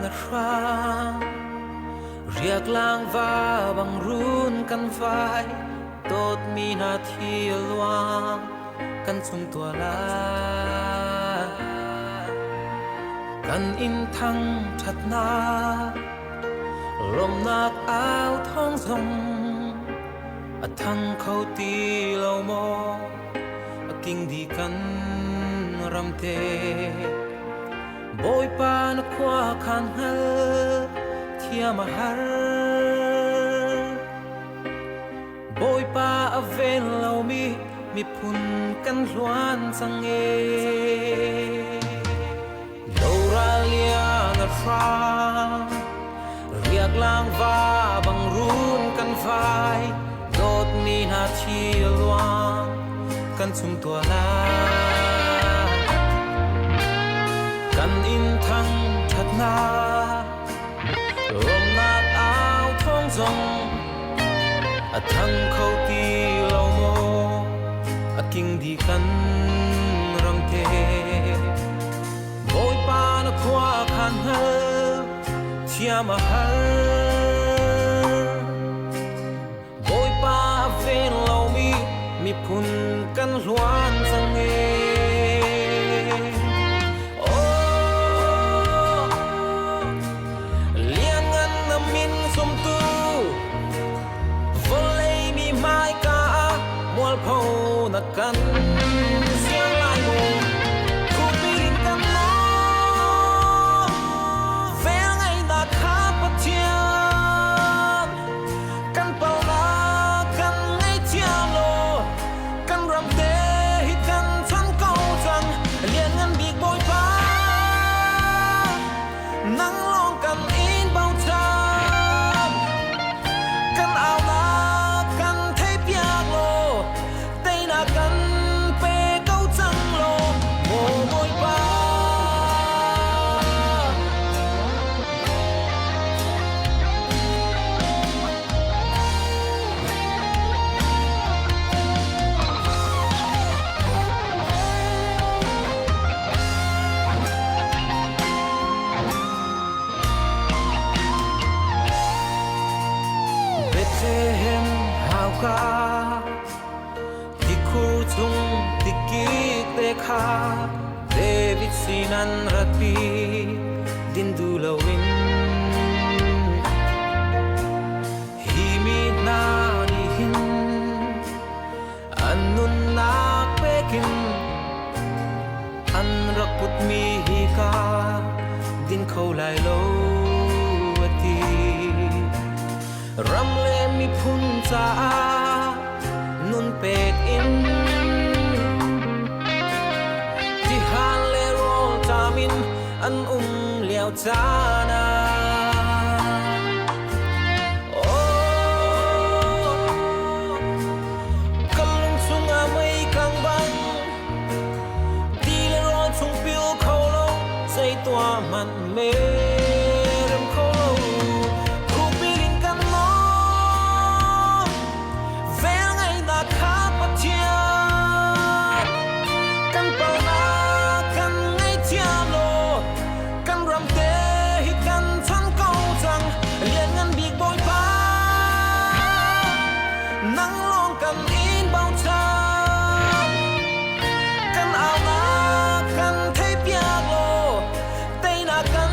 na rang riak lang va bang run kan vai tot mi na thi luang kan chung tua la kan in thăng thật na lom nak áo thong dong a thăng khâu ti lâu mo a kinh đi kan ram te boy pa na kwa khan hal thia ma har boy pa a ven lâu mi phun kan luan sang e Doralia na frang riak lang va bang run kan vai dot mi na thi luang kan chum tua la kan in thăng thật na rom nak áo thong dong a thăng khâu ti lâu mo a kinh đi kan ram te boy pa na khwa khan hal thia ma har boy pa ven lâu mi phun kan luan sang e phô na kan siang lai mo thu pin kan mo ve ngai na kha pa thiam kan pau na kan ngai thiam lo kan ram te hi kan chan câu chang lian ngan big boy pa nang long kan in bao cham kan ao na kan thấy piak lo na kan pe câu chăng lo mồ boy pa Bethlehem hào ca chung tikik te kha David sinan rapi din du lawin himi na ni hin annun na pekin an rakut mi hi ka din khâu lai lo ati ramle mi phun cha nun pek in ti han le rol tamin an liao cha na kalung chung a mai kang bang ti le rol chung piu khâu lo say tua man me ram khâu lo khu pilin kan mo ve ngai na kha pa thiam kan pau na kan ngai thiam lo kan ram te hi kan chan câu chang lian ngan big boy pa nang long kan in bao cham kan ao na kan thấy piak lo tei na kan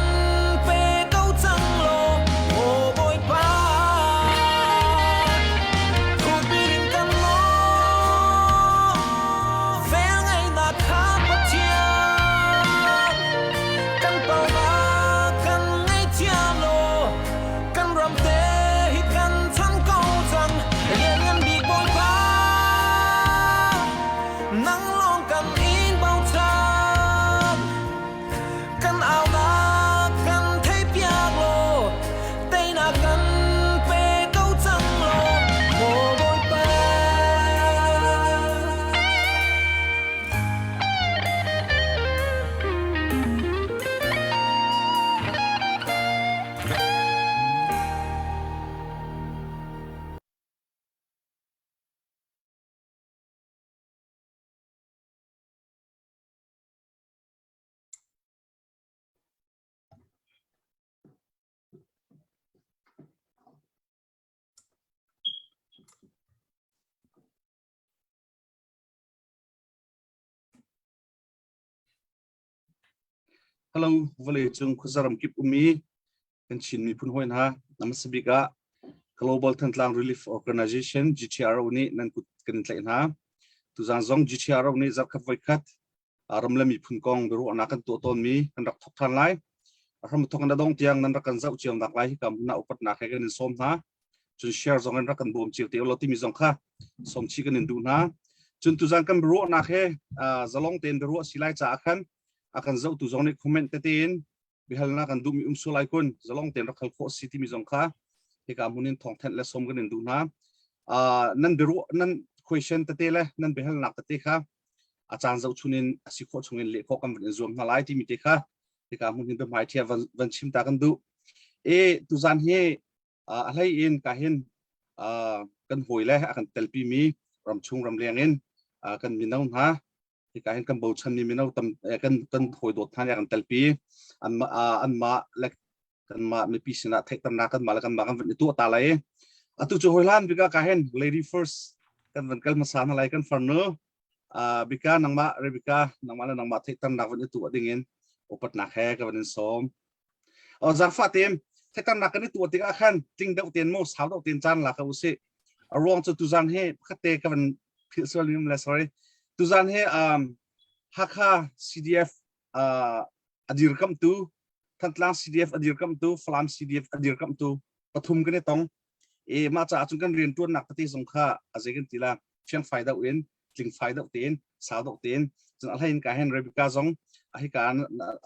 Hello, vale chung khuzaram kip umi kan chin mi phun hoin ha namasabika Global Thantlang Relief Organization GTR uni nan kut kan tlain ha tu zang zong GTR uni zak khat vai khat ramla mi phun kong beru anakan to ton mi kan rak thok than lai ram thok na dong tiang nan rakan zau chiam dak lai kam na upat na khe kan som ha chun share zong an rakan bom chiu te lo ti mi zong kha som chi kan du na chun tu zang kan beru na khe zalong ten beru silai cha khan akan zau tu zong ni comment te tin bihal na kan du mi sulai kun zalong ten rakhal kho city mi zong kha he ka munin thong then le som kan du na nan beru nan question te le nan bihal nak te kha achang zau chunin asikho chungin le kho kam zom na lai ti mi te kha he ka munin be mai thia van chim ta kan du e tu zan he alai in ka hin kan hoi le akan telpi mi ram chung ram lengin kan minau ha thì cái hiện cầm bầu chân ni mình đâu tầm cần hồi đột thanอย่างtelpi an ma lek kan ma mi pi sina thek tam na kan ma kan ma kan tu ta lai tu chu hoi lan bika ka hen lady first kan van kal ma san lai kan farno bika nang ma rebika nang ma nang ma thek tam na van tu dingin opat na khe ka van som zar fatim thek tam na kan tu ti ka khan ting dau tiền mo sao dau tiền chan la ka usi arong tu zan he khate ka van phil lim la sorry tu zan he hakha CDF adir kam tu thantlang CDF adir kam tu flam CDF adir kam tu pathum kan tong e ma cha chung kan rian tuan nak pati songkha azekin tila chiang faida win tling faida ten sao dok ten chun alhain ka hen rebika zong ahi kan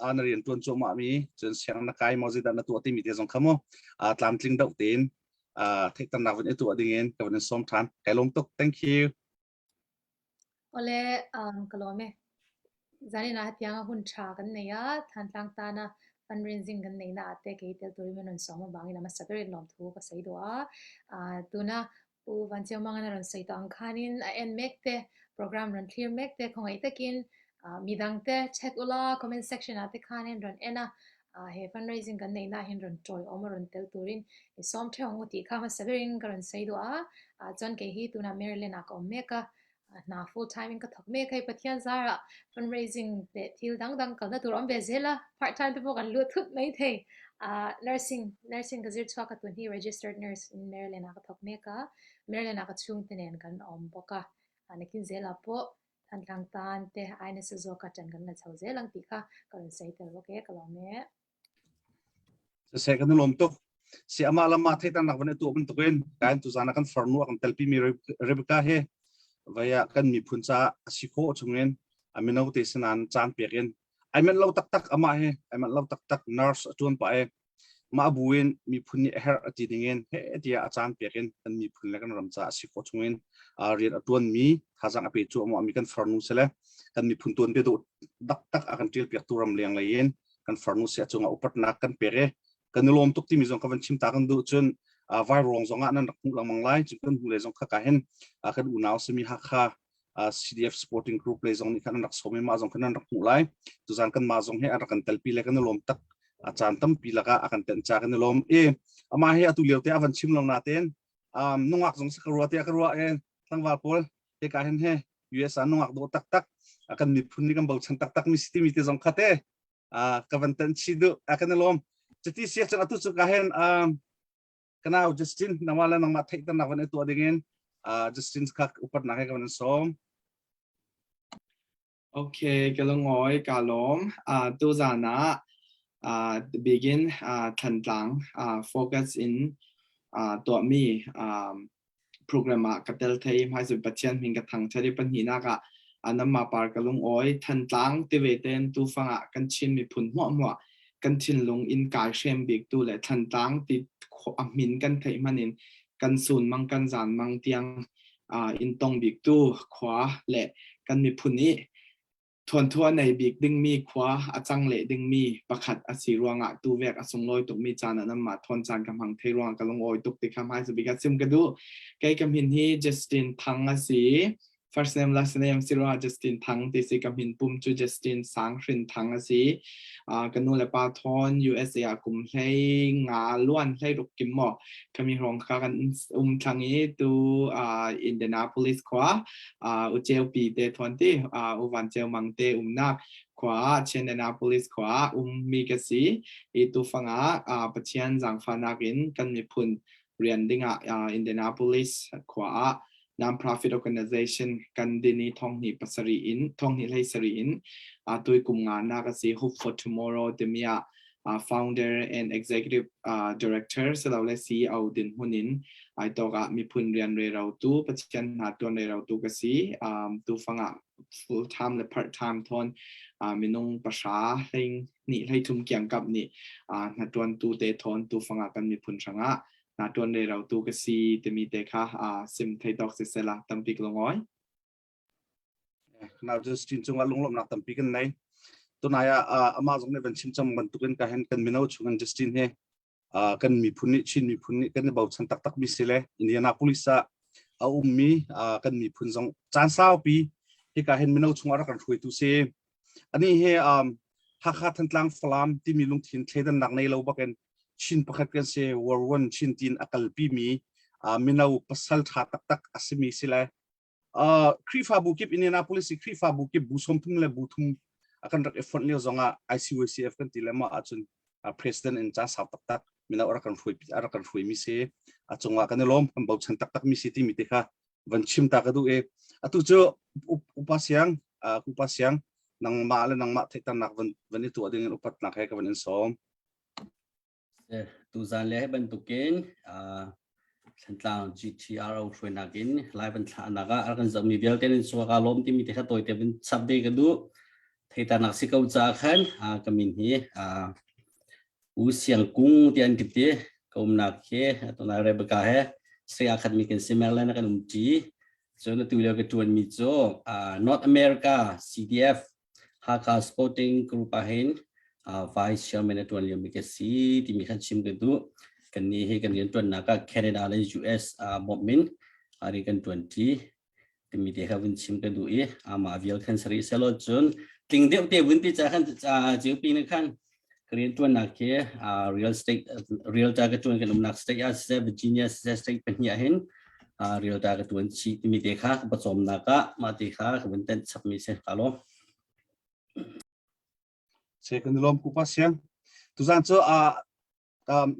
an rian tuan chu ma mi chun siang na kai moji da na tu ti mi te zong khamo tlam tling dok ten thek tam na wen tu adingen ka wen som than kai lom tok thank you ole kalome zani na tiang hun cha kan ne ya than tlang ta na fundraising kan nei na ate ke tel tori men som bang ina ma sakre nom thu ka sei do tuna u van chiang mang na ron sei to ang khanin en mek te program ron clear mek te khong ai takin midang te check ula comment section ate khanin ron ena he fundraising kan nei na hin ron toy omoron tel turin som thong ti kha ma sakring kan sei do chon ke hi tuna maryland ak omeka na full time in ka thok me kai pathian zara fundraising te thil dang dang kal na tur om bezela part time te bokan lu thut mai the nursing ka zir chwa ka tun hi registered nurse in Maryland ka thok me ka Maryland ka chung tenen kan om boka anakin zela po than tang tan te aina se zo ka tan kan na chau zelang ti kha kan sei tel boke kalome se kan lom tok si ama lama thek tan nak ban tu ban token kan tu zana kan farnu kan telpi mi rebeka he vaya kan mi phuncha asikho chungen amino te sanan chan pekin aiman lo tak tak ama he aiman lo tak tak nurse atun pa e ma buin mi phunni her ati dingen he dia chan pekin kan mi phun la kan ramcha asikho chungen rian atun mi thajang ape chu mo mi kan farnu sele kan mi phun ton be do dak tak akan til pek turam leng lain kan farnu se chunga upat nak kan pere kan lom tok ti mi jong kan chim ta kan du chun vai rong zonga nan rak lang manglai chun hule zong kha ka hen kan unaw semi hakha CDF sporting group le zong ni kan rak somi ma zong kan rak mulai tu zan kan ma zong he ar kan telpi le kan lom tak chan tam pi laka akan ten cha kan lom ama he atu leu te avan chim long na ten nungak zong sa karua te karua tangwal pol te ka hen he US nungak do tak tak akan mi phun ni kan bau chan tak tak mi siti mi te zong khate ka van ten chi du akan lom chati sia chan atu chu ka hen kanau Justin namala nang mathek tan navan itu adingen Justin kak upat na kan som okay kalongoi kalom tu zana begin thantlang focus in to mi program katel thai mai su pachian min ka thang chari pan hi na ka anama par kalong oi thantlang ti veten tu fanga kan chin mi phun mo kan chin lung in ka shem big tu le thantlang ti min kan thai manin kan sun mang kan zan mang tiang in tong big tu khwa le kan mi phun niทวนทั่วในบิกดึงมีขวาอาจังเละดึงมีประคัดอาศิรวงะตูเวกอสงลอยตุกมีจานน้ำมาทวนจานกำหังเทรวงกำลงโอยตุกติคำให้สบิกัดซิมกันดูใกล้กำหินที่จัสตินทังอาศิแฟ first name last name Sirwa Justin Thang ti si kamin pum chu Justin Sang Hrin Thang asi kanu le pa thon USA kum hlei nga luan hlei ruk kim mo kami rong kha kan thangi tu Indianapolis khwa uchel pi te thon ti uwan chel mang te nak khwa Indianapolis khwa mi ka si e tu fanga pachian jang fanakin kan mi phun rian dinga Indianapolis khwa non-profit organization kan dini thong ni pasari in thong ni lai sari in tui kum nga na ka si hope for tomorrow demia founder and executive director selaw le CEO din hunin ai to ga mi phun rian re rau tu pachian na ton re rau tu ka si tu fanga full time le part time thon minung pasha hling ni lai thum kyang kap ni na ton tu te thon tu fanga kan mi phun changa na tuan le rau tu ka si te mi te kha sim thai dok se sela tampik longoi now just tin chung alung lom nak tampi kan nai to na ya ama jong ne ban chim cham ban tu kan ka hen kan minau chungan justin he kan mi phuni chin mi phuni kan bau chan tak tak mi sele Indianapolis a ummi kan mi phun jong chan sao pi he ka hen minau chung ara kan thui tu se ani he ha kha than tlang flam ti mi lung thin thledan nak nei lo ba kan chin pakhat kan se war one chin tin akal pi mi minau pasal tha tak tak asimi sila krifa bukip Indianapolis krifa bukip busom thum le buthum akan rak effort le zonga ICUCF kan tilema achun president in cha sa tak tak minau ara kan fui mi se achunga kan lom kan bau chan tak tak mi city mi te kha van chim ta ka du e atu cho upasyang nang ma le nang ma thaitan nak van ni tu ading upat nak he ka van som tu zan le ban tukin tlang GTRO fwenakin lai ban thla naga arkan zami vel ten suaka lom ti mi te kha toy te bin sabde ka du theita nak sikau cha khan kamin hi u siang kung tian kite kaum nak he to na rebeka he se akhat mi ken simela na kan umti so na tu le ka tuan mi zo North America CDF haka sporting group ahen vice chairman tuan liam mi ke si ti mi khan chim ka du kan ni he kan yen tuan naka Canada le US movement ari kan 20 ti mi te havin chim ka du e ama avial kan sari selo chun ting de te win pi cha khan jiu pi na khan Korean tuan nak ke real ta ka tuan kan nak state as Virginia state kan ya hen real ta ka tuan chi ti mi te kha pa chom naka ma ti kha kan ten sap mi se kalo second lom kupa siang tu zan cho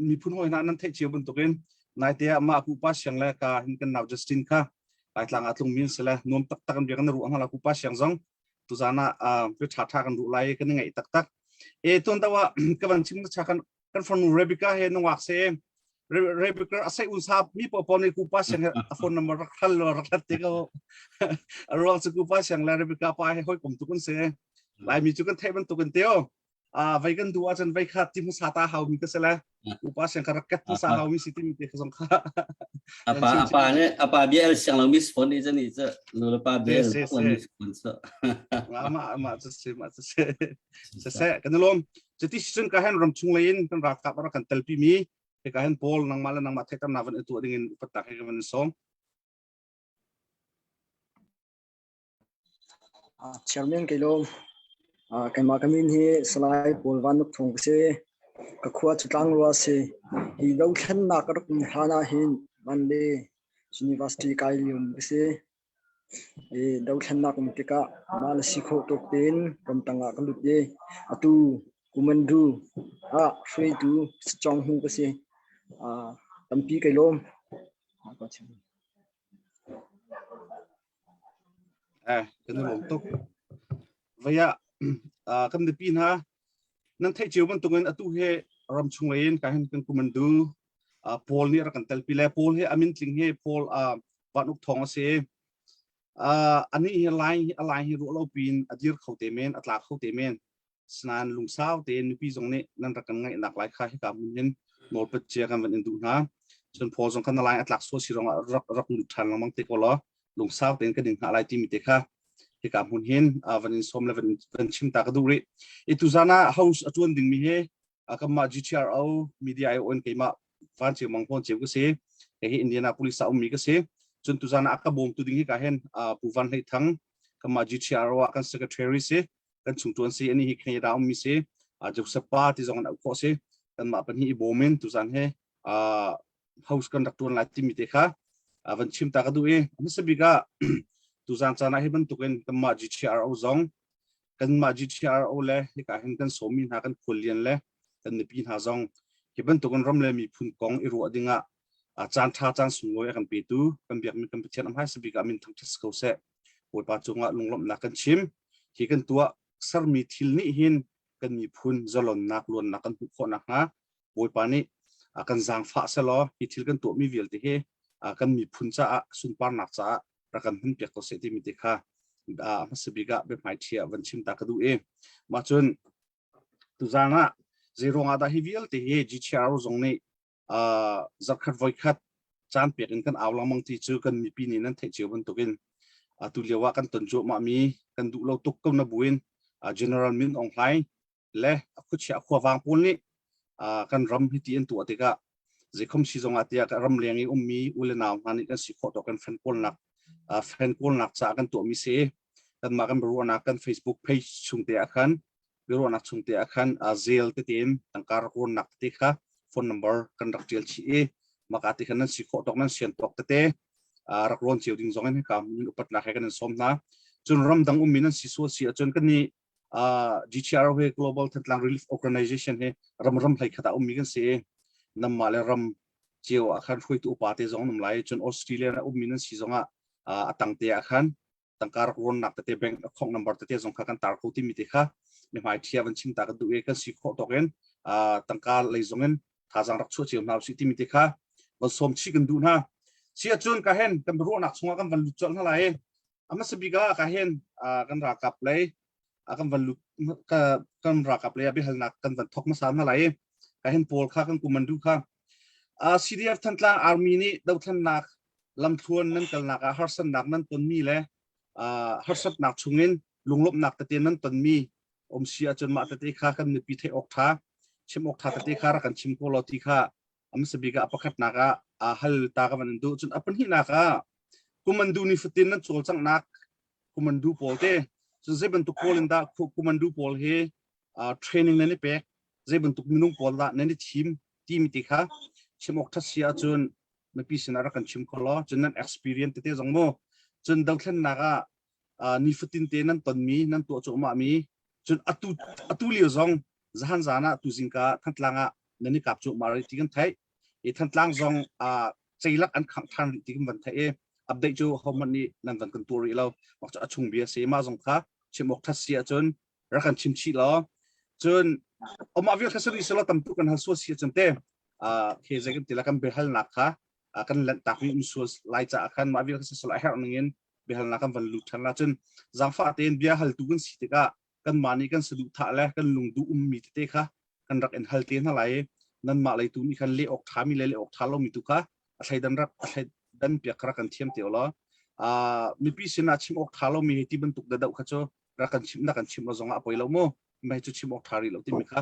mi phun hoi na nan thai chiu bun token nai te ma kupa siang la ka hin kan now justin kha lai tlang atlung min sela nom tak tak kan bi kan ru ang la kupa siang jong tu zana pe tha tha kan ru lai kan ngai tak tak e ton tawa ka ban chim cha kan from Rebecca he no wak se Rebecca asai un sap mi po pon ni kupa siang phone number khal lo rakhat te ko arwal su kupa siang la Rebecca pa he hoi kom tu kun se lai mi chu kan thai ban tu kan teo vai kan dua chan vai kha tim sa ta hau mi ka sela upa siang ka rakat sa hau mi siti mi te khong kha apa biar siang lang mis phone ni je ni je lo pa biar phone sponsor ma se kan lom jeti sten ka han ram chung lein kan ra ka ra kan telpi mi ke ka han pol nang mala nang ma thai tam na van tu dingin patak ke man som chairman kelom cái mà cái mình hi slide bol van nuk thong se ka khua chutang ro se hi lo khan na ka rak hana hin man le university kai lium se e do khan na kum tika mal sikho tok ten kam tanga ka lut ye atu kumandu free to strong hu ka se tampi kai lom kan lom tok vaya kan de pin ha nan thai chiu ban tungen atu he ram chung lein ka hen kan kumandu pol ni ra kan tel pile pol he amin tling he pol vanuk thong se ani he lai hi ro lo pin adir khote men atla khote men snan lung saw te ni pi jong ne nan ra kan ngai nak lai kha hi ka mun nor pe che kan van indu na chon pol jong kan lai atla so si rong rak nu than lamang te ko lo lung saw ten kan ding ha lai ti mi te kha he ka mun hin vanin som le van chim ta ka du ri itu zana house atun ding mi he akama GTRO media on ke ma fan che mong pon che ko se he Indianapolis sa mi ka se จนตุจานะก็บ่มตุดิ้งให้กันเห็นผู้วันให้ทั้งก็มา GTR ว่ากัน secretary สิกันชุมชนสิอันนี้ให้ดาวมีสิจะสปาที่จงกันเอาข้อสิกันมาเป็นที่บ่มตุจานให้house conductor la timite kha avan chim ta kadu e amsabiga tuzan chana hi ban tuken tamma GTR o zong kan ma GTR o le ka hin kan somin ha kan khulian le kan ni pin ha zong hi ban tukon rom le mi phun kong iru adinga chan tha chan sungoi kan pe tu kan biak mi kan pichen am hai sabiga min thang this ko se oi pa chunga lunglom na kan chim hi kan tua sar mi thil ni hin kan mi phun zalon nak lon na kan pu kho na ha oi pa ni akan zang fa selo itil kan to mi vil te he akan mi phun cha sun par nak cha rakan hun pek to se ti mi te kha masabiga be mai thia van chim ta kadu e ma chun tu zana zero nga da hi vil te he GTR zong nei zakhat voi khat chan pek in kan awlang mang ti chu kan mi pi ni nan the che ban tokin tu lewa kan ton jo ma mi kan du lo tuk ko na buin general min ong hlai le khu chia khwa wang pul ni kan ram hi ti en tu atika zekhom si zonga tia ka ram lengi ummi ulenaw hani kan si photo kan fan pol nak cha kan to mi se kan ma kan ru na kan Facebook page chungte akhan ru na chungte akhan zel te tem tangkar ko nak te kha phone number kan rak tel chi e makati kan si photo nan sian tok te rak ron chiu ding zongen kam upat na kan som na chun ram dang ummi nan si so si chun kan ni GTR he global thantlang relief organization he ram lai khata ummi kan se namma le ram chiu akhan khoi tu pa te zong nam lai chun Australia na ummi nan si zonga atang te akhan tangkar ron nak te bank account number te zong kha kan tar ko ti mi te kha me mai thia van chim ta ka du e kan si kho token tangkar lei zongen tha jang rak chu chiu naw si ti mi te kha van som chi kan du na sia chun ka hen kan ro nak chunga kan van lu chol na lai ama sabiga ka hen kan ra kap lai akan van lu kan ra kap lai abi hal nak kan van thok ma sa na lai ka hen pol kha kan kumandu kha CDF thantlang army ni dau than nak lam thuan nan kal nak harsan nak nan ton mi le harsat nak chungin lunglop nak te nan ton mi sia chon ma te kha kan ni pi the ok tha chim ok tha te kha ra kan chim ko lo ti kha am sabiga apakhat naka hal ta ka man du chun apan hi naka kumandu ni futin nan chol chang nak kumandu polte so zeban tu kolin da kumandu pol he training nani pe zeban tu minung pol da nani team ti kha chimok tha sia chun na pi sinara kan chim ko lo chun nan experience te jong mo chun dau thlen naga ni futin te nan ton mi nan to cho ma mi chun atu liu zong zahan zana tu jingka thantlanga nani kap chu mari ti kan thai e thantlang zong cheilak an khang than ri ti kan van thai e update jo homani nan van kan tur ri lo mak cha chung bia se ma zong kha chimok tha sia chun ra kan chim chi lo chun oma vil khasari selo tam tu kan hal so sia chun te ke zekin tilakan behal nakha akan tak mi usus lai cha akan ma vil khasal her ngin behal nakam van lu than la chun zangfa ten bia hal tu kan sitika kan mani kan sadu tha la kan lungdu mi te kha kan rak en hal te na lai nan ma lai tu ni kan le ok tha mi le ok tha lo mi tu kha athai dan rak athai dan pia kra kan thiam te lo mi pi sina chim ok tha lo mi ti ban tuk da dau kha cho ra kan chim lo zonga poi lo mo mai chu chim ok thari lo ti mi kha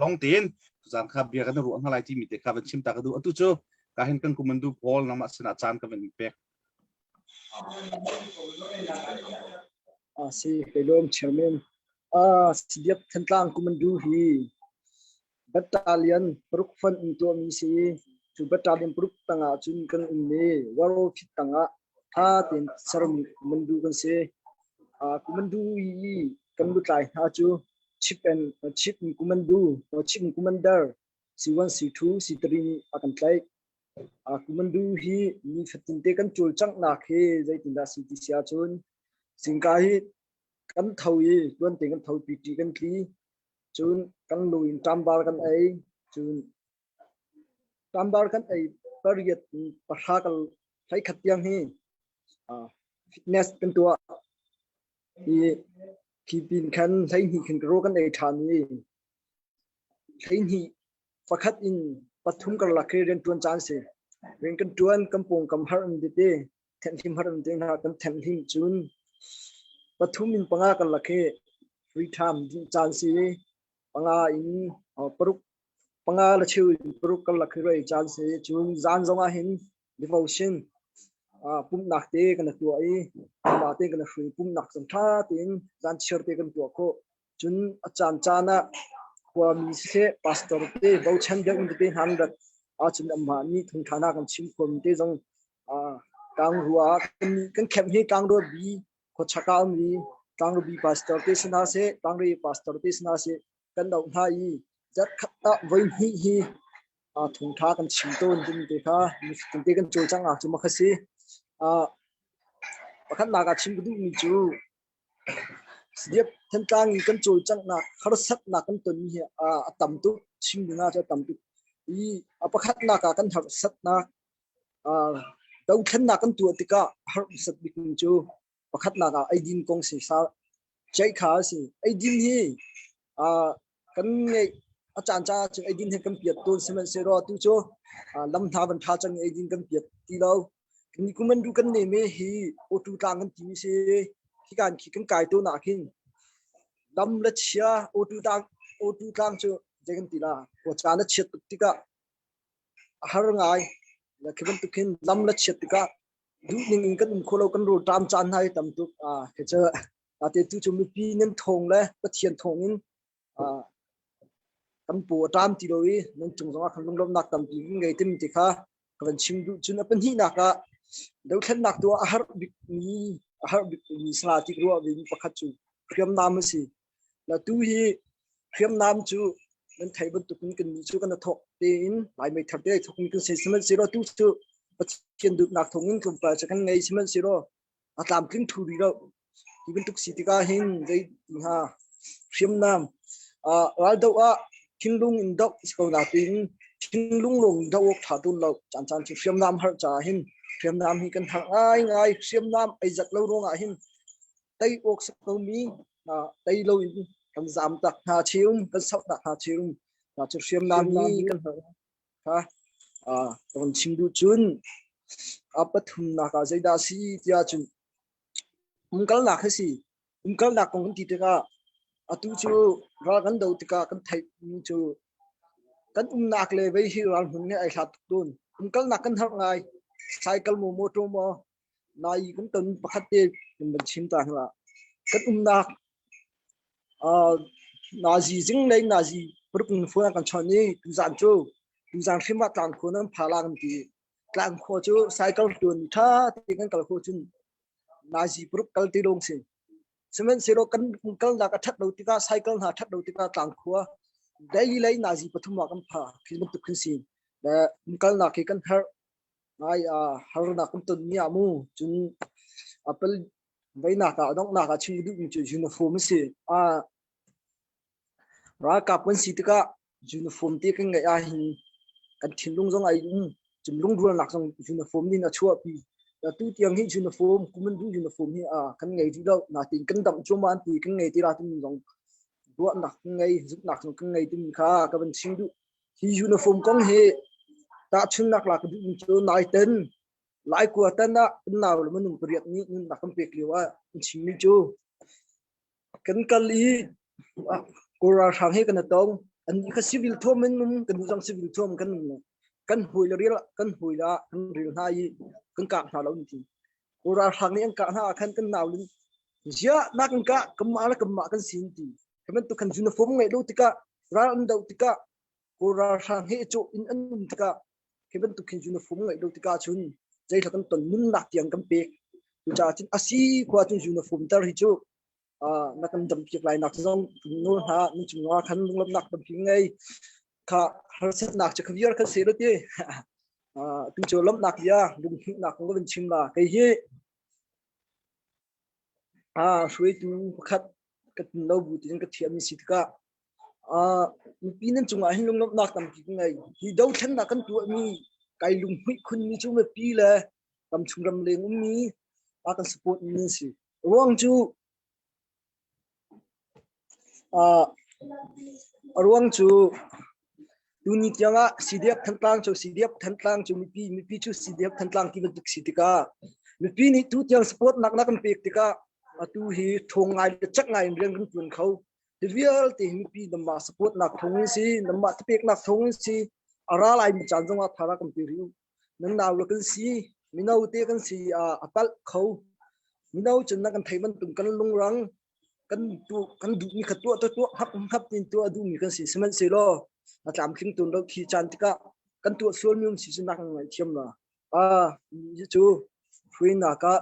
long ten zan kha bia kan ru an lai ti mi te kha van chim ta ka du atu cho ka hen kan kumandu pol nama sina chan ka van pek si helom chairman CDF thantlang kumandu hi battalion pruk fan into mi si chu battalion pruk tanga chun kan umne waro fit tanga ha ten saram kumandu kan se kumandu hi kan lu tai ha chu chief kumandu or chief commander C1 C2 C3 ni akan tlai kumandu hi ni fatin te kan chul chang na khe zai tinda city sia chun singka hi kan thawi tuan te kan thau pt kan kli chun kan luin tambar kan ai chun tambar kan ai pariat pasha kal thai khatyang hi fitness kan tua hi kipin kan thai hi kan ro kan ai thani thai hi fakhat in pathum kar lakhe ren tuan chan se ren kan tuan kampong kam har am de te then him har am de na kan then him chun pathum in panga kan lakhe free time din chan se panga in paruk panga la chiu paruk kan lakhe roi chan se chun zan zonga hin devotion pum nak te kan tu ai ma te kan hrui pum nak sam tha tin jan chher te kan tu ko chun achan chana kwa mi se pastor te bo chan de te han da a chun amma ni thung thana kan chim kom te jong kang ruwa kan khem hi kang ro bi ko chaka mi kang ro bi pastor te sna se kang ri pastor te sna se kan dau ha yi jat khata voi hi thung tha kan chim ton din te kha mi te kan chol chang a chu ma khasi pakhat naga chim du mi chu siap tentang kan chol chang na khar sat na kan ton hi tam tu chim na cha tam tu I pakhat naga kan har sat na dau khan na kan tu tika har sat bi kun chu pakhat naga ai din kong si sa chai kha si ai din hi kan ngai achan cha chu ai din he kan piat ton semen se ro tu chu lam tha ban tha chang ai din kan piat ti lo ni kuman du kan ne me hi o tu tang kan ti se ki kan kai to na kin dam la chia o tu tang chu jegan ti la ko cha na chet tika har ngai la khiban tu kin lam la chet tika du ning kan kholo kan ro tam chan hai tam tu ke cha ate tu chu mi pi nen thong le pa thian thong in kan pu tam ti roi nen chung zonga khan lom nak tam ti ngai tim ti kha kan chim du chun apan hi na ka dau khan nak tu har bik ni sala ti ro wi pakhat chu khiam nam si la tu hi khiam nam chu nen thai ban tu kan ni chu kan thok te in lai mai thak te thok ni kan se semen zero tu chu chen du nak thong in kum pa cha kan ngai semen zero atlam king thu ri ro ibin tuk si ti ka hin dei ha khiam nam ral do Thinglung in dok sko na tin thinglung long dok tha tu lo chan chan chi khiam nam har cha hin khiam nam hi kan thang ngai khiam nam ai zat lo ronga hin tai ok sko mi tai lo in kan zam tak ha chium kan sok tak ha chium na chu khiam nam ni kan ha ton chim du chun apathum na ka zaida si tia chun kal na khasi kal na kong ti te ka atu chu ra kan do tika kan thai chu kan nak le ve hi ran hun ne ai khat tun kal nak kan har ngai cycle mo motor mo nai kan ton pakhat te ban chim ta ha kan nak nazi jing nei nazi prukun fu kan chani tu zan khima tang ko nan phala kan ti tlang kho chu cycle tun tha ti kan kal kho chun nazi pruk kal ti rong sin semen zero kan kal na ka that do tika cycle na that do tika tang khua dai lai nazi pathuma kan pha khim tu khin sin da kal na ki kan har ai har na kan ton ni amu chun apple vai na ka dong na ka chim du chu uniform si ra ka pon si tika uniform ti kan ngai hin kan thinlung jong ai chum lung ru nak jong uniform ni na chua pi da tu tiang hi uniform kuman du uniform hi kan ngai ti lo na tin kan dam chuman ti kan ngai ti ra tin jong duat nak ngai zuk nak kan ngai tin kha ka ban sing du hi uniform kong he ta chun nak la du chu nai ten lai ku tan da naw lo manung priat ni nak kan pek liwa ching ni chu kan kali kora sang he kan tong an kha civil thom men kan jong civil thom kan hui la kan ril na yi kan ka na lo ni kora sang ni an ka na khan kan naw lin ja na kan ka kamma kan sin ti kamen tu kan uniform ngai lo tika ra an do tika kora sang he chu in an tika kamen tu kin uniform ngai lo tika chun jai la kan ton nun na tiang kan pe tu cha chin asi kwa chu uniform tar hi chu na kan dam pi lai nak zong no ha ni chu nga khan lum nak dam pi ngai kha har set nak cha khaviar kha se lo ti tu chu lam nak ya dum nak ko ben chim la kai hi shui tu khat ka no bu tin ka thiam ni sit ka mi pin chung a hin lum nak tam ki ngai hi do than na kan tu mi kai lung hui khun mi chu me pi le tam chung ram le mi kan support ni si ruang chu ruang chu tu ni tianga CDF thantlang chu mi pi chu CDF thantlang ki buk sitika mi pi ni tu tiang support nak kan pek tika tu hi thong ngai chak ngai reng kan pun khau the real te mi pi ma support nak thong si ma pek nak thong si ara lai mi chan jong thara kan pi riu nang naw lo kan si minau te kan si apal khâu minau chun na kan thai man tum kan lung rang kan du mi khatua to hap tin tu adu mi kan si semen se lo atlam khing tun lo khi chan tika kan tu sol mium si chu nak ngai thiam na chu hui na ka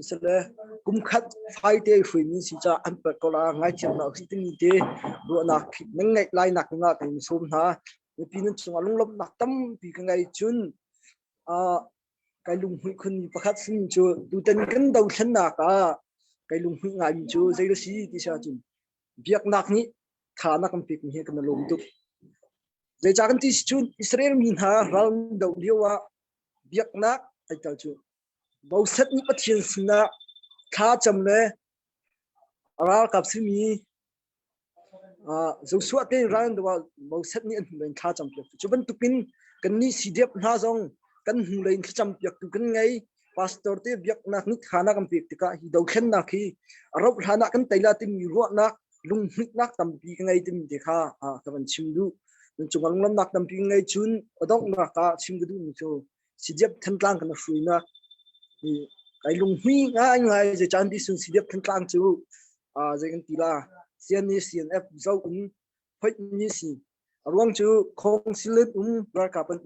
se le kum khat phai te hui mi si cha an per ko la ngai thiam na si tin te ro na nang ngai lai nak nga kan som na pi nan chung alung lop nak tam pi ka ngai chun cái lùng hui khun pakhat sin chu tu ten kan dau thlan na ka cái lùng hui ngai chu zai lo si ti sa chun biak nak ni tha na kan pik ni kan lom tu zai cha kan ti chun Israel min ha round dau liwa biak nak ai ta chu bau set ni pathian sina tha cham le ara kap si mi zo suat te round wa bau set ni an ben tha cham chu ban tupin kan ni sidep na zong kan hu lein cham piak tu kan ngai pastor te biak nak ni khana kam pik tika hi do khen na khi arop hana kan taila tim mi ro na lung hik nak tam pi ngai tim te kha ka ban chim du chung lam nak tam pi ngai chun odok na ka chim du mi chu sidep than tlang kan hui na kai lung hui ngai je chan di sun sidep than tlang chu je kan tila CNF zo phoi ni si arwang chu khong silet ra ka pan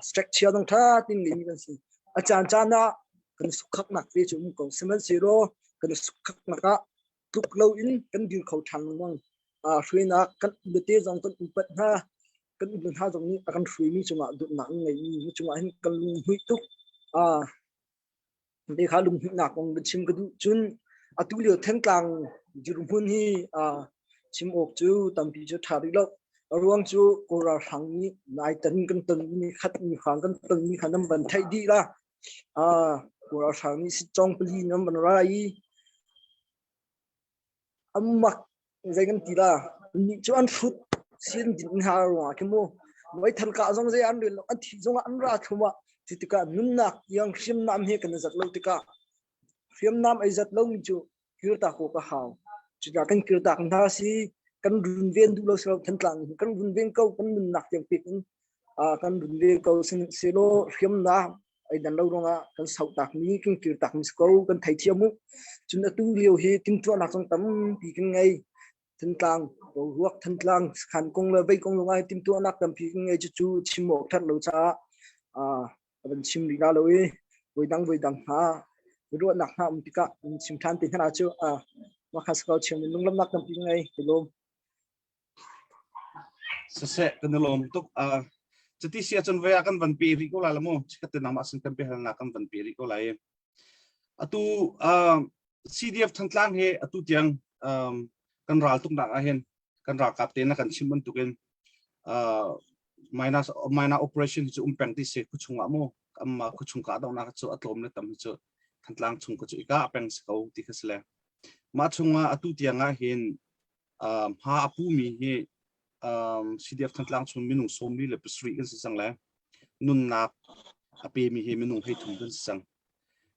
structure dong tha tin ni kan si achan chana kan sukhak nak te chu ko semen zero kan sukhak naka tuk lo in kan dir khau thang mong hruina kan bete jong kan upat na kan ubun ha jong ni akan hrui mi chunga du na ngai mi chunga hin kan lung hui tuk de kha lung hui na kong chim ka du chun atulio theng tlang jirum hun hi chim ok chu tampi chu thari lo ruang chu kora hang ni nai tan kan tang ni khat ni khang kan tang ni khanam ban thai di la kora hang ni si chong pli nam ban rai amak zai kan ti la ni chu an fut sin din ha wa ke mo mai thal ka jong zai an ri an thi jong an ra thuma titika nun nak yang hrim nam he kan zat lo tika hrim nam ai zat lo mi chu kir ta ko ka haw chu ya kan kir ta na si kan run ven du lo so than tlang kan run ven ko kan nun nak yang pik kan run ven ko sin selo hrim na ai dan lo ronga kan sau tak ni kin kir tak mis ko kan thai thiamu chun tu liu hi tin tu nak song tam pi kin ngai than tlang ko ruak than tlang khan kong le bei kong longai tin tu nak tam pi kin ngai chu chimo that lo cha ban chim ri ga lo e voi dang ha ru nak ha tika chim than tin na chu ma khas ko chim lung lam nak tam pi ngai lom se kan lom tuk chati sia chon ve akan ban pi ri ko la mo chikat na ma sin kan pe hal na kan ban pi ri ko la e atu CDF thantlang he atu tiang kan ral tuk na hen kan ra kap te na kan chimban tuken minus operation chu peng ti se ku chunga mo amma ku chung ka daw na chu atlom le tam chu thantlang chung ko chu ika peng se ko ti khasle ma chunga atu tianga hen ha apu mi he CDF thantlang chun minung somli le pisri kan sang la nun nak ape mi he minung he thum kan sang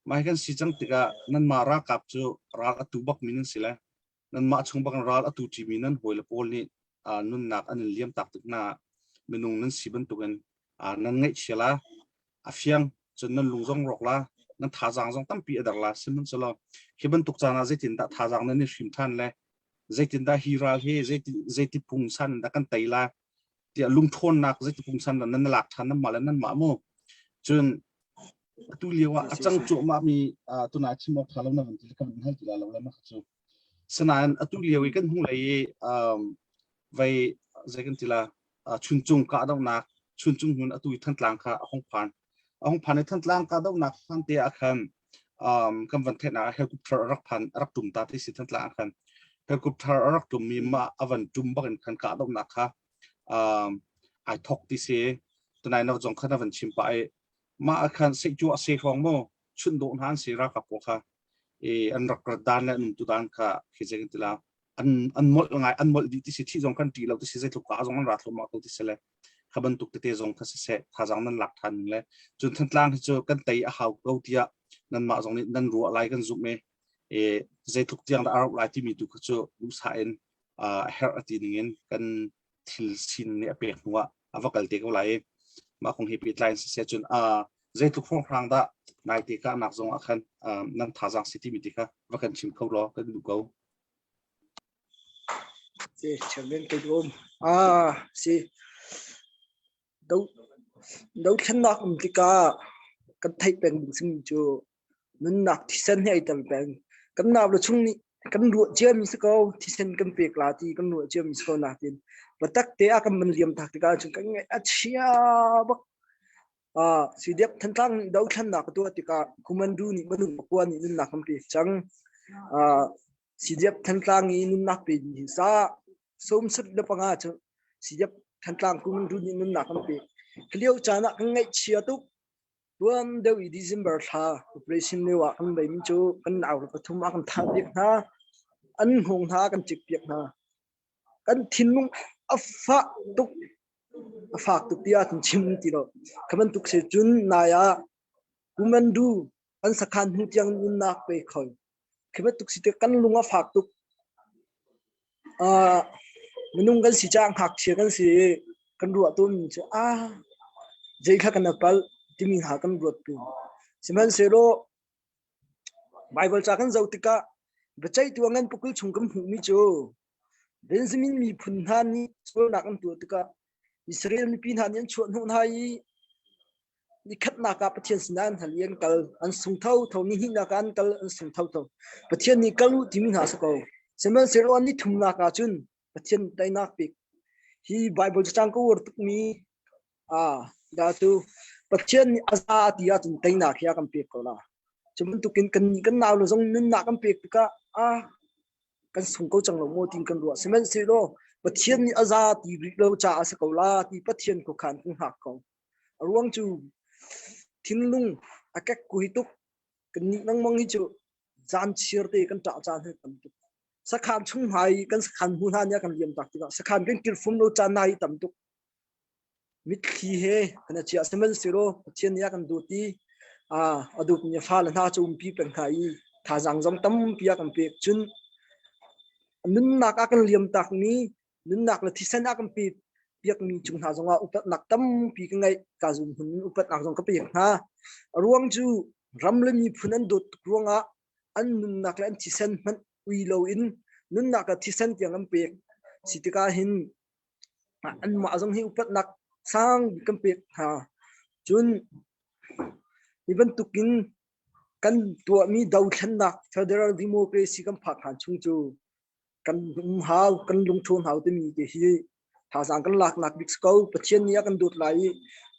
mai kan si chang tika nan ma ra kap chu ra atu bak minun sila nan ma chung bak ra atu ti minan hoila pol ni nun nak an liam tak tik na minung nan siban tukan nan ngai chela afiang chun nan lungjong rok la nan tha jang jong tam pi adar la simun chalo khiban tuk chana zaitin da tha jang nan ni shim than le zaitin da hiral he zaiti pung san da kan taila ti lung thon nak zaiti pung san nan lak than nan mal nan ma mo chun tu liwa achang chu ma mi tuna chimok thalo na ban ti kan hal ti la lo la ma chu sanan atu liwi kan hung lai vai zaikan tila chun chung ka daw na chun chung hun atu than tlang kha ahong phan than tlang ka daw na khan te akhan kam van the na helicopter rak phan rak tum ta ti si than tlang khan helicopter rak tum mi ma avan tum bakan khan ka daw na kha ai thok ti se tunai na jong khan avan chim pa ai ma akhan se chu se khong mo chun do han se ra ka po kha an rak dan la num tu dan kha khijen tila an mol di ti si thi jong kan ti lo ti si tu ka jong an ra thlo ma ko ti se le khaban tuk te jong kha se tha jang nan lak than le chun than tlang chu kan tai a haw ko tia nan ma jong ni nan ru lai kan zu me zai thuk tiang da ar lai ti mi tu chu u sa en her ati ningen kan thil sin ne pe hnuwa avakal te ko lai ma khong hi pi line se chun zai tu phong rang da nai ti ka nak zong akhan nan thazang city mi ti ka vakan chim khau lo kan du ko si chairman ke lom si đâu thân nạc thì cả cái thay bèn sinh cho nên nạc thì sen hay tầm bèn cái nào là chung cái ruột chưa mình sẽ có thì sen cái việc là thì cái ruột chưa mình sẽ có nạc tiền và tất tế cái mình liềm thạc thì cả chúng cái nghe chia bắc suy đẹp thân tăng đâu thân nạc tôi thì cả cũng mình du ni mình quan ni nên nạc không biết chẳng suy đẹp thân tăng ni nên nạc bị sa sớm sớm được bằng à chứ suy đẹp thân tăng cũng mình du ni nên nạc không biết Kêu chana cái ngày chia tu, tuần đầu í December tha, operation này wa kan bay min chu kan nào là thum kan tha việc ha, an hong ha kan chik việc ha, kan thin nung afa tuk tia tin chim ti lo, kaman tuk se chun na ya, kuman du an sakhan hu tiang nun nak pe khoi, kaman tuk si te kan lunga phak tuk, minung kan si chang hak chia kan si kan ruột tôi mình chứ dây khác kan apal thì mình hạ kan ruột tu semen sero bible cha kan zau tika bachai tu angan pukul chungkam hu mi cho benjamin mi phun han ni so na kan tu tika israel mi pin han yan chuan hu hai ni khat na ka pathian sinan halian kal an sung thau ni hi na kan kal an sung thau pathian ni kalu ti min ha sa ko semen sero an ni thum na ka chun pathian dai nak pik hi bible chang ko wor tuk mi da tu pathian aza tia chun tai na khia kam pek ko la chum tu kin kan naw lo jong nin na kam pek ka kan sung ko chang lo mo tin kan ro semen se lo pathian ni aza ti ri lo cha asa ko la ti pathian ko khan ku hak ko ruang chu thin lung akak ku hi tuk kan ni nang mong hi chu jan chir te kan ta chan he tam tu sakhan chung hai kan sakhan hu han ya kan liam tak ti sakhan kan kil fum lo chan nai tam tu mit khi he kana chia semen siro chen ya kan du ti adu ni fa la na chum pi pen khai tha jang jong tam pia kan pek chun nun nak akan liam tak ni nun nak la thi san akan pi piak mi chung ha jonga upat nak tam pi ka ngai ka zum hun upat nak jong ka pek ha ruang chu ram le mi phunan dot ruanga an nun nak la an thi san man ui lo in nun nak ka thi san tiang am pek sitika hin an ma jong hi upat nak sang kan pek ha chun even tukin kan tua mi dau than nak federal democracy kan phak han chung chu kan hau kan lung thon hau te mi ke hi tha sang kan lak nak big scow pathian nia kan dut lai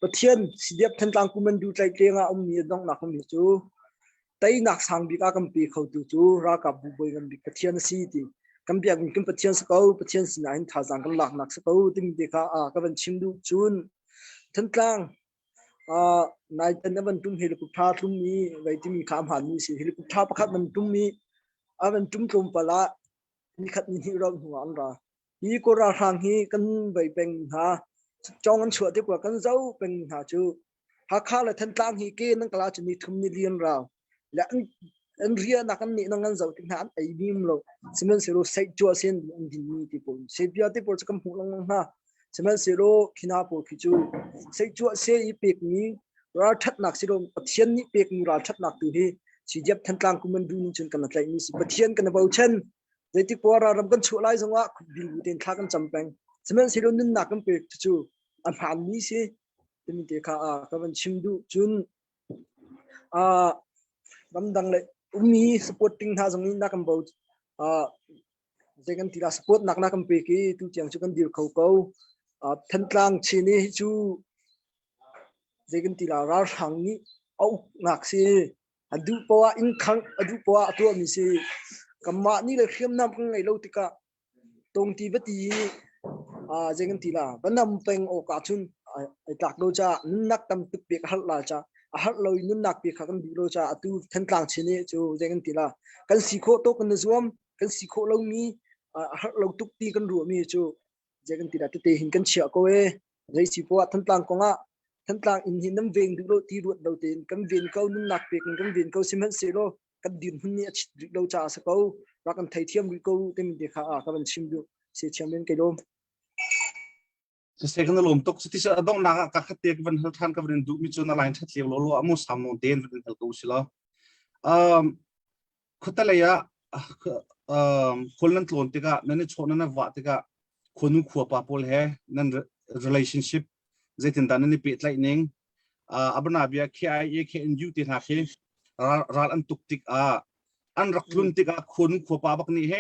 pathian sidiap than tlang kuman du tlai tlenga mi dong nak mi chu tai nak sang bi ka kan pi khau tu chu ra ka bu boi kan bi pathian si ti kan biak kan pathian scow pathian sinain tha sang kan lak nak scow tim de ka ka ban chim du chun than tlang nai tan ban tum helicopter tum mi vai ti mi kham han mi si helicopter pakhat man tum mi avan tum tum pala ni khat ni rom huan ra hi ko ra hang hi kan bai peng ha chong an chua te kwa kan zau peng ha chu ha kha la than tlang hi ke nang kala chu ni thum ni lian ra la an ria na kan ni nang an zau ting han ai bim lo simen sero sai chu sen din ni ti po se bia te por chakam hu lang ha semen sero khina po khichu sei chu se I pek ni ra that nak siro pathian ni pek ni ra that nak tu hi si jep than tlang kuman du ni chun kan tlai ni si pathian kan bau chen zeti pora ram kan chu lai zonga bil ten thla kan champeng semen siro nin nak kan pek chu an han ni si temi te kha ka ban chim du chun ram dang le umi supporting tha zong ni na kan bau zegan tira support nak na kan pe ki tu chiang chu kan dir khau ko than tlang chini chu zegan tila ra hang ni au ngak si adu pawa in khang adu pawa atu mi si kamma ni le khiam nam kan ngai lo tika tong ti bati zegan tila banam peng o ka chun ai tak lo cha nak tam tuk pe hal la cha hal lo nun nak pe kha kan bi lo cha atu than tlang chini chu zegan tila kan si kho to kan zuam kan si kho lo mi hal lo tuk ti kan ru mi chu zegan tila te hin kan chia ko e rei si po than tlang ko nga than tlang in hin nam veng du lo ti ruat lo ten kan ven ko nun nak pe kan ven ko simhan se lo kan din hun ni achit lo cha sa ko ra kan thai thiam ri ko tem de kha ka ban chim du se chiam len ke lo จะเสกกันลมตกสติสะดองนักกักเตียกวันทันกับวันดูมิจนาไลน์ทัดเลี้ยวโลอามุสามโมเดนวันเฮลกูสิละคุตเลยอะคนนั้นตัวติกะนั่นชนนั่นวัดติกะคนนู้ขัวปะปอลเฮนั่น relationship เจตินตานั่นปิดไลนิ่งอับนาบียา KIA KNU ติดหักรัลอันตุกติกอันรักลุนติกะคนขัวปะบักนี่เฮ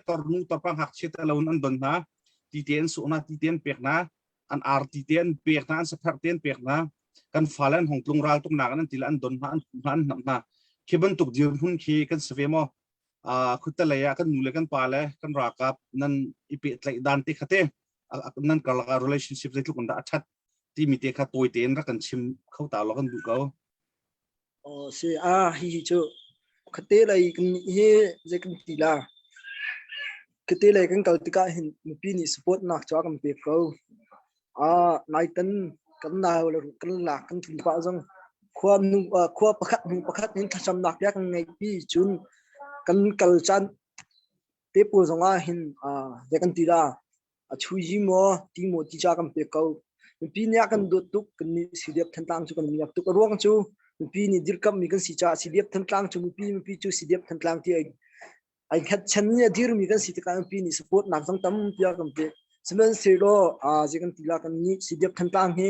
ตอร์นูตอร์ปังหักเชตเราอันดนนะตีเตียนสุนัขตีเตียนเปียกนะอันอาร์ตีเตียนเปียกนะอันสกัดเตียนเปียกนะกันฟ้าเล่นของตรงรัลตรงนักนั่นตีละอันดนนะอันนั้นนะคิดบันตุกเดียวหุ่นขี้กันเสวียมคุตเลยกันนูเลกันปาเลยกันรักกับนั่นอีปิดเลยดันติขัดเตนั่นก็ละ relationship ได้ทุกคนได้ชัดที่มีเตะขัดตัวเตียนรักกันชิมเข้าตาเรากันดูเขาเสียฮิจูขัดเตะอะไรกันเฮ้จะกันตีละขัดเตะอะไรกันเก่าติกาเห็นมีปีนี้สปอร์ตนักจ้ากันเปียกเขานายตันกันนาวแล้วกันหลักกันถึงป่าจังความนุ่งความประคัดนี้ทำหนักยากไงพี่จุนกันกัลจันเตปูสงาหินจะกันตีละช่วยยิมตีโมตีจากกันเปียกเขาปีนี้กันดูตุกกันนี่สิเดียบทันตังจูกันมีตุกร่วงจูปีนี้ดิลกับมีกันสิจ่าสิเดียบทันตังจูปีจูสิเดียบทันตังที่ไอ้ขัดฉันเนี่ยดิลมีกันสิตกันปีนี้สปอร์ตนักตั้งตั้มเปียกันเปียสมัยเสร็จแล้วจะกันตีละกันนี่สิเดียบทันตังเฮ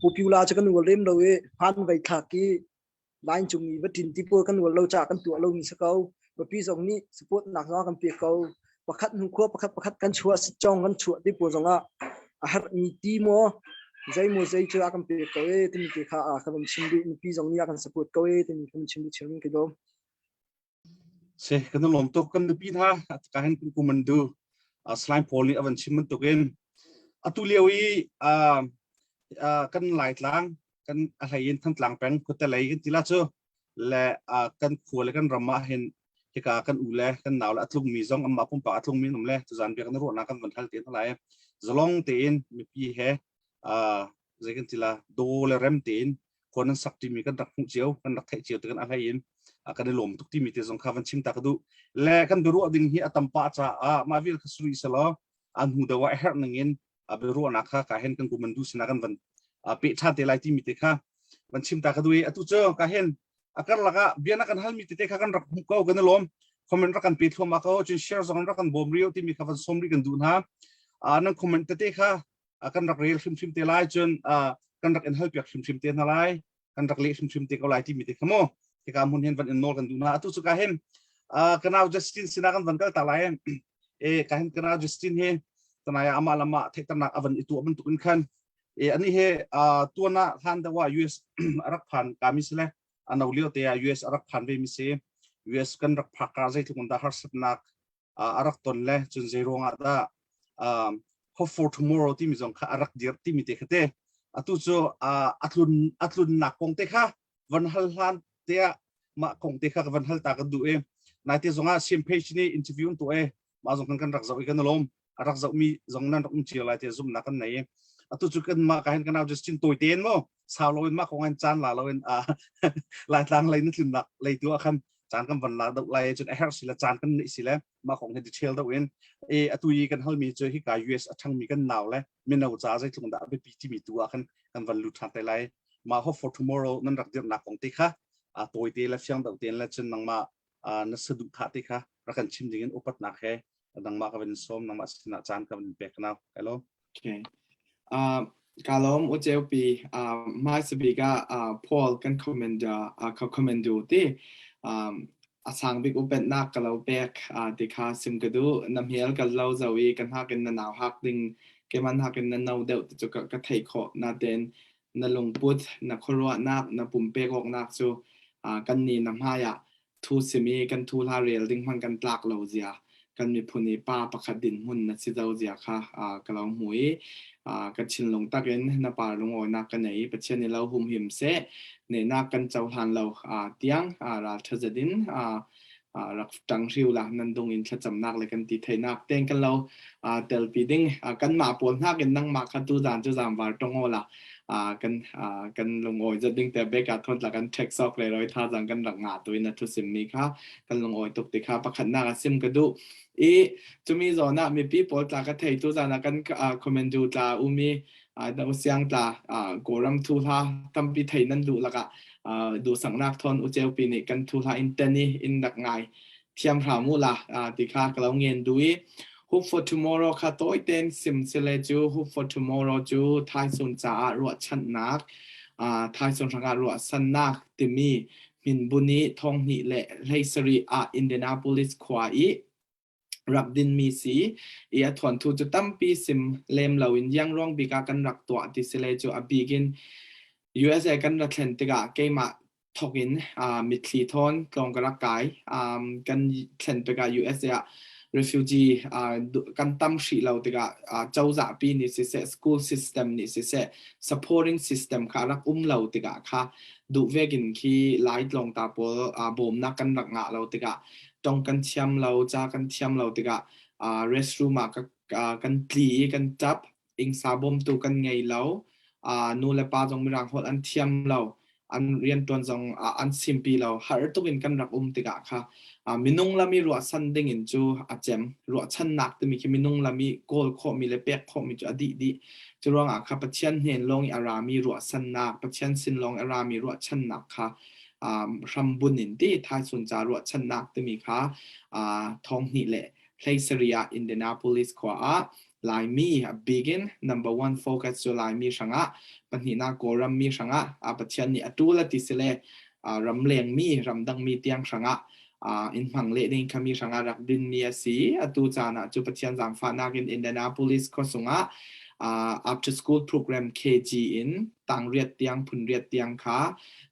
popular จะกันวัวเล่มเราพันไว้ทักกี้ไลน์จุงมีวัดถิ่นที่พวกกันวัวเราจากกันตัวเรามีสักเอาปีสองนี้สปอร์ตนักน้องกันเปียกเขาประคัดหัวประคัดกันชัวสิจ้องกันชัวที่พวกสองหากมีทีมใจเจอกันเปียกเขาที่มีเกี่ยวกับมันชิมดูปีสองนี้กันสปอร์ตเขาที่มีคนชิมดูเชิงกันดูเสกกันลมตกกันดูปีท่าการเห็นกูมันดูสไลม์พอลี่อวันชิมมันตกเองตุเลียวกันหลายครั้งกันอะไรยินทั้งหลังแปลงก็แต่ไหลกันทีละเจ้าและกันขัวและกันรำมาเห็นที่กันอูเล่กันหนาวและอัตลุงมีซองอัมมาปุ่มปะอัตลุงมีหนุ่มเล่จะจานเบียกันรู้นะกันวันทัลเตียนเท่าไหร่จะลองเตียนมีปีเหจะกันทีละโดและเริ่มเตียนคนนั้นสักที่มีกันรักหุ่นเจียวกันรักเทเจียวแต่กันอะไรยินกันได้ลมทุกที่มีแต่สงครามชิมตากระดูและกันดูรู้ดิ่งเฮียตัมปะจ้ามาวิลคสุริสลาอันหูดาวะเฮร์นังเงินไปรู้นักข้าการเห็นกันกูมันดูสินะกันวันเปิดชาติลายที่มีเตะข้าวันชิมตากระดูตุเจ้าการเห็นกันละก็เบียนักกันฮัลมีเตะข้ากันรักหุ่นเก้ากันได้ลมคอมเมนต์รักกันปิดทั่วมาเขาจนแชร์ส่งรักกันบอมเรียวที่มีข้าวันสมรีกันดูนะนั่งคอมเมนต์เตะข้ากันรักเรียลชิมเตะลายจนกันรักเอ็นฮัลเปียกชิมเตะนั่นลายกันรักเลี้ยชิมเตะเขาลายที่มีเตะข้าโมที่การมุนเห็นวันเอ็นโนกันดูนะตุสุการเห็นกันเอาจัสตินสินะกันวันก็ตาลายการเห็นกันเอาจัสตินเฮตอนนี้อามาลามาเทตนักอวันituมันตุกันขันอันนี้เฮตัวน่ะท่านแต่ว่า US รักพันกามิสเลยอันนั้นเลี้ยวแต่ US รักพันเวมิเซ US กันรักพักการใจทุกคนได้ฮัสนักรักตนเลยจนเจริญอ่ะได้hope for tomorrow ที่มีสองข้ารักเดียร์ที่มีเตะเตะตุโจอัตลุนนักคงเตะข้าวันฮัลฮันเตะมาคงเตะข้าวันฮัลตากันดูนายที่สองอ่ะ same page นี่ interview ตัวมาส่งกันรักเจ้าอีกกันลมรักเจ้ามีสองนั้นรักมีเชียร์อะไรที่ซุ่มนักกันไหนตุจุกันมาการเห็นกันเอาจะชินตัวเตียนมั้งสาวเราเป็นมาของอันจานหล่าเราเป็นหลายทางเลยนึกถึงหนักเลยตัวคันจานกันวันละดอกเลยจนแอร์สิละจานกันนี่สิละมาของเฮดเชลตัวเองตุยกันฮัลมีเจอที่กาย US ทั้งมีกันหนาวเลยไม่หนาวจ้าใจตรงนั้นไปปีที่มีตัวกันวันลุทันแต่ไรมา hope for tomorrow นั่นรักเดียร์หนักของติค่ะตัวเตียนและเชียงตัวเตียนและจนนังมานัสดุขาติค่ะรักกันชิมดิ่งอุปนักแค่นังมากับเป็นส้มนังมาสินะจานกับเป็นเบกนาวฮัลโหลKalom ucepi mai sebiga Paul kan komendu ti asang big upet nak kalau bek dikha sim gadu namhial kalau zawi kan hakin na naw hak ding keman hakin na naw deu tu ka thai kho na den na longput na khorwa nak na pumpe gok nak chu kan ni namhaya thu semi kan thu la rel ding man kan tlak lo zia kan mi phuni pa pakhadin hun na si zau zia kha kalau huiกันชินลงตักเองนับป่าลงอ่อยนักกันไหนประเทศนี้เราหุ่มหิมเสะเนี่ยนักกันเจ้าทานเราเตียงราชจดินรักจังริวละนันดงอินชจำนักเลยกันตีไทยนักเต้นกันเราเตลปีดิ้งกันมาปวนนักกันนั่งมาคันตูจานวาร์ตงโอละ กันลงโอยจะดึงแต่เบกาทนหลักกันเช็คซอกเลยร้อยท่าจังกันหลักงาตัวนัทุสิมนี้ค่ะกันลงโอยตกติค่ะประคันหน้ากันซิมกระดูจะมีโซน่ะมีปีโป้ตากันเทยตัวจานะกันคอมเมนต์ดูตามีดาวเสียงตาโกรัมทูท่าตั้มปีไทยนั่นดูละกะดูสังนักทนอุเจลปีนี้กันทูท่าอินเตอร์นี่อินดักไงเทียมหามูละติค่ะกำลังเงินดูHope for tomorrow ค่ะตัวเต็นซิมเซเลจู Hope for tomorrow จูไทยสุนจ่ารวดชันนักไทยสุนทางการรวดสันนักติมีมินบุนีทองนิเละไลสรีอินเดียนาโพลิสควายรับดินมีสีถอนทูจะตั้มปีซิมเลมเหล่าอินยังร้องบิกากันรักตัวติเซเลจูบีกิน USA กันรักเห็นติกาเกมาทอกินมิดลีทอนกลองกระกายกันเห็นติกา USA refugee กันตั้มสีเราติกาเจ้าจ่าปีนี่สิเส school system นี่สิเส supporting system ค่ะรักเราติกาค่ะดูเวกินที่ไลท์ลงตาโปบ่มนักกันรักงะเราติกาตรงกันเทียมเราจ้ากันเทียมเราติกาrestroom กันปลีกันจับอิงสาบมตูกันไงเรานูเลปาจงมีรังหดอันเทียมเราอันเรียนตัวจงอันซิมปีเราหาตุกินกันรักติกาค่ะมินุงลามีรัวสันดิ่งอินจูอาเจมรัวชันนักแต่มีแค่มินุงลามีโกลข้อมีเลเปกข้อมีจูอดีจะร้องค่ะปัจจัยเห็นลงอารามีรัวสันนักปัจจัยสินลงอารามีรัวชันนักค่ะรัมบุญอินที่ไทยสุนจารัวชันนักแต่มีค่ะทองหิเล่เพลย์เซียอินเดียนาโพลิสขวาลายมี begin number one focus จะลายมีสังะปัญหาหน้าโกรัมมีสังะปัจจัยนี้ตัวละติสเลรำเลียงมีรำดังมีเตียงสังะอินพังเล่นี่ขมีสังะรักดินมีสีตัวจานะจุปัจจัยจางฟ้านากินอินเดียนาโพลิสก็สังะafter school program KG in ต่างเรียดเตียงพุนเรียดเตียงค่ะ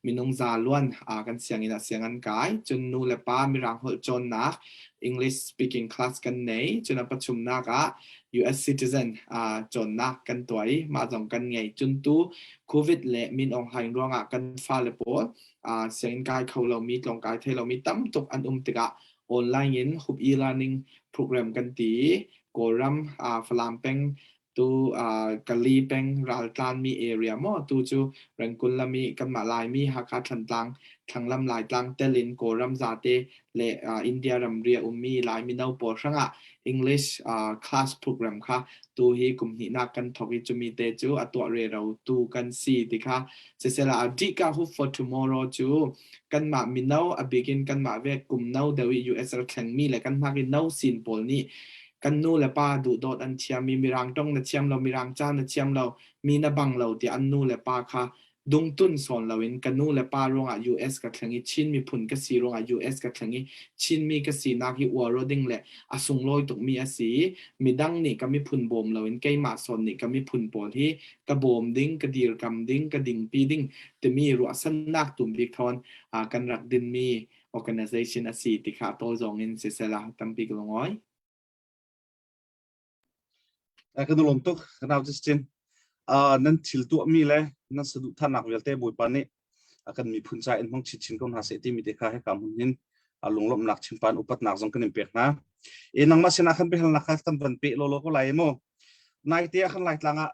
มีนงจาล้วนกันเสียงอินะเสียงอันกายจนนูเลป้ามีรังหดจนนัก English speaking class กันไหนจนประชุมนักUS citizen จนนักกันตัวมาจงกันไงจนตู้โควิดและมินองหายร่วงกันฟ้าเลปอเสียงกายเขาเรามีลงกายเทเรามีตั้มตกอันติกะออนไลน์ยินหุบe-learning โปรแกรมกันตีโกรัมฟลามเป็งตูกะลีเป็งรัลตานมีเอเรียมอตูจูรังกุลลามีกันมาลายมีฮักคัดทันตังทั้งลำลายตังเตลินโกรัมซาเตเลอินเดียรัมเรียมีลายมีนาวปอชังEnglish class program ค่ะตูฮีกลุ่มหินักกันทกิจูมีเตจูตัวเรเราตูกันซีติค่ะเสร็จแล้วดิกา hope for tomorrow จูกันมามีนาวbegin กันมาเวกลุ่มนาวเดวิ US แข่งมีและกันมากินนาวสินปอลนี่กันนู่นแหละป้าดูดอดอันเชียมีรังต้องนะเชียมเรามีรังจ้านะเชียมเรามีนะบังเราที่อันนู่นแหละป้าค่ะดงตุนสอนเราเองกันนู่นแหละป้าโรงUS กับแข่งนี้ชินมีผลกษีโรงUS กับแข่งนี้ชินมีกษีนักที่วัวรถดิ้งแหละสุงลอยตกมีสีมีดังนี่ก็มีผลบ่มเราเองใกล้มาสอนนี่ก็มีผลปอที่กระบ่มดิ้งกระดีกำดิ้งกระดิ่งปีดิ้งแต่มีรัวสันนักตุ่มบิกทอนกันรักดินมี organization สีติขาโตจงเงินเสียละตั้งปีกลงอ้อยkan ulom tuk kanau justin nan thil tu mi le nan sadu thanak welte boi pani akan mi phuncha in hong chichin kon ha se ti mi dekha he kam hin alunglom nak chimpan upat nak jong kan impek na e nang ma sena khan be hal nakha kan ban pe lo lo ko lai mo nai te khan lai tlanga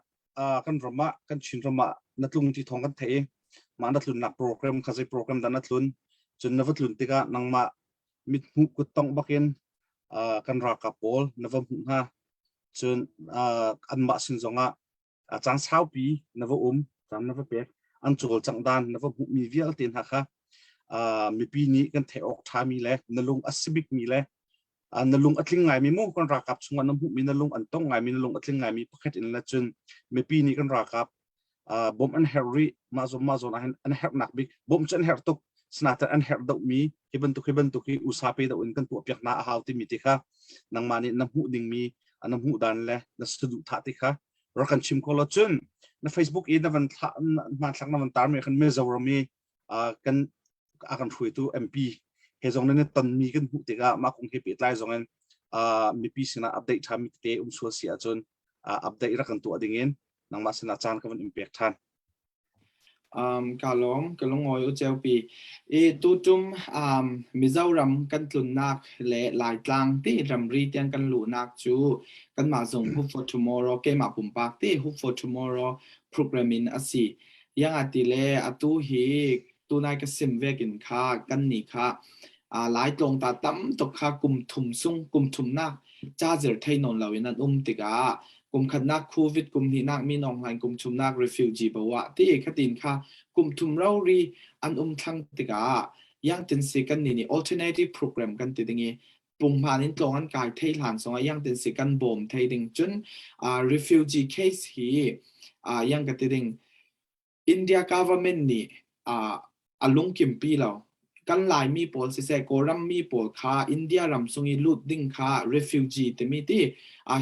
kan roma kan chin roma natlung ti thong kan the ma natlun nak program khaje program dan natlun chun nawatlun tika nang ma mit hu kutong bakin kan ra ka pol nawa ha chun an ma sin zonga chang sau pi nawa chang nawa pek an chul chang dan nawa mi vial tin ha kha mi pi ni kan the ok tha mi le nalung asibik mi le nalung atling ngai mi mu kan ra kap chunga nam hu mi nalung an tong ngai mi nalung atling ngai mi pakhet in la chun mi pi ni kan ra kap bom an herri ma zo an her nak bik bom chen her tuk snata an her dau mi hiban tu ki usape da un kan tu pyak na haw ti mi ti kha nang mani nam hu ding mi anam hu dan le na studu tha ti kha ra kan chim ko lo chun na Facebook e na van ma thak na van tar me kan me zawra mi kan akan thui tu MP he zong ne tan mi kan hu ti ga ma kong he pet lai zong en mi pi sina update tha mi te so sia chun update ra kan tu adingen nang ma sina chan ka van impact than kalong ngoi u cheu pi tu tum Mizoram kan tlun nak le lai tlang ti ramri tiang kan lu nak chu kan ma zong hope for tomorrow ke ma pum pak ti hope for tomorrow programming asi yang ati le atu hi tu nai ka sim vekin kha kan ni kha lai tlong ta tam tok kha kum thum sung kum thum nak cha zer thai non lawin an tikaกุมขัดนักโควิดกุมที่นักมีน้องหลายกุมชุมนัก refugee บวะที่ขัดินค่ะกุมทุมเรารีอันทั้งติกายังตินสิกันนี่ alternative program กันติดงี้ปุ่มผ่านนิตรงอันกายเทหลานสองยังตินสิกันบ่มเทดิงจนrefugee case ฮียังกันติดง India government นี่ลุงกิมปีเรากันหลายมีปอลสิเซโกรัมมีปอลค่าอินเดียรัมซุงอีลุดดิ้งค่า refugee แต่มีที่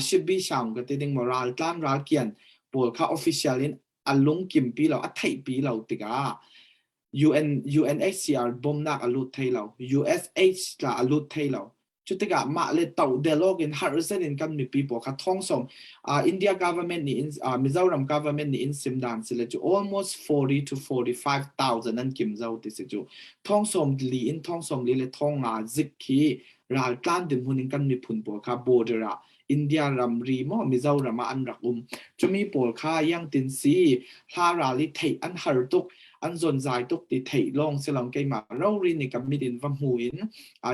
ชิบบีชาวกันติดงมอรัลตามรัลเกียนปอลค่า official อินลุงกิมปีเราไทยปีเราติกา UNHCR บ่มนักลุดไทยเรา USH ละลุดไทยเราจุดที่กะมาเลยเต่าเดลกินฮาร์เซนกันมีปีบอกค่ะท้องสมอินเดีย government นี่มิโซรัม government นี่อินซิมดานสิเลยจู almost 40 to 45,000 นั่นกิมเจ้าติสิจูท้องสมลีอินท้องสมลีเลยท้องจิกขีรัลการดิมหุ่นกันมีผลบอกค่ะ border อินเดียรัมรีมอมิโซรัมอันรักจะมีปอลค่ายังตินซีฮาราลิเทอันฮาร์ตุกอันสนใจตุกติเทลองเสลองเกมาเราเรียนในกับมิดินฟัมหูอิน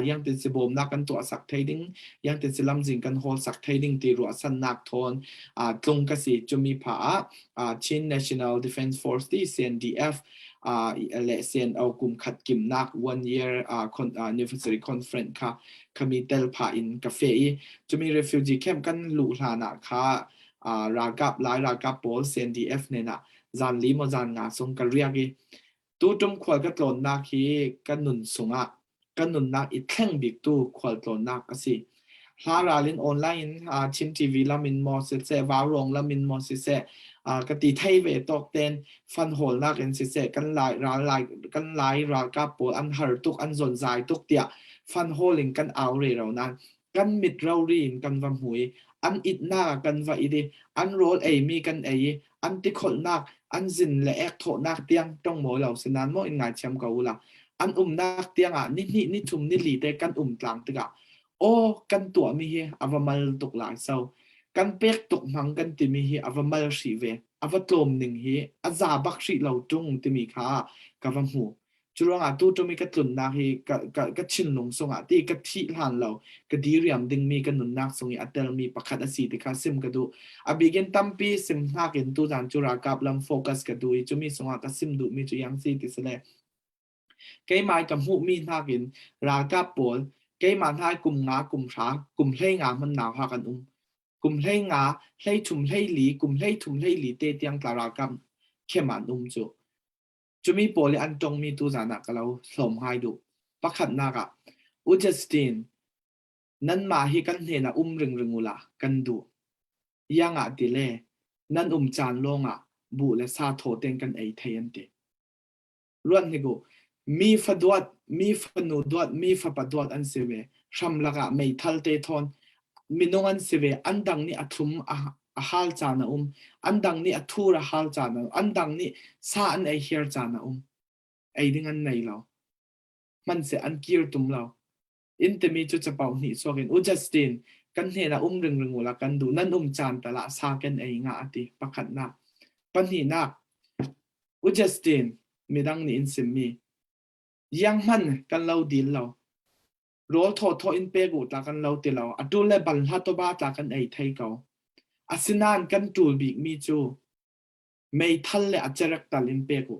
ยังตินสิบมนักกันตัวสักเทดิ้งยังตินสิลำจิงกันโฮสักเทดิ้งตีรัวสันนักทอนตรงกสิจะมีผาชิน National Defense Force ที่ CNDF และเซียนเอากลุ่มขัดกิมนัก one year anniversary conference ค่ะขมีเตลผาอินกาเฟ่จะมี refugee camp กันหลุหานาค่ะรากับหลายรากับโพล CNDF เนี่ยนะจานลีมจานงาส่งกันเรียกตู้จมขวดก็ตลนักฮีกันหนุนสูงกันหนุนนักอีกแข่งบิ๊กตู้ขวดตลนักก็สิฮาราลินออนไลน์ชิมทีวีละมินมอสิเซวาวรองละมินมอสิเซกติไทยเวตอกเตนฟันโหลนักเอ็นสิเซกันหลายกันหลายรากับโพลอันฮาร์ตุกอันสนใจตุกเตียฟันโฮลิงกันเอาเรื่องนั้นกันมิดเรารีนกันวันหุยอันอิดหน้ากันว่าอีดีอันโรลมีกันอันติขลนักอันจินและแอกโถนักเตียงต้องโมเหล่าสนานโมอินงานเชียมเก่าละอันนักเตียงนี่ทุ่มนี่หลีแต่กันกลางตึกโอ้กันตัวมีเฮอวมาลตกหลายเศร้ากันเปียกตกมังกันติมีเฮอวมาลสีเวอวตลมหนึ่งเฮอาซาบักสีเหล่าจงติมีค่ากำลังหูจุลงตู้จะมีกระตุนนักเฮกชินลงสงตีกระทิหานเรากระดีเรียมดึงมีกันหนุนนักสงอัตเตอร์มีประคัดสีติคาซิมกระดูบิเกนตัมปีซิมนักเห็นตู้จานจุรากับลำโฟกัสกระดูจะมีสงกระซิมดูมีจุยังสีติสเลเกย์มากับหูมีนักเห็นรากับปวดเกย์มาท้ายกลุ่มงากลุ่มช้ากลุ่มเล่งามันหนาวหากันกลุ่มเล่งาเล่ถุมเล่หลีกลุ่มเล่ถุมเล่หลีเตเตียงตารากับเข้มานจูจะมีโปรเลอันจงมีตัวจานักเราสมให้ดูประคัดนักอุจสตินนั่นมาให้กันเห็นรึงอุละกันดูยังติเล่นั่นจานลงบุและซาโถเต็งกันเทียนเตล้วนนี่กูมีฝดวดมีฝนูดวดมีฝปดวดอันเสวชัมละไม่ทัลเตทอนมีนงอันเสวอันดังนี่ทุ่มฮาลจานะอันดังนี่ทูระฮาลจานะอันดังนี่ซาอันเฮียร์จานะดิ้งอันไหนเรามันเสียอันกีร์ตุมเราอินเตมีจุดจะเป่าหนีสวกินอุจัสตินกันเห็นรึงอุละกันดูนั่นจานแต่ละซากันงาติประคัดนักปัญหานักอุจัสตินมีดังนี้อินซิมมียังมันกันเราดีเราโรลโทอินเปกูตากันเราติเราอัดูเลบัลฮัตบาตากันไทยเขาอาศินานกันจูบิกมีจูไม่ทันเลยอาจจะรักตาลินเปกู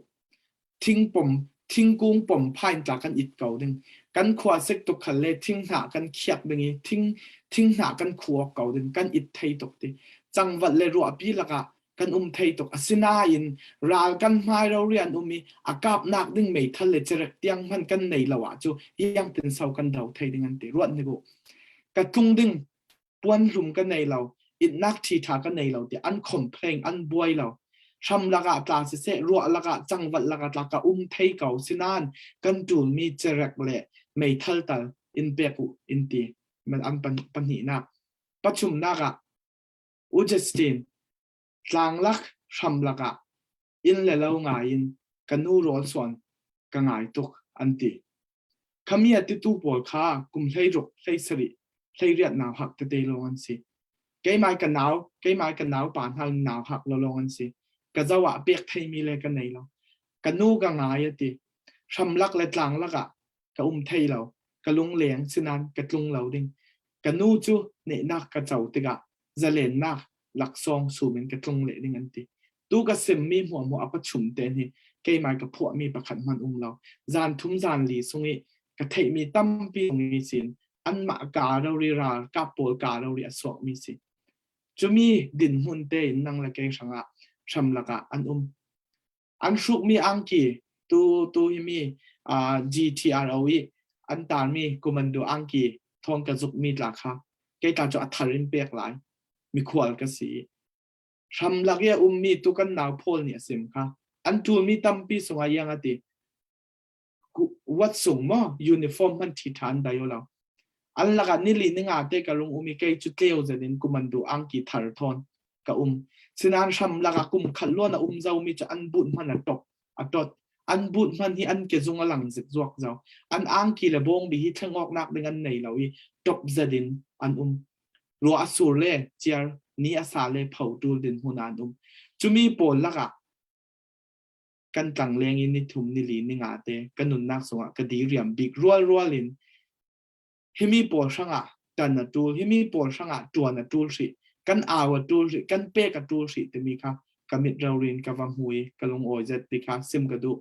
ทิ้งกุ้งผมพายจากกันอิดเก่าดึงกันขวาเซ็กตุกขันเลยทิ้งหากันเขียกดึงทิ้งหากันขวาเก่าดึงกันอิดไทยตกดิจังหวัดเลยรัวปีละกันไทยตกอาศินาอินรากันไม้เราเรียนมีอากาศนักดึงไม่ทันเลยจะรักเตียงมันกันในละวะจูยังเป็นเสากันเดาไทยดึงอันเตรวดนี่กูกระทุ่งดึงปวนรุมกันในเราอินนักทีทากันในเราเดี๋ยวอันคอมเพลงอันบวยเราทำละกะตาเสรัวละกะจังหวัดละกะไทยเก่าสินานกันจูนมีเจริญเลยไม่ทัลตัลอินเปกุอินตีมันอันปัญหานักปัจจุบันนักอุจสตินจางลักทำละกะอินเลวงายิน กันนูร้อนส่วนกังไงตุกอันตีขมีติตูปอลข้ากุมให้รุกให้สริให้เรียดหนาวหักเตลงอันสิเกยไม้กันหนาวป่านหันหนาวหักลงอันสิกะจะว่าเปียกไทยมีเลยกันไหนเรากันนูกังไงติชำลักและจางลักะกะไทยเรากะลุงเหลียงสินันกะลุงเราดิ่งกันนูจูเนนักกะเจ้าติกะจะเล่นนักหลักซองสู่มันกะลุงเละดิ่งอันติตูกะเซมมีหัวอัปชุมเตนี่เกยไม้กะพวกมีประคันมันเราจานทุ่มจานหลีสงกกะเทมีตั้มปีมีสินอันมากาเราเรียรากาโปลกาเราเรียสวกมีสิจะมีดินหุ่นเตนังละเกยสังะชำละกะอันชุกมีอังกีตูมีGTROE อันตามีกุมันดูอังกีทองกระจุกมีราคาเกยตาจะอัฐรินเปียกหลายมีขวลกสีชำละเกยมีตุกันนาวโพลเนี่ยสิมค่ะอันตูมีตั้มปีสงยังอติวัดสูงมั้ยยูนิฟอร์มมันที่ฐานได้อยู่แล้วอันละกันนี่ลีนึงอาเตกับลุงมีเกยจุดเลี้ยวจะเดินกุมันดูอังกีทาร์ทอนกับสินานชำละกุมขัดล้วนเจ้ามีจะอันบุญมันตกอันบุญมันที่อันเกจุงหลังจิกจวกเจ้าอันอังกีละบงบีฮิทั้งออกนักดึงอันไหนเราอีตบจะเดินอันรัวอสูรเล่เจียร์นี้อาสาเล่เผาดูดินหัวนานจุมีโปนละกะกันตังเลงอินนิทุมนิลีนิงาเตกันนุนนักสงะกดีเรียมบิกรัวลินฮิมีปอช่างะตันนตูฮิมีปอช่างะตัวนตูสิกันอาวตูสิกันเปกตูสิเตมีค่ะกมิดเราเรียนกับวังหุยกับลงโอยจะติค่ะซิมกระดู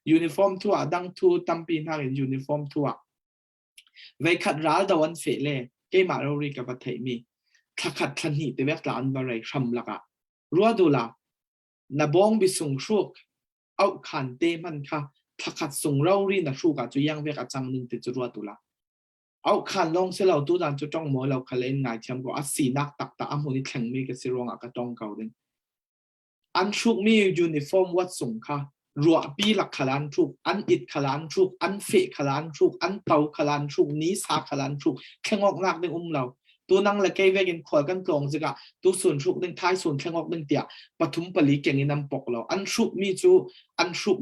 ยูนิฟอร์มทั่วดังทูตั้มปีน่าเรียนยูนิฟอร์มทั่วไว้ขัดร้าดาวันเฟเล่เกมาเราเรียนกับประเทศมีถ้าขัดทันหิเตเวกลานบาร์ไรชำลักะรัวดูละนาบองบิสุงชุกเอาขันเตมันค่ะถ้าขัดส่งเราเรียนนะชูกะจะยังเวกจังหนึ่งติดจรวดตุละเอาขันลงเสเราตู้ดันจะจ้องมอเราคะเล่นไงเทียมก็สีนักตักตาอันนี้แข่งมีกับสิรองอากาจ้องเก่าเด่นอันชุกมียูนิฟอร์มวัดส่งค่ะรัวปีหลักขลันชุกอันอิดขลันชุกอันเฟขลันชุกอันเตาขลันชุกนี้สาขลันชุกแข่งออกนักในเราตัวนั่งละเกยเวกินขวดกันกลองสิกะตัวส่วนชุกหนึ่งท้ายส่วนแข่งออกหนึ่งเตียปฐุมปลีเก่งอินนำปกเราอันชุกมีจูอันชุก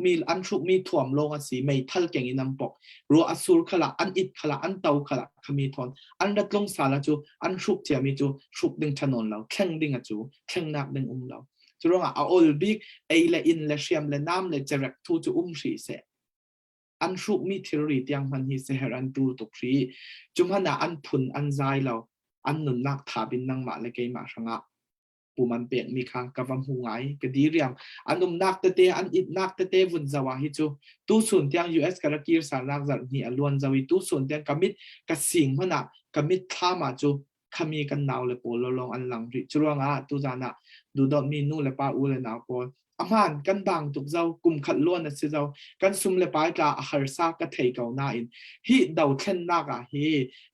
มีถ่วมลงสีไม่ทัลเก่งอินนำปกรัวอสูรขละอันอิดขละอันเตาขละขมีทอนอันดัดลงสาละจูอันชุกเทียมีจูชุกดึงถนนเราแข่งดึงจูแข่งนักดึงเราจุดว่าเอาอลบิกไอละอินละเชียมละน้ำละเจรักทูจูสีเสอันชุกมีเทอร์ริตยังมันฮิเซฮรันตูตุกรีจุมหนาอันทุนอันใจเราอันนุนนักถาบินนังมาเลยเกยมาช่างะปูมันเปียกมีค่ะกับวังหูไงก็ดีเรียงอันนุมนักเตอันอิดนักเตวุ่นจาวาฮิจูตู้ส่วนเตียง US กับกีร์สารนักจัดนี่อล้วนจาวิตู้ส่วนเตียงกมิดกับสิ่งพนักกมิดท่ามาจูขมีกันหนาวเลยปูลงอันหลังริจุรวงตู้จานะดูดอมีนู่เลยป้าอูเลยหนาวปูอาหารกันบางตุกเจ้ากุมขัดล้วนนะสิเจ้ากันซุ่มเลยป้ายกาอาหารซากกระเทยเก่าหน้าอินฮีดาวเทนนักอ่ะฮี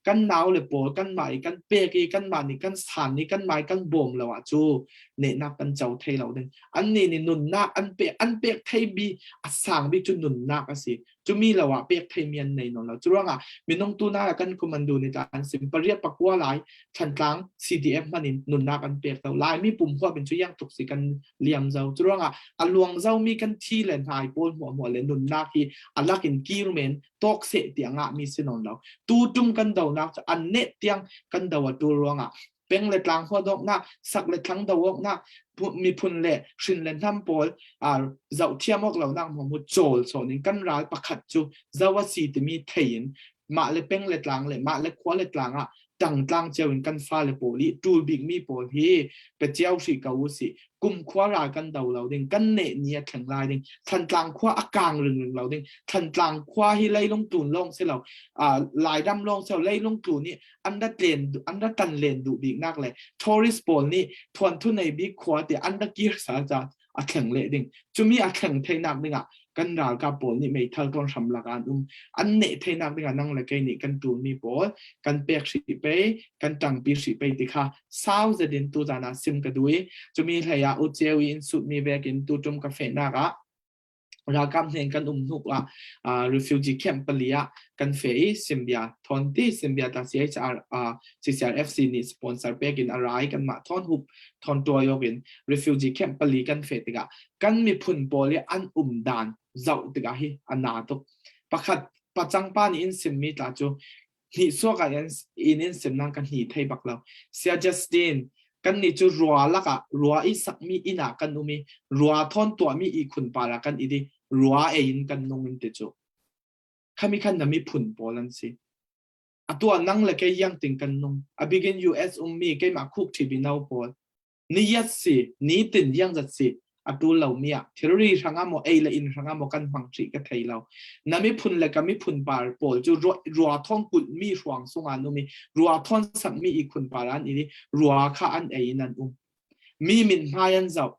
กันหนาวเลยปูกันไหมกันเปียกีกันมานี่กันสานนี่กันไม้กันบ่มแล้วอ่ะจูเนนักกันเจ้าเทยเราเด่นอันนี้นี่นุนนักอันเปียกเทยบีอัสางบีจุนุนนักอ่ะสิจูมีแล้วอ่ะเปียกเทยเมียนในนนเราจุรวงอ่ะมีน้องตู้หน้ากันกุมันดูในการสิมปริยปักว่าหลายทันกลาง CDF มันนี่นุนนักอันเปียกเราลายมีปุ่มขั้วเป็นชุดย่างตุกสิกันเลี่ยมเจ้าจุรวงอ่ะอันลวงเจ้ามีกันที่เลนหายโปนหัวเลนนุนนักที่อันลักอินกีรุเมนตอกเสเตียงอ่ะมีสินนเราตู้จุ่มกันดาวนักอันเนตเตียงกันดาวตัวรวงอ่ะเป็นเล็ดลางหัวดอกนักสักเล็ดทั้งดาวนักมีพุนเล่ชินเลนทำโปลเจ้าเทียมออกเหล่านักหัวมุดโจลโซนิกันร้ายประคัดจูเจ้าว่าสีจะมีเทียนมาเลยเป็นเล็ดลางเลยมาเลยคว้าเล็ดลางอ่ะต่างเจ้าเป็นกันฟ้าเลยโปลีตูบิกมีโปลฮีเป็นเจ้าสีเกาสีกุมคว้ารากันดาวเราเด้งกันเนเนียแข็งลายเด้งทันกลางคว้าอากางเรื่องเราเด้งทันกลางคว้าให้ไล่ลงตูนลงเสียเราลายดำลงเสียไล่ลงตูนนี่อันดัดตันเลนดูบิกนักเลยทอริสโปลนี่ทวนทุนในบิกคว้าแต่อันดัดกีร์สาจัดแข็งเละเด้งจะมีแข็งเทนักเด้งอ่ะกันดาวกับโปลนี่ไม่ทันต้องชำระกันอันเนเทนักเด้งนั่งเลยแกนี่กันตูนมีโปลกันเปียกสีไปกันจังปีสีไปติค่ะสาวจะเดินตัวจานาซิมกันด้วยจะมีอะไรอุจเจวินสุดมีแบกินตัวจมกาแฟนักอ่ะรากำเห็นกันนุกrefugee camp ปลียกันเฟยซิมเบียทอนที่ซิมเบียตัด CCRFC นี่สปอนเซอร์เปกินอะไรกันมาทอนหุบทอนตัวยกิน refugee camp ปลีกันเฟติกะกันมีพุ่นโปลีอันดัน zau tiga hi ana to pakhat pachang pa ni in sim mi ta chu ni so ka in sim nang kan hi thei bak lo sia Justin kan ni chu ruwa laka ruwa i sak mi ina kan umi ruwa thon to mi i khun para kan idi ruwa e in kan nong in te chu khami khan na mi phun polan si atua nang la ke yang ting kan nong abigin US mi ke ma khuk thi bi nau pol ni yat si ni tin yang zat si atu lo mia theory ranga mo e la in ranga mo kan hang tri ka thei lo nami phun le ka mi phun par pol chu ruwa thong kul mi hwang sunga no mi ruwa thon sak mi i khun paran ini ruwa kha an e nan mi min hayan zau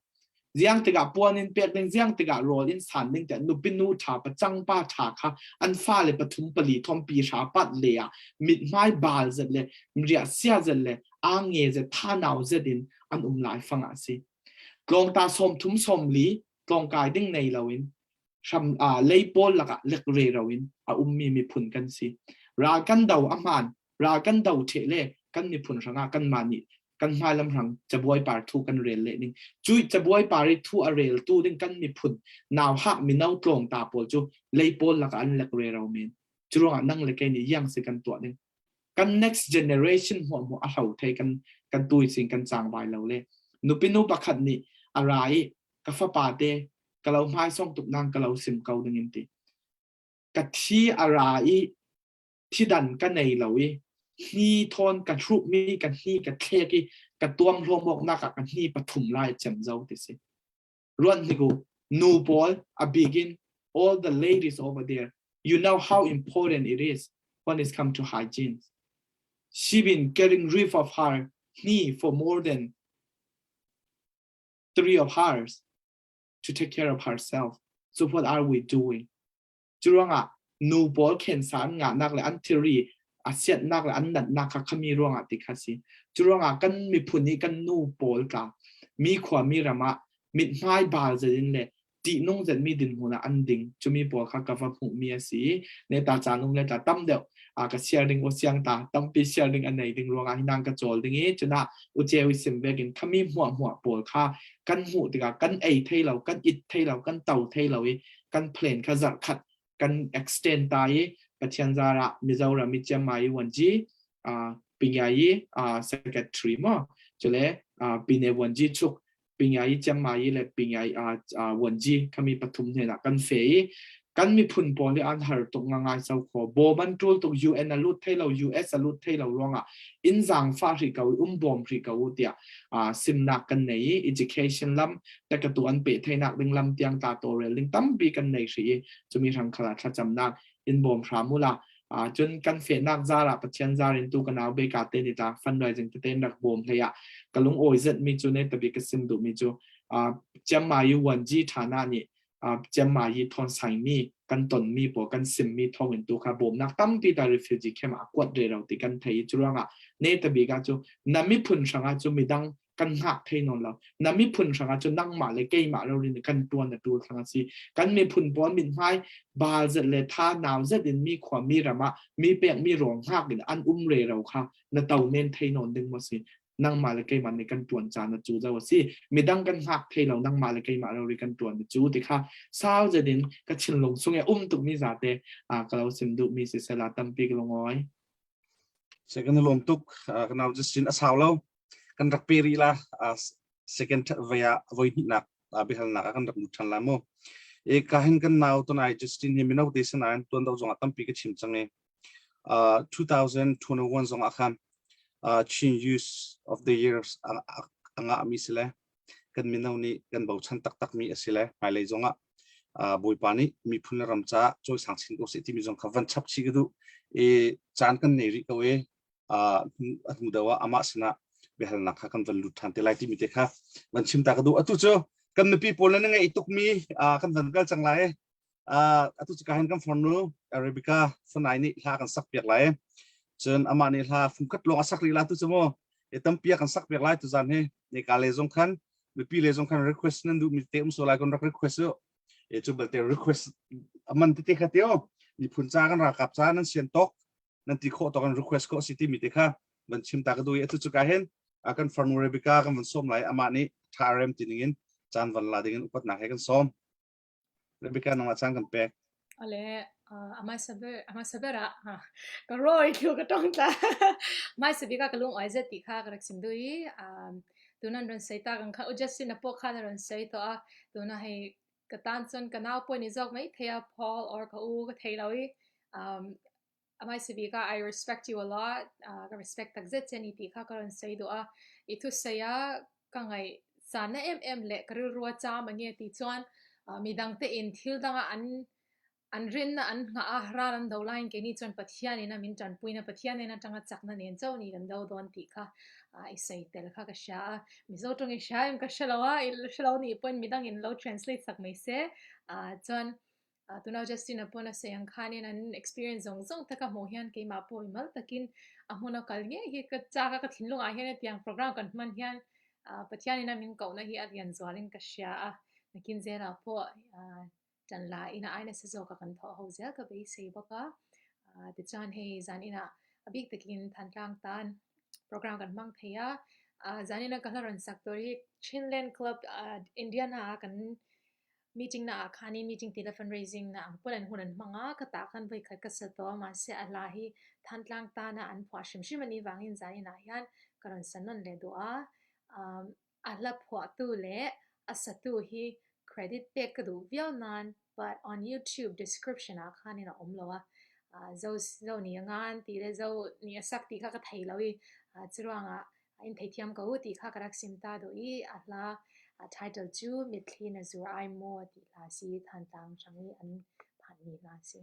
ziang tiga puanin pek ding ziang tiga rol in san ding te nupin nu tha pa chang pa tha kha an fa le pathum pali thom pi sha pat le ya mit mai bal zet le mria sia zet le a nge ze tha naw zetin an lai fanga si klong ta som thum som li klong kai ding nei lawin sham lei pol laka lek re rawin mi phun kan si ra kan dau aman ra kan dau the le kan ni phun ranga kan mani kan mai lam rang chabuai par thu kan rel le ning chui chabuai pari thu a rel tu ding kan mi phun naw ha mi nau klong ta pol chu lei pol laka an lek re raw min churunga nang le ke ni yang se kan to ding kan next generation ho a hau thei kan tui sing kan chang bai lo le nupinu pakhat ni arai ka fa pa te kalau mai song tuk nang kalau sim kau ding ti ka thi arai thi dan ka nei lowi hi thon ka thru mi ka hi ka theki ka tuam hlomok na ka hi pathum lai chem zau ti si ruan ni go nu bol a begin all the ladies over there you know how important it is when it's come to hygiene she been getting rid of her knee for more than 3 of hours to take care of herself so what are we doing churanga nu bol ken san nga nak le an theory asiat nak la an nat nak khami ronga tikhasi churanga kan mi phuni kan nu pol ka mi khwa mi rama mit mai bal zin le ti nong zan mi din huna anding chumi pol kha ka fa phu mi asi ne ta chanung le ta tam de ka sharing o siang ta tam pi sharing an nei ding ronga hinang ka chol ding e chuna u che wi sim begin khami hwa pol kha kan hu tika kan ei thei lo kan it thei lo kan tau thei lo wi kan plan kha zar khat kan extend tai Pathian Zara Mizoram Micham Wanji Pingai secretary mo chole Pine Wanji chuk Pingai Chamai le Pingai Wanji kami pathum ne na kan fe kan mi phun pon le an har tok ngai sau kho bo ban tul tok UN alut thailo US alut thailo ronga in zang fa ri ka bom ri ka tia simna kan nei education lam ta ka tu an pe thaina ding lam tiang ta to re ling tam bi kan nei ri chumi rang khala tha cham nak in bom ramula chun kan fe nak zara Pathian zarin tu kan au be ka te ni ta fundraising te nak bom thaya kalung oi zet mi chu ne tabi ka sim du mi chu chamma yu wanji thana ni chamma yi thon sai mi kan ton mi po kan sim mi thong in tu kha bom nak tam pi ta refugee kem a kwat re raw ti kan thei churanga ne tabi ga chu nami phun sanga chu mi dang kan hak thei non lo nami phun sanga chu nang ma le ke ma lo rin kan tuan na tu sanga si kan mi phun pon min hai bal zet le tha naw zet in mi khwa mi rama mi pek mi rong hak in an re raw kha na tau nen thei non ding mo si nang ma le ke man ni kan tuan cha na chu zaw si mi dang kan hak thei lo nang ma le ke ma lo ri kan tuan chu ti kha saw zet in ka chin long sung e tu mi za te ka lo sim du mi si sala tam pi ka longoi second lom tuk kan au just in asaw lo kan rak peri la second via void na bihal na kan rak muthan la mo e kahin kan naw to nai Justin himino de san an ton daw jong atam pi ka chim change 2021 jong akhan chin use of the years anga mi sile kan minaw ni kan bau chan tak mi asile mai le jonga boi pani mi phun ramcha choi sangsin ko seti mi jong khavan chap chi gdu e chan kan nei ri kawe mudawa ama sina behal na kha kan van luthan te lai ti mi te kha van chim ta gdu atu cho kan mi people na ngai ituk mi kan van gal chang lai atu chi kahin kan phone ru arabica sanai ni la kan sak piak lai chen ama ni la fum khat long asak ri la tu chmo etam pia kan sak piak lai tu jan he ni ka le jong khan mi pi le jong khan request nan du mi te so lai kon request yo e chu bal te request aman te khatio ni phun cha kan ra kap cha nan sian tok nan ti kho to kan request ko city mi te kha ban chim ta ka du atu chu ka hen akan phone arabica kan van som lai ama ni tharem tiningin chan van la dingin upat na he kan som Rebecca nang achang kan pek ole amai saber ha ka roi kyu ka tong ta mai sabi ka kalung oi je ti kha ka rak sim dui tunan ron sei ta kan kha ujasi na po kha ron sei to a tuna hei ka tan chon ka naw po ni jok mai thea Paul or ka u ka thei lawi amai sabi ka I respect you a lot ka respect tak zet ni ti kha ka ron sei do a itu saya ka ngai sana le ka ru ro cha ma nge ti chuan midang te in thil danga an rin na an nga ahra ran do line ke ni chon pathian ina min chan puina pathian ina tanga chakna nen chaw ni kan do don ti kha I say tel kha ka sha mi zo tong i sha em ka shalawa il shalaw ni point midang in lo translate sak mai se chon tu now justin upon a sayang khanin an experience zong zong taka mo hian ke ma po mal takin amuna kal nge hi ka cha ka thinlung a hian tiang program kan man hian pathian ina min ko na hi alian zwalin ka sha nakin zera po chan la ina aina se zo ka kan tho ho zel ka be sei baka ti chan hei zan ina abik takin thantlang tan program kan mang theya zan ina kalaran saktori Chinland Club Indian ha kan meeting na khani meeting tila fundraising na ang pulan hunan mga katakan vai khat ka sa to ma se alahi thantlang ta na an phwa shim shim ani wangin zan ina hian karon sanon le do ala phwa tu le asatu hi credit pek ka du vietnam but on YouTube description a khani na omlowa zo ni ngan ti le zo ni sak ti kha ka thai lawi chirwanga in thaithiam ka ti kha karak simta do I ala title 2 mitli na zur ai mo ti la si thantang changi an phani la si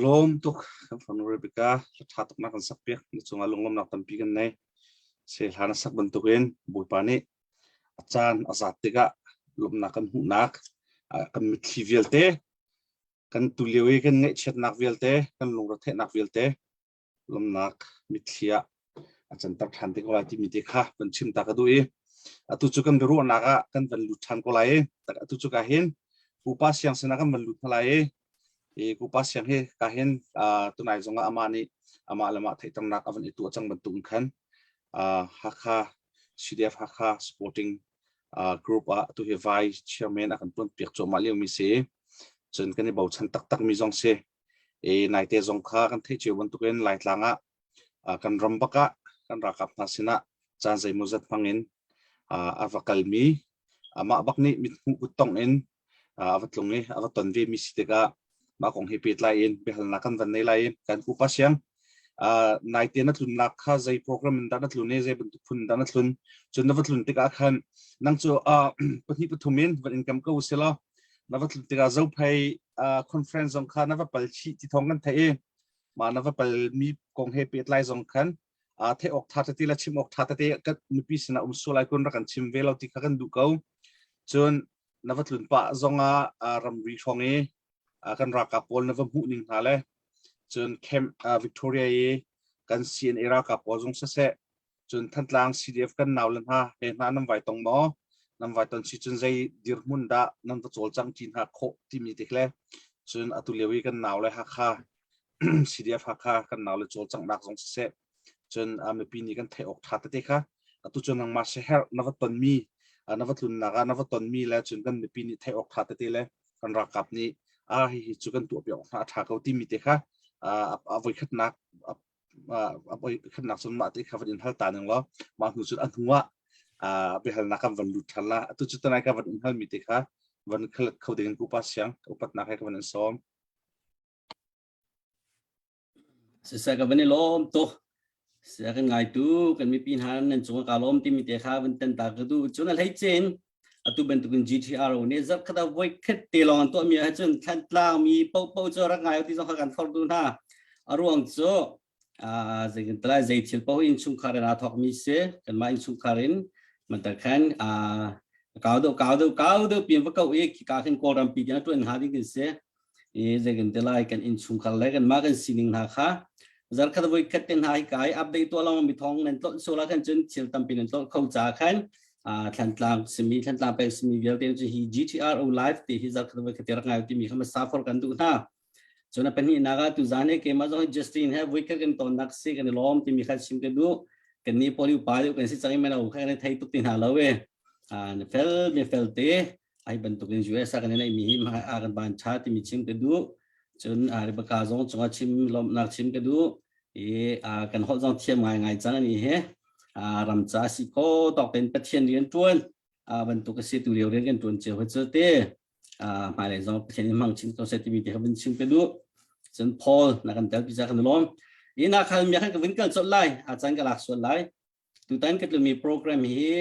ลมตุกฟังนูเรบิกาชาตุกนักสักเปียกในช่วงอารมณ์ลมนักตั้มปีกันในเสียหานักสักบรรทุกเองบุยปานีอาจารย์อาสาติกะลมนักกันหูนักกันมิตรวิลเตกันตุลีวีกันเงยเช็ดนักวิลเตกันลงรถเทนักวิลเตลมนักมิตรเลียอาจารย์ตัดทันติกว่าที่มีเด็กค่ะเป็นชิมตากระดุยตุจุกันรู้นักกันเป็นลุชันก็เลยแต่ตุจุกเห็นกูป้าเสียงสนักกันเป็นลุทลายกูป้าเสียงเฮกเห็นตัวนายจงอามานี่อามาละมาไทยตั้งนักอวันนี้ตัวจังบรรทุกขันฮักค่ะ CDF ฮักค่ะ supporting group ตัวเฮฟไอเชียร์แมนอากันต้นเปียกโจมาเลี้ยวมีเสจนกันในบ่าวชันตักมีจงเสนายเตจงค่ะกันเทจิวันตุกันไล่หลังกันรำบักกันรักกับนาสินะจานใจมุจัดฟังอินอาวักลมีมาบักนี้มิมุตองอินอาวัตลงนี้อาวัตตนเวมิสิเดกะมาของเฮปิดไลน์เบลนักันวันในไลน์กันกูปัสยังนายเตนัทลุนนักข้าใจโปรแกรมมันนัทลุนเนี่ยใจบรรทุกฝุ่นนัทลุนจนนัทลุนติกาขันนั่งจู่ปฏิปทุมินวันอินกัมก็อุศิลานัทลุนติกาเจ้าไปคอนเฟรนซ์สงขลานัทไปชีที่ท้องกันไทยมานัทไปมีของเฮปิดไลน์สงขลาเทออกทัดที่ละชิมออกทัดที่ก็มีพิษณะสุไลคนรักกันชิมเวลาที่กันดูเขาจนนับถึงป่าจงรำรีชงกันรักกับพอลนับหูนิ่งหาเลยจนเข้มวิกตอเรียกันเซียนรักกับพอจงเสะจนทันหลัง CDF กันนาวลันฮะเห็นน้ำไว้ตรงหมอน้ำไว้ตอนชิจนใจดิรมุนดานั่นตัวโจลจังจีนหักโคที่มีติดเลยจนอตุเลวีกันนาวเลยฮักค่ะ CDF ฮักค่ะกันนาวเลยโจลจังนักจงเสะจนมีปีนี้กันเทออกทัดเตะค่ะตุจนนังมาเชฮร์นับตอนมีนับตุนนักนับตอนมีแล้วจนกันมีปีนี้เทออกทัดเตะเลยกันรักกับนี้ฮิจุกันตัวเปียกทัดเขาที่มีเตะค่ะเอาไว้ขัดนักเอาไว้ขัดนักส่วนมากที่เขาเป็นทัลตาหนึ่งแล้วมาถึงจุดอันหัวไปหันนักกันวันลุดทัลละตุจุดนั้นก็วันอินทัลมีเตะค่ะวันเขาเดินกูปัสยังกูปัดนักให้เขาวันซ้อมเสกวันนี้ล้มตัวเสียกันไงตู้กันมีปีนหานั่นจงกาลมที่มีเตะขาเป็นตันตากระดูจนอะไรเจนตุเป็นตุกัน GTR เนี่ยจับขดาไว้คิดเตลอนตัวมีให้จนทันตามีเป้าจะรักไงที่ต้องการฟอร์ดูน่าอารมณ์โซ่จะกันตลาดใจเชี่ยวเป้าอินชุงคารินอาทอกมีเสกันมาอินชุงคารินมันตะขันก้าวดูเปลี่ยนว่าเขาการขึ้นกอรัมปีกันตัวหาดิ้งกันเสจะกันตลาดกันอินชุงคารินกันมากันสิ่งหนึ่งนะคะจากขดาไว้คิดเป็นหายกายอัปเดตตัวเรามีท้องนั่นต้นโซลาร์กันจนเชี่ยวตั้มปีนั่นต้นเข้าจากขันทันตามสมีทันตามไปสมีเวลเดนจะฮี GTR O Liveที่ฮิจากขดาไว้คิดรักไงที่มีคำสั่งฟอร์กันดูนะจนเป็นที่นักตุจานเกมาจงจัสตินเฮฟวิกกันตอนนักสิกันล้อมที่มีขัดชิมกันดูกันนี้พอดีไปดูกันสิจังไม่เราแค่ในไทยตุกตินหาเราเว้เฟลเตไอ้บรรทุกใน US กันในมีหิมกันบานชาที่มีชิมกันดูจนอะไรประกาศจงชิมล้อมนักชิมกันดูกันหดจงเทียมไงจังนี่เฮรำจ้าสิโก้ตอกเป็นประเทศเรียนจวนบรรทุกสิตุเรียวเรียนกันจวนเจ้าหัวเจ้าเต้มาเลยจงประเทศมังชิมตัวเซติมีเดียเป็นชิมกันดูจนพอนักการเดินพิจารณาล้อมอีนักข่าวมีการกับวินกันสดไล่อาจารย์ก็หลักสดไล่ตุตันก็จะมีโปรแกรมนี้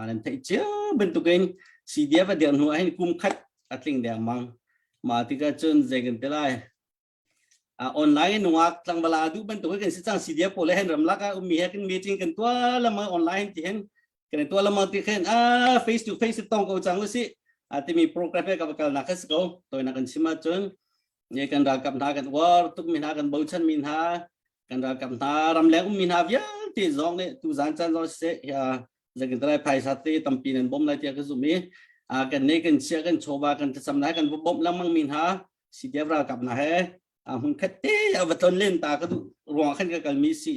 นั่นที่เจ้าบรรทุกเองสีเดียบเดียนหัวให้กุมขัดอัดลิงเดียมังมาที่ก็จนเจกันเท่าไรออนไลน์หนุ่มตั้งเวลาดูบรรทุกกันสิจังสีเดียบพอเลยให้รำลักมีให้กันมีจริงกันตัวละมาออนไลน์ที่เห็นกันตัวละมาที่เห็นface to faceต้องกูจังเลยสิที่มีโปรแกรมให้กับการนักศึกษาตัวนักการชิมาจนเนี่ยกันรักกับนากันวอร์ตุกมินากันบูชันมินากันรักกับนารำเลี้ยงมินาเยอะที่จงเนี่ยตุจันจันจงเสียจะกันตรายภายสัตย์ตั้มปีนันบ่มเลยที่ก็สุมีกันเนี่ยกันเชื่อกันโชว์ว่ากันจะสำนักกันบ่มแล้วมั่งมินาสิเดียบรักกับนาเฮหุ่นขัดเตะเอาไปต้นเล่นตาก็ดูรวงขันกันมีสิ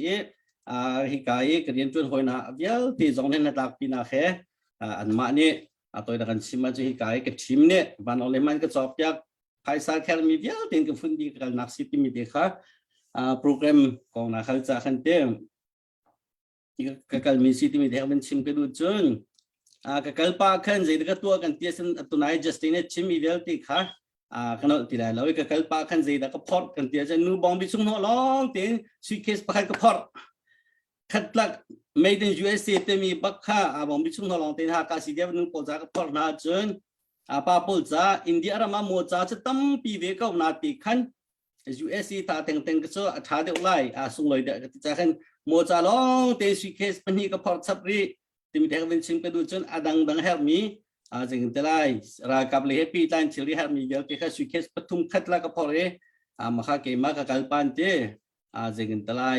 ฮิกายกันเรียนจนหอยนาเยอะที่จงเนี่ยนักปีนาเฮอันมาเนี่ยตัวนักการชิมาจะฮิกายกับทีมเนี่ยวันอเลมันก็จบยากภายสายแค่มีเดียวถึงกับฟุ้งดีกันนักสิทธิ์มีเดียค่ะโปรแกรมของนักข่าวจากขันเต็มกับมีสิทธิ์มีเดียเป็นชิมกันดูจนกับปากขันใจกับตัวกันเตี้ยสันตัวนายจัสตินเนี่ยชิมมีเดียวที่ค่ะกันที่ได้แล้วกับปากขันใจกับพอร์ตกันเตี้ยจะนูบองบิชุนหัวล้องเตี้ยสุดเคสปากกับพอร์ตขัดหลัก made in USA เต็มีบักค่ะบองบิชุนหัวล้องเตี้ยหากาสิเดียนูปอจากกับพอร์ตน่าจนป้าพูดจ้าอินเดียรามาโมจ้าจะตั้มปีเวก้านาติขัน USC ท่าเต็งก็จะท่าเดียวไล่ส่งเลยเด็กจะกันโมจาลองเตสุเคสปัญหากับพอร์ตซับรีที่มีเด็กเป็นชิมกันดูจนดังเฮลมีจึงแต่ไล่รากับเลยปีตันชิลิเฮลมีเยอะที่เขาสุเคสปฐุมขัดละกับพอร์ตมาข้าเกมากับกัลปันเตจึงแต่ไล่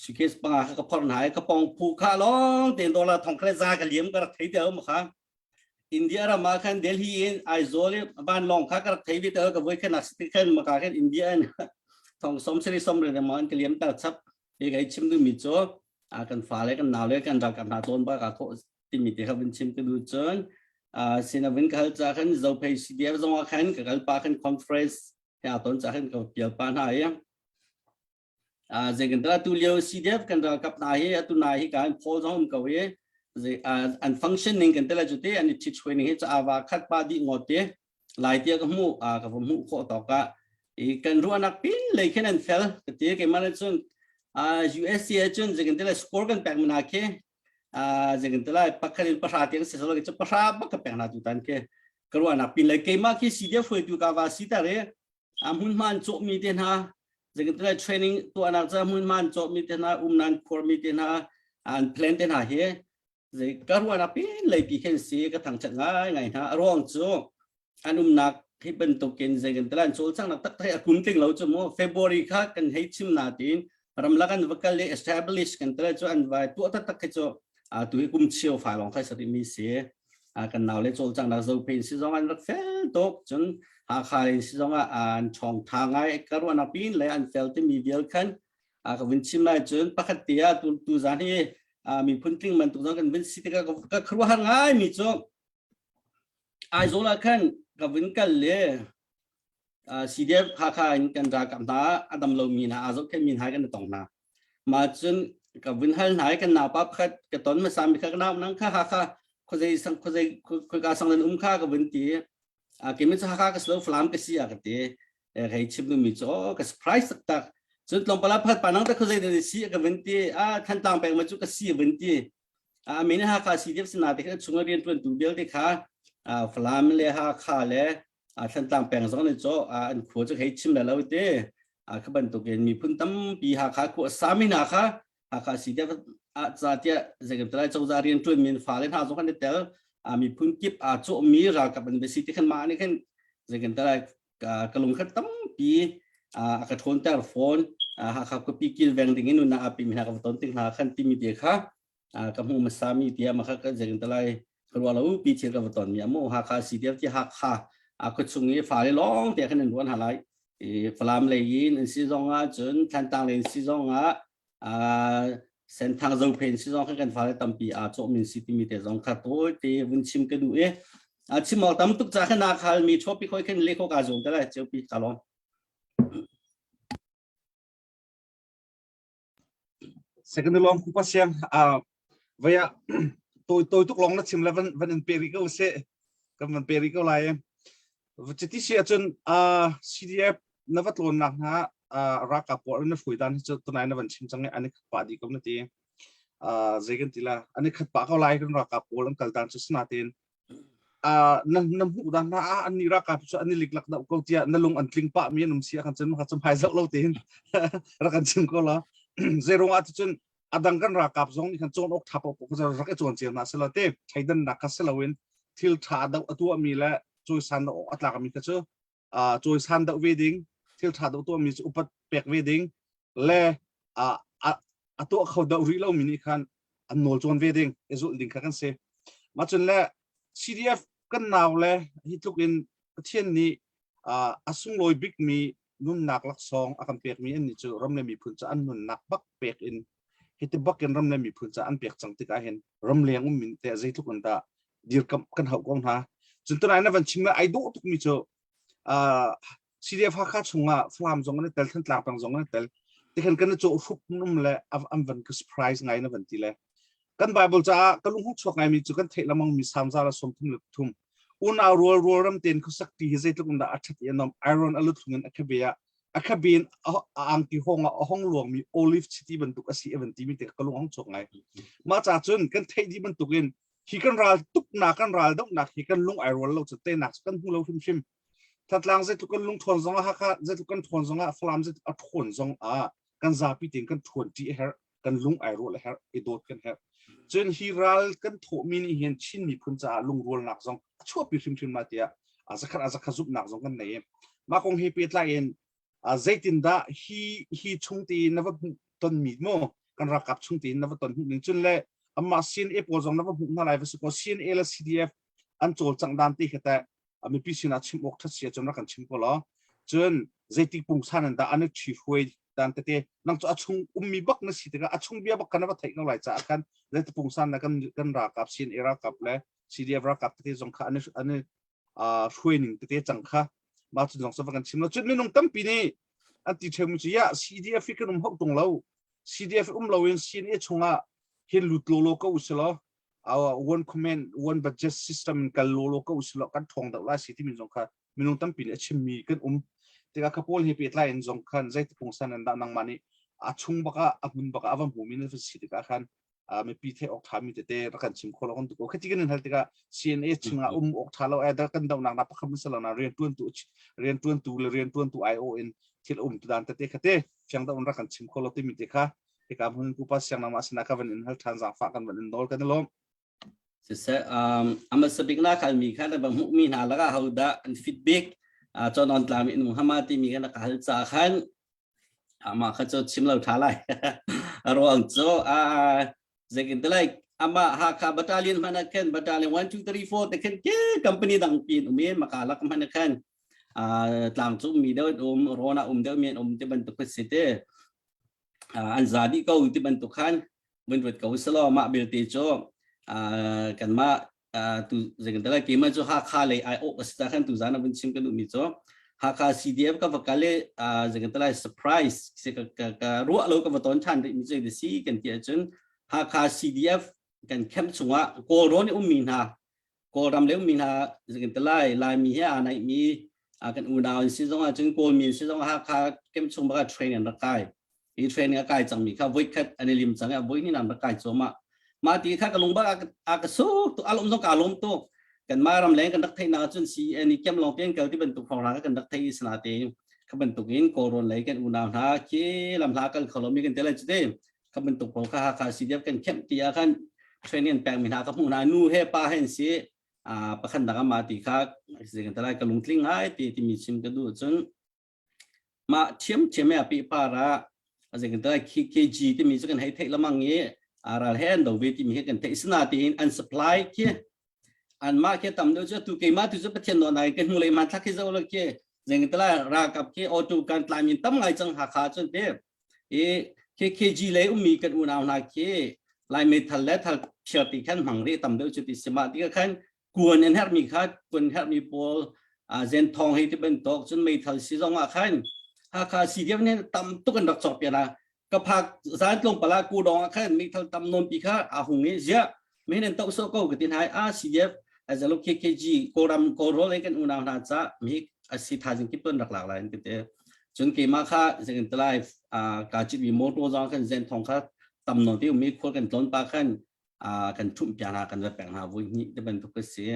สุเคสปังกับพอร์ตหายกับปองผูกขาลองเต็นตัวละทองเคลซากับเลี้ยมกับไทยเดียวมาข้าอินเดียรามาคันเดลีอินไอโซเลบ้านลองข้ากับไทยวิเตอร์กับเวกันนักสติกันมาข้ากันอินเดียนทองสมศรีสมเรื่องมันก็เลี้ยมตัดซับยังไงชิมดูมิโจกันฟ้าเลยกันหนาวเลยกันรักกันหนาต้นบ้ากับเขาที่มีที่เขาเป็นชิมกันดูจนสินะวินเขาจะกันจะไปซีดีเอฟจงว่ากันกับปากันคอนเฟรนซ์ที่อาต้นจะกันกับเกี่ยวปัญหาจะกันตระตุเลียวซีดีเอฟกันรักกับนายตุนายกันพอจงกับเวอันฟังชั่นนิ่งกันแต่ละจุดอันนี้ทิชเวนิ่งจะอาว่าคัดปาดีงอเตหลายเที่ยกับมูกับมูโคตอกะกันรู้นักปิ้นเลยแค่นั้นเฟลแต่ที่กันมันจนUSC จนจะกันแต่ละสกอร์กันแปลงมันอาเคจะกันแต่ละปักกันประชาธิปไตยเสร็จแล้วก็จะประชาบักแปลงนาตุตันเคกรู้นักปิ้นเลยแค่มาที่ซีเดียฟอยู่กับว่าสิตาเร่มุ่งมั่นโจมีเดน่าจะกันแต่ละเทรนนิ่งตัวนักจะมุ่งมั่นโจมีเดน่านันคอร์มีเดน่าเพลนเดน่าเฮจะกรู้นักปิ้นเลยปีเห็นสีก็ทั้งจัดง่ายไงฮะร้องโจนักที่เป็นตัวเก่งจะกันแต่ละโจสังนักตักให้คุ้มติ้งเราจะมั่วเฟบรุยค่ะกันให้ชิมนาทีนรำลักกันวัคซีน establish กันแต่ละโจอันไว้ตัวตักให้โจตัวกุมเชี่ยวฝ่ายลองใครสักทีมีเสียกันน่าเลยโจจังนักโจเป็นสิ่งสองอันรักเฟลตกจนหาใครสิ่งสองอันช่องทางไงกระวันนับปีนเลยอันเฟลที่มีเดียวกันกับวินชิมมาจนปกติตัวจานที่มีพื้นที่มันตัวกันวินสิทธิ์ก็ครัวหางไงมีโจไอโซลากันกับวินกันเลยซีเดียข้ากันรักกับน้าอดัมโลมีนะอาจจะแค่มีหายกันตรงนั้นมาจนกับวินหันหายกันนาปั๊บคัดกับตอนมาสามีข้ากันนั่งข้าคนใจสังคนใจคนการสังเดินข้ากับวินตีเกี่ยมันจะข้าก็สโลว์ฟลามก็เสียกันตีให้ชิมดูมิโจก็เซอร์ไพรส์สักตักจนลงไปแล้วพัดปานังแต่คนใจเดินเสียกับวินตีท่านต่างไปมาจุกเสียวินตีมีนะข้าซีเดียสนาที่เขาช่วงเรียนตัวดูเบลที่ข้าฟลามเลยข้าเลยท่านต่างแปลงสองในโจอันขวดจะให้ชิมแล้วเต้ขบันตุกเองมีพื้นตั้มปีหาขาขวดสามีนาขาสีเดียจะเที่ยจะกันแต่ละโจจะเรียนตัวมีฟ้าเล่นหาสองคนเดียวมีพื้นกิบโจมีรากับเป็นเบสิที่ขึ้นมานี่ขึ้นจะกันแต่ละกลุ่มขัดตั้มปีกระทนแต่ละโฟนขาก็ปีกิลแวงดิ่งนู่นนะปีมีนากับต้นติงหาขันที่มีเดียค่ะกับหูมาสามีเดียมาค่ะก็จะกันแต่ละกลัวเราปีเชียกับต้นมีโมขาสีเดียที่ขาก็ช่วงนี้ฝ่ายร้องแต่ขนาดวันหาไรฟลามเลยยินซีซองจนทันต่างเลยซีซองเส้นทางเราเป็นซีซองกันฝ่ายตั้มปีโจมินซิตี้มีแต่ซองขัดโต้เตวินชิมกันดูชิมเอาตั้มตุกจากขนาดขายมีชอบปีค่อยขึ้นเล็กก็การส่งแต่ละเจ้าปีตลอดsecond long kupas yang via tôi tuk long na chim la van empirical se kan empirical lai Vijiti siya chun CDF nawatlon nak na raka por na fuidan chu tunai na vanchim change ani padi kom na ti zegan tila ani khat pa ka lai kan raka por an kaldan chu snatin nam hu dan na ani raka chu ani liklak na ko tia na lung an tling pa mi num sia kan chun kha chum hai zau lo tin rakan chim ko la zero at chun adang kan raka zong ni kan chon ok thap ko ko rak chon chen na selate thaidan na ka selawin thil tha da atu mi la joy san da atla kami ka chu joy san da wedding thil tha da to mi chu upat pek wedding le atu khaw da ri lo mini khan anol chon wedding ezu ding kha kan se ma chun le CDF kan naw le hitluk in thien ni asung loi big mi nun nak lak song akam pek mi an ni chu ram le mi phun cha an nun nak bak pek in hiti bak in ram le mi phun cha an pek chang ti ka hen ram leng min te zaitluk an da dir kam kan hau kong ha junto na van chimna ai do tuk mi cho CDF ha kha chunga flam jong na tel than tlak pang jong na tel te khan kan cho fup num le am van ka surprise ngai na van ti le kan bible cha kalung hu chok ngai mi chu kan the lamang mi sam za la som thum le thum una rol ram ten khu sakti he zai tuk da achat enom iron alu thungen akhabia akhabin ang ki honga hong luang mi olive chiti ban tuk asi event ti mi te kalung hong chok ngai ma cha chun kan thei di ban tukin hi kan ral tuk na kan ral dok na hi kan lung ai rol lo chute na kan hu lo shim ทัดลางเจตุกันลุงทวนซงฮักฮะเจตุกันทวนซงฟลามเจตุอัดทวนซงกันซาปีติงกันทวนที่เฮร์กันลุงไอรัวเลยเฮร์ไอโดดกันเฮร์จนฮิรัลกันโถมินิเห็นชินมีพุ่นจ่าลุงรัวหนักซงชั่วปีชิมมาเตียอาจจะขจุบหนักซงกันไหนมาคงเฮปีตไลเอ็นเจตินดาฮีชุงตีนับต้นมีโมกันรักกับชุงตีนับต้นหนึ่งจนเลยมาซีนเอปอซงนับหุ่นอะไรไปสุดก็ซีนเอลซีดีเอฟอันโจลจังดันตีเหตุมีพิชินาชิมอกทัศเสียจนรักกันชิมพอล้อจนเจติปุ่งสันนั้นอันนี้ชีฟวยดันเตะนั่งจะชุงมีบักนั่นสิแต่ก็ชุงเบียบักกันนับเทคโนโลยีจากกันเจติปุ่งสันนั้นกันรักกับซีนเอรักกับเลยซีดีเอฟรักกับเตะจงค่ะอันนี้ช่วยหนึ่งเตะจังค่ะมาจนจงสฟังกันชิมแล้วจนไม่นุ่งตั้มปีนี้อันที่เชื่อมจียาซีดีเอฟฟิกนุ่มหกตรงเราซีดีเอฟเราเองซีนเอชงเห็นลุดโลก็อุศลone command one budget system กันโลก็อุศลกันทองดาวไล่สิที่มีจงค่ะมีนุ่งตั้มปีนี้ชิมมีกันแต่ก็ขบวนเฮปีไลน์จงคันใจที่ปุ่งสันนั้นดังมันนี่ชุงบักบุญบักวันหูมีนั่นเป็นสิทธิ์กันคันมีปีเทออกทามีเตะรักันชิมคนละคนตุกแค่ที่กันนั่นที่ก็ CNA ชิงออกทาเราดักันดาวนังนับคำสั่งนะเรียนต้นตัว ION ที่ตุดันเตะแค่เตะเพียงดาวรักันชิมคนละที่มีเตะค่ะที่กับหุ่นกูปัสยังนำมาสนักวันนั้นทานสังฟักกันวันนั้นโดนกันล้มสิเสอามาสบิกนักข่าวมีค่ะแต่บางมุมีนาแล้วก็เขาได้ฟีดแบ็กจนนอนตามอินมุฮัมมัดที่มีกันนักข่าวจากขันมาเขาจะชิมเราท้าไล่ระหว่างโจ้Jadi like ama haka battalion mana kan battalion 1 2 3 4 tekan ke company dang pin umin makalak mana kan tlang chu mi do rona do mi te bentuk site anzadi kau te bentuk kan bentuk kau selo ma bil te cho kan ma tu jadi like kima cho haka le io kan tu zana ben sim kan mi cho haka CDF ka vakale jadi like surprise ka ruak lo ka baton chan mi je si kan ti chun haka CDF กันเข้มสูงโกร้อนมีนาโกรำเลี้ยมีนาสิ่งที่ไล่มีเหี้ยอะไรมีกันอุณาสิ่งที่จึงโกมีสิ่งที่หาเข้มสูงมาเทรนนิ่งร่างกายอีเทรนนิ่งร่างกายจังมีข้าววิกฤตอันนี้ลิมจังอ่ะวิกนี่นำร่างกายโจมาตีข้ากลงบ้ากสู้ตัวอารมณ์ต้องการลมตัวกันมารำเลี้ยงกันนักเทนนาจนสีอันนี้เข้มลองเพียงเกิดที่เป็นตัวของเรากันนักเทนสนาเตงเขาเป็นตัวอินโกร้อนเลยกันอุณาหาเกี่ยลำลากันขลุ่มมีกันเท่าไรจุดเองเขาเป็นตัวของหาCDF กันเข้มตีอากันเทรนนิ่งแปลงมีนากับมูนานูเฮป้าเห็นสิประคันดังมาตีข้าสิ่งที่ไรก็ลงทิ้งให้ที่มีชิมกันดูจนมาเชื่อมไม่ปีปาระสิ่งที่ไรKGที่มีกันให้เทละมั่งเงี้ยอะไรเห็นดอกเวทีมีกันเทสนาตีอันสปายเกี่ยอันมาเกี่ยต่ำเดียวจะถูกเกี่ยมาถูกจะเป็นเช่นนั้นกันมูเลยมาทักที่จะเอาเกี่ยสิ่งที่ไรรากับเกี่ยออตูการตายมีตั้มไงจังหาขาจนเดียKGเลยมีกันอุณาหนาเกี่ยลายเมทัลและทัลเชื่อตีขันหังเรียต่ำเดียวจุดที่สมาธิขันกวนเห็นมีขัดกวนเห็นมีโพลเซนทองให้ที่เป็นตกจนเมทัลซีซองขันหากCDFเนี่ยต่ำตุกันดักจอบอย่างนะก็พักสารลงปลากูดองขันเมทัลต่ำนนปีข้าหงนี้เยอะไม่เห็นตกโซโก้กับที่ไหนCDFอาจจะลูกKGโกรำโกโรเลยกันอุณาหนาจะมีสิทธาจึงคิดเป็นหลักๆหลายนิดเดียวจนเกี่ยมาข้าจะกันตลายการจิตวิโมโตจองขันเซนทองข้าตำนวนที่มีคนกันต้นปาขันกันทุ่มพิจารณากันจะแปลงหาวุ้ยนี่จะเป็นทุกเสีย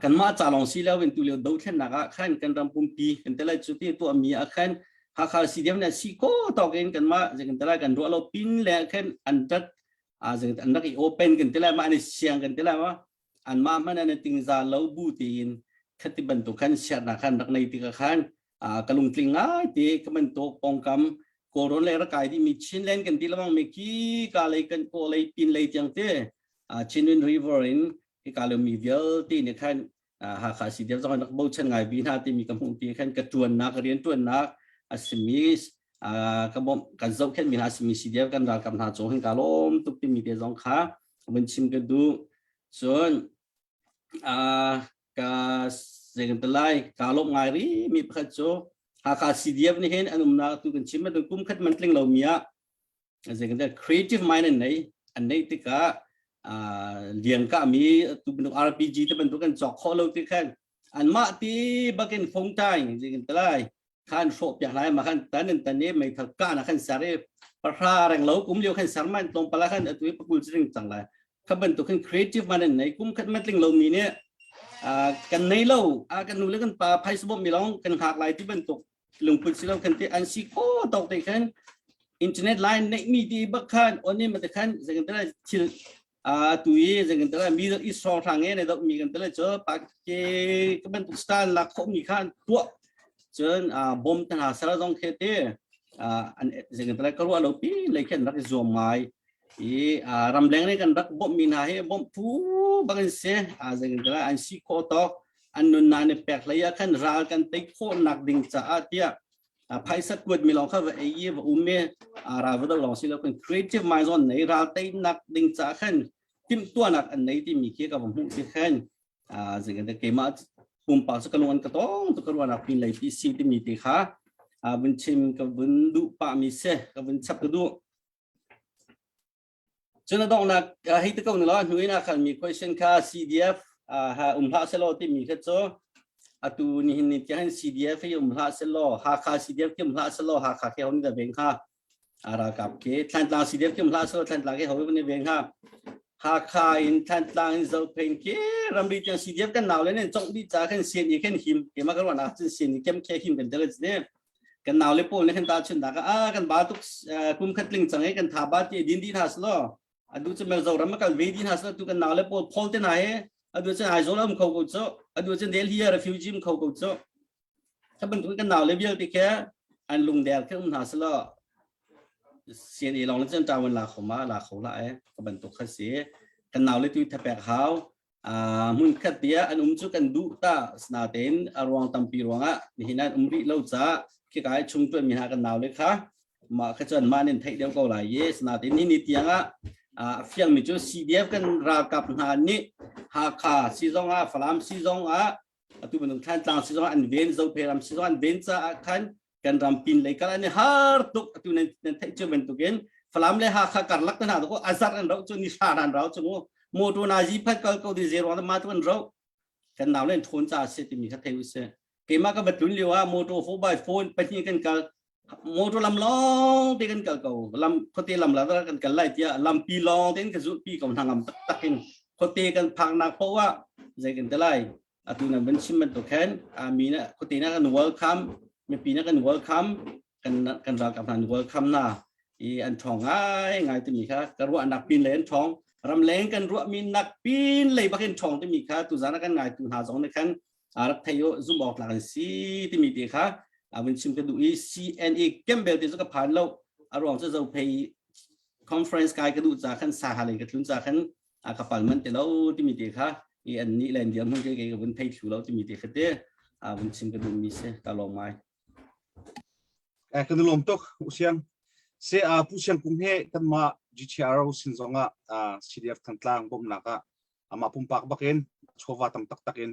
กันมาจากลองซีแล้วเป็นตัวเลี้ยวดูแค่นักขันกันรำปุ่มปีกันแต่ละจุดที่ตัวมีขันหากCDFเนี่ยซีโก้ต่อกันมาจะกันแต่ละกันรัวเราปิ้นแหลกขันอันจัดจะอันนักโอเปนกันแต่ละมาอันนี้เสียงกันแต่ละว่าอันมามันอันนี้ติงซาเราบูตีนขัดที่เป็นตัวขันเสียนักขันนักในที่ขันกระลุงติงง่ายที่ก็เป็นตัวปองกำโกรนเลยร่างกายที่มีชิ้นเล่นกันที่ละมั่งมีกี่กาเลยกันโกเลยปินเลยจังเต้ชิ้นวินริเวอร์อินที่กาเลยมีเยอะที่เนี่ยขันหากCDFต้องนักบูชาไงบินาที่มีกำลังที่ขันกระจวนนักเรียนจวนนักสมิสกระบอกกันเจ้าแค่มีสมิCDFกันรักกับหาโจหันกาลมตุกที่มีเดียงขาเป็นชิมกันดูส่วนกับเรื่องตะไลกาลมไงรีมีประโยชน์หากCDFนี่เห็นอันนั้นนะตุกันชิมมาดูคุ้มขัดมันเล่งเราเมียจะกันได้ creative mind อันไหนที่ก็เลี้ยงก็มีตุเป็น RPG ที่เป็นตุกันจอกข้อเราที่ขันอันมาที่บักินฟงใจจะกันได้ขันโฉบอย่างไรมาขันแต่นี้ไม่ทักการขันสารีประหารแรงเราคุ้มเลี้ยวขันสารมันตรงปลาขันตัวประกุลจริงจังเลยขันเป็นตุกัน creative mind ไหนคุ้มขัดมันเล่งเรามีเนี่ย กันในเรากันนู่นแล้วกันป่าไพ่สมบูรณ์มีร้องกันหากหลายที่บรรทุกลงพื้นที่เรากันที่อันซีโคตกแต่กันอินเทอร์เน็ตไลน์ในมีดีบักขันอันนี้มันแต่ขันจะกันแต่ละชิลตุยจะกันแต่ละมีอีสโตรทางเงี้ยเนี่ยเรามีกันแต่ละเจอปากเจก็บรรทุกสไตล์หลักของมีขันตัวเจอบอมตันหาสารจงเคเตอันจะกันแต่ละก็รู้เราปีเลยแค่นักzoomไม้รำแรงนี่กันรักบ่มีนาเฮบ่ฟูบางเสียจะกันแต่ละอันซีโคตอกอันนู้นนั่นแปลกเลยกันรากันติโคนักดิ่งจ้าเดียไพ่สักวดมีลองเข้าไปยี่ว่าอุ้มเมราวัดลองสิแล้วกัน creative minds on ในราตินักดิ่งจ้าขันทิมตัวนักอันไหนที่มีเกี่ยวกับผมที่ขันจะกันแต่เกมาปุ่มปากสักลวนก็ต้องตุกลวนนักพินเลยที่ซีที่มีที่ขาบุญชิมกับบุญดุปามีเสกับบุญชับกระดูจนต้องนักให้ตะกงนี่ล้อหนุ่ยนักมี question ค่ะ CDF พระเสลอที่มีแค่โจตุนี่นี่จะให้ CDF ให้พระเสลอหาค่า CDF ที่พระเสลอหาค่าแค่คนนี้แต่เบงค่ะรากับเกทันตาง CDF ที่พระเสลอทันตางแค่เขาคนนี้เบงค่ะหาค่าอินทันตางจะเป็นเกรำดีจัง CDF กันหนาวเลยเนี่ยจงดีจ้ากันเสียนอีกแค่หิมเกมากันว่าน่าจะเสียนอีกแค่หิมกันเจริญเนี่ยกันหนาวเลยปูเนี่ยกันตาชุนดากันบาตุกคุมขัดลิงจังให้กันทาบาที่ดินดีทัสโลดูจะมาเราไม่กันเวดีทัสโลตุกันหนาวเลยปูพอลเท่าไหนดูจะไอโซลามเขาก็จะดูจะเดลฮีรีฟิวจิมเขาก็จะถ้าเป็นตัวกันหนาวเลยเบี้ยที่แค่อันลุงแดดแค่มันหาสละเสียดีลองเล่นจาวันลาเขามาลาเขาละก็เป็นตัวขัดเสียกันหนาวเลยตัวทับแปะเขามุนขัดเดียอันจุกันดูตาสนาเต็นอารวงตัมปีรวงนี่นั่นริเล่าจ้าที่กายชุมตัวมีหากันหนาวเลยค่ะมาขจรมาเนี่ยไทยเดียวก็หลายเยสนาเต็นนี่นิดยังเฟียงมีจุด CDF กันรากับหานี่หาค่าซีซองฟลามซีซองตัวมันท่านต่างซีซองอันเวนซ์เพลามซีซองอันเวนซ์ขันกันรำปินเลยกันเนี่ยฮาร์ตุกตัวนั้นไทยจุดเป็นตัวเกนฟลามเลยหาค่าการลักษณะตัวก็อาศัยกันเราจุดนิสานันเราจุดโมตัวนาจีพัดก็ดีเซอร์วันมาตัวนั้นเรากันหนาวเล่นทนจ่าเสติมีขั้นเทวิเซเกมาก็เป็นตุนเรียว่าโมตัว4x4ไปที่กันกันโมตัวลำลองที่กันกันลำคนที่ลำแล้วกันกันไล่เจ้าลำปีลองที่กันจุดปีกับทางลำตักกันคนที่กันพังนักเพราะว่าใจกันจะไล่ตัวนั้นเป็นชิมมันตัวแค้นมีนะคนที่นั่นกันเวิร์คคัมมีปีนั้นกันเวิร์คคัมกันรักกับทางเวิร์คคัมน่ะอันทองง่ายที่มีค่ะกระว่านักปีนเลยอันทองรำแรงกันรัวมีนักปีนเลยบักเห็นทองที่มีค่ะตัวสารกันง่ายตัวหาสองในขั้นรักไทยซุ่มบอกหลังสีที่มีดีค่ะวันชิมกันดูCNA เกมเบลที่จะกับผ่านเราอารมณ์จะไปคอนเฟอเรนซ์กายกันดูจากขั้นสาหัสเลยกันถึงจากขั้นกับผ่านมันแต่เราที่มีดีค่ะอันนี้แหล่งเดียวมันก็เกี่ยวกับวันไทยถือเราที่มีดีค่ะเด้วันชิมกันดูมีเสตลอดมากันดูลมตกอุเชียงเสียผู้เชียงกรุงเทพกันมา GTR สินสองCDF ทันตางบ่มนักมาปุ่มปากบักเองชัวร์ตั้มตักเอง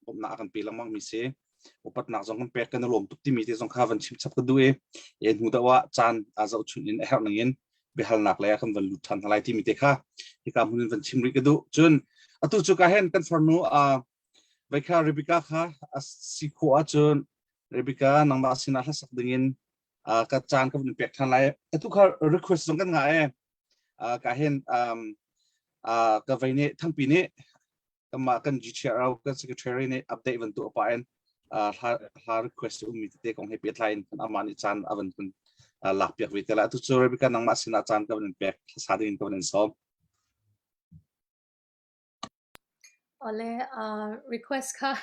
บ่มนักกันปีละมั่งมีเสียอุปนักสองกันเป็กกันลมตุกที่มีที่สองข้าวันชิมชับกันด้วยเอ็นหูแต่ว่าจานจะชุนอินแอลนั่งเงินเบลนักเลยกันวันลุทันอะไรที่มีเตค่ะที่การหุ่นวันชิมริกันดูจนตุจุกเห็นกันฟอร์นูไปค่ะเรบิก้าค่ะสิขวจนเรบิก้านังมาสินาสักดึงเงินกับจานกับวันเป็กทันไรทุกข้อ request สองกันไงก็เห็นกับวันนี้ทั้งปีนี้ก็มากัน GTR กับ Secretary เนี่ยอัปเดตวันตัวไปหา request มีที่ของให้เปลี่ยนไลน์กันอามานิจานวันคุณหลักเปียกวิทยาลัยทุกส่วนเรื่องการนั่งมาสินาจานกับวันเป็กสาดินกับวันสอบrequest ค่ะ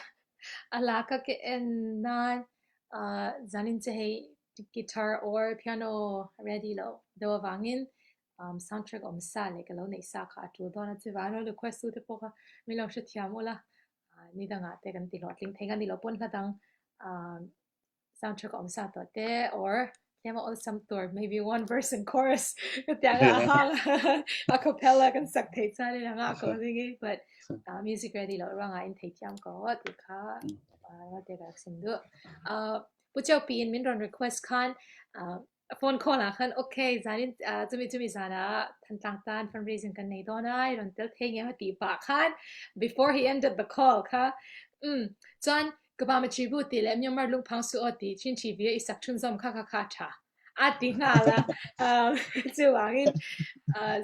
อะไรก็เกินน่าจันจะให้ guitar or piano ready แล้วเดี๋ยววางเงินsoundtrack อมซาเลยก็แล้วในสาขาตัวตอนนั้นจะว่าเรา request สุดที่พวกไม่ลองเชื่อมั่นละนี่ต่างหากแต่กันติดหลอดลิงก์กันติดหลอดปนละดังsoundtrack อมซาตัวเต้ or แค่มาเอาซ้ำตัว maybe one verse and chorus ก็แต่ก็a cappella กันสักเทศเลยนะก็สิ่งนี้ but music ready แล้วร่างกายอินเทจยังก็ถูกค่ะเราเด็กก็สิ่งด้วยผู้เจ้าปีนมินรอน request คันphone call อ่ะคันโอเคจานิจะมีจานะทันต่างๆ fundraising กันในตอนนั้นรอนเตลเทงยังตีปากคัน before he ended the call ค่ะจนก็มาชีบุติแล้วยังมาลุงพังสุอติชินชีวิตอีสักชุนซอมค่ะท่าติงาละจะว่ากิน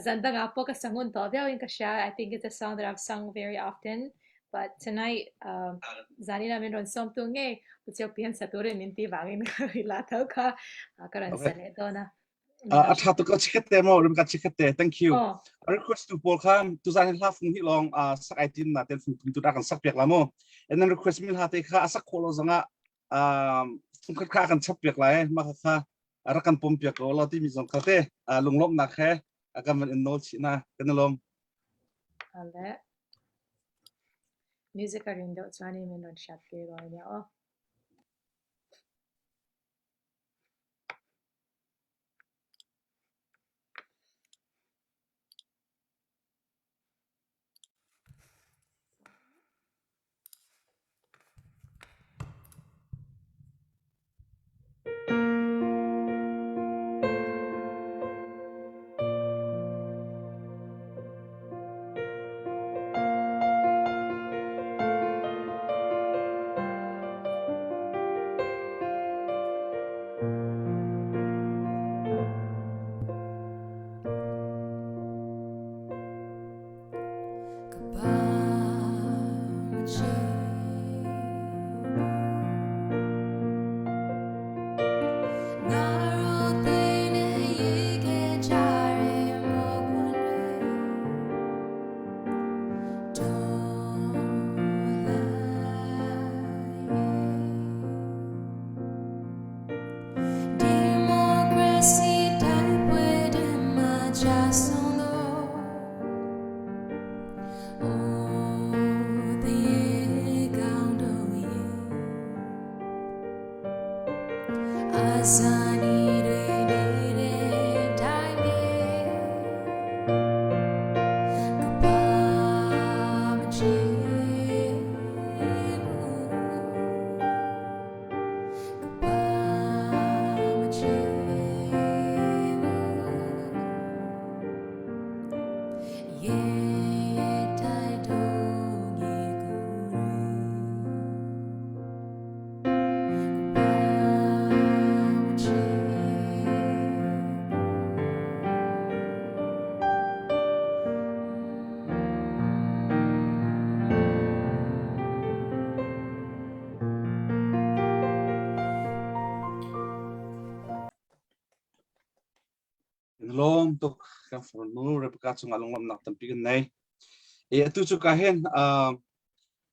จันดังอ่ะพวกสังวนต่อเดียวอินก็ใช่ I think it's a song that I've sung very often but tonight Zanina min ron som tu nge uchiao pian satore minti bangin la thau kha karan Okay. sale dona Atha to ka chikate mo rim ka chikate thank you oh request to Paul kham tu zan ha fung hi long sak itin na tel fung tu da kan sak pek lamo and then request min ha te kha asak kholo zanga fung kha kan chap pek lai ma kha arakan pom pek ko lo ti mi zong kha te lunglom na khe akan man in no china kan lom ale music arindo Zani min ron chat ke ro ya oh lom to ka for nu re ka chung along lam nak tam pi gan nei tu chu ka hen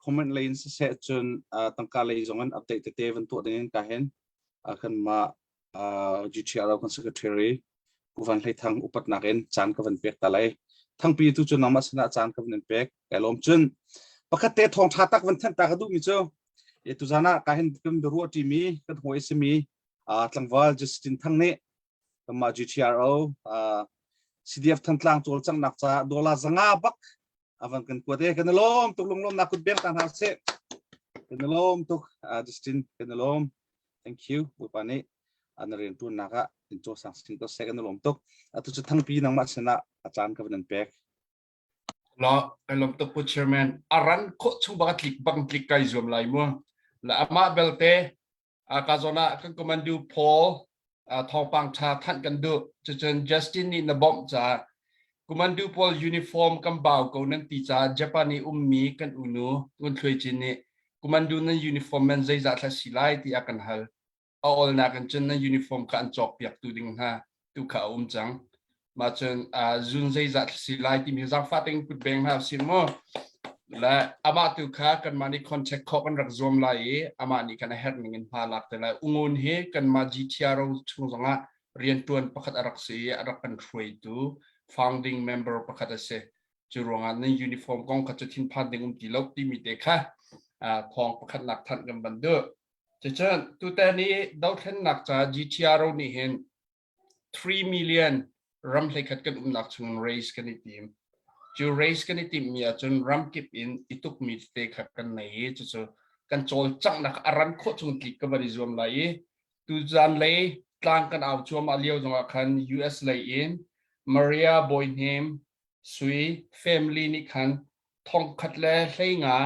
comment line se chun tangka le zongan update te even to den ka hen kan ma GTR kan secretary kuvan lai thang upat naken chan ka van pek talai thang pi tu chu nama sana chan ka van pek kalom chun pakhat te thong tha tak van than ta ka du mi chu tu jana ka hen kum du ro ti mi kan hoi se mi tlangwal justin thang ne ma GTRO CDF thantlang tol chang nak cha dola zanga bak avan kan ko de kan lom tuk lom nak kut ber tan ha se kan lom tuk Justin kan lom thank you upani anarin tu naka into sang sting to second lom tuk atu chu thang pi nang ma sana achan ka ban pek lo kalom tuk pu chairman aran kho chung ba klik bang klik kai zoom lai mo la ama belte kazona kan komandu Paul thong pang tha than kan du chen Justin ni na bom cha kumandu Paul uniform kam baw ko nan ti cha Japani ummi kan unu ngun thloi chin ni kumandu na uniform man zai za thla silai ti akan hal all na kan chen na uniform kan chok piak tu ding ha tu kha chang ma chen zun zai za silai ti mi za fating put beng ha sin mo la ama tu kha kan mani contact ko kan rak zom lai ama ni kan her ning in pha lak te la ungun he kan ma GTRO chung zonga rian tuan pakhat arak se arak kan throi tu founding member pakhat ase churonga na uniform kong kha chin phan ding ti lok ti mi te kha thong pakhat nak than kan ban do chen tu ta ni dau thlen nak cha GTRO ni hen 3 million ram hlei khat kan nak chung raise kan ni team chu raise kan ti mia chun ram kip in ituk mi te khat kan nei chu kan chol chang nak aran kho chung ti ka bari zom lai tu jan le tlang kan aw chom aliao jonga khan US lai in Maria Boynham Sui family ni khan thong khat le hleinga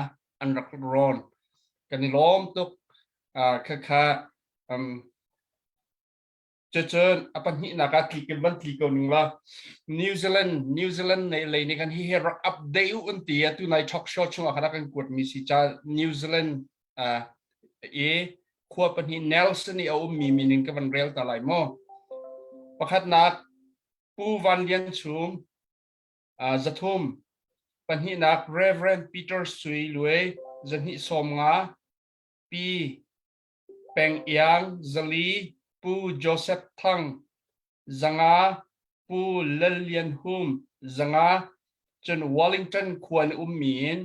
an rak ron kan lom tuk kha จะเจอปัญหานักการที่เกิดวันที่ก่อนนึงละนิวซีแลนด์ในเลยในการที่ให้รักอัปเดตอุนตีตัวในช็อคโชว์ช่วงอาคารกันกดมีสิจ้านิวซีแลนด์ขวบปัญหาเนลสันนี่เอามีนึงกับวันเรียลตะไลโมประคัดนักผู้วันเลียนชุมจัตุมปัญหานักเรเวรนด์ปีเตอร์สุยลุยจันทิสมงาปีเปงยังซลีผู้โจเซฟทังจังอาผู้เลเลียนฮุมจังอาจนวอลลิงตันควรมีน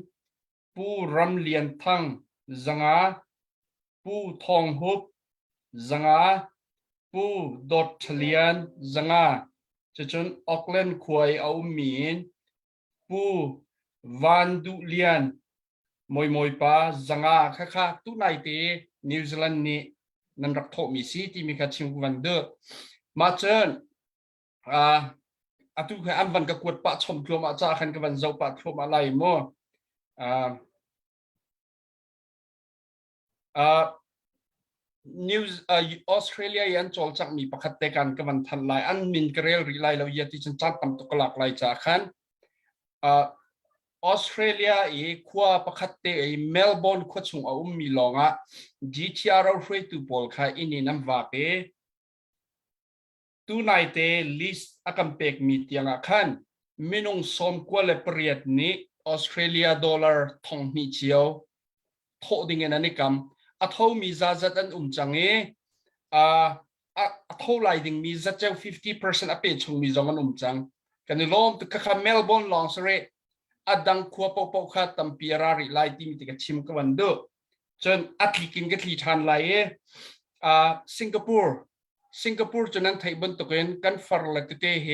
ผู้รำเลียนทังจังอาผู้ทองฮุบจังอาผู้ดอทเลียนจังอาจนออกเลนควรมีนผู้วันดุเลียนมวยป้าจังอาค่ะตุนไอเตนิวซีแลนด์นี่นั่นรักโทมิสิที่มีการชิมวันเดอร์มาเจนตุกอันวันกับกวดปะชมกลัวมาจากขันกับวันเจ้าปะชมอะไรมั่วนิวออสเตรเลียยันจอลจากมีประคัตเตกันกับวันทันไลอันมินกเรลรีไลเราเยติจันจัดตำตุกหลักไลจากขันออสเตรเลียขวาประคัตเตเมลเบิร์นขวดส่งเอามีลองGTR เราช่วยตัวบอลค่ะอินน้ำว่าเปตัวนายเตลิสอากัมเป็กมีเตียงขันมินงสมกว่าเลเปรียดนี้ออสเตรเลียดอลลาร์ทองมีเชียวโทดิ่งนันนี่กัมอัฐมีจัดอันจังอัฐไลดิ่งมีจัดเจ้า 50% อเปชงมีจังอันจังกันนี่ล้อมตุกข้าเมลเบิร์นลองสเรอดังขวบปกข้าตัมปีราริไลที่มีติกชิมกันวันเดอจนอัตลิกินกันที่ทันไลสิงคโปร์จนนั้นไทยบนตกเองกันฟาร์ลติเตเฮ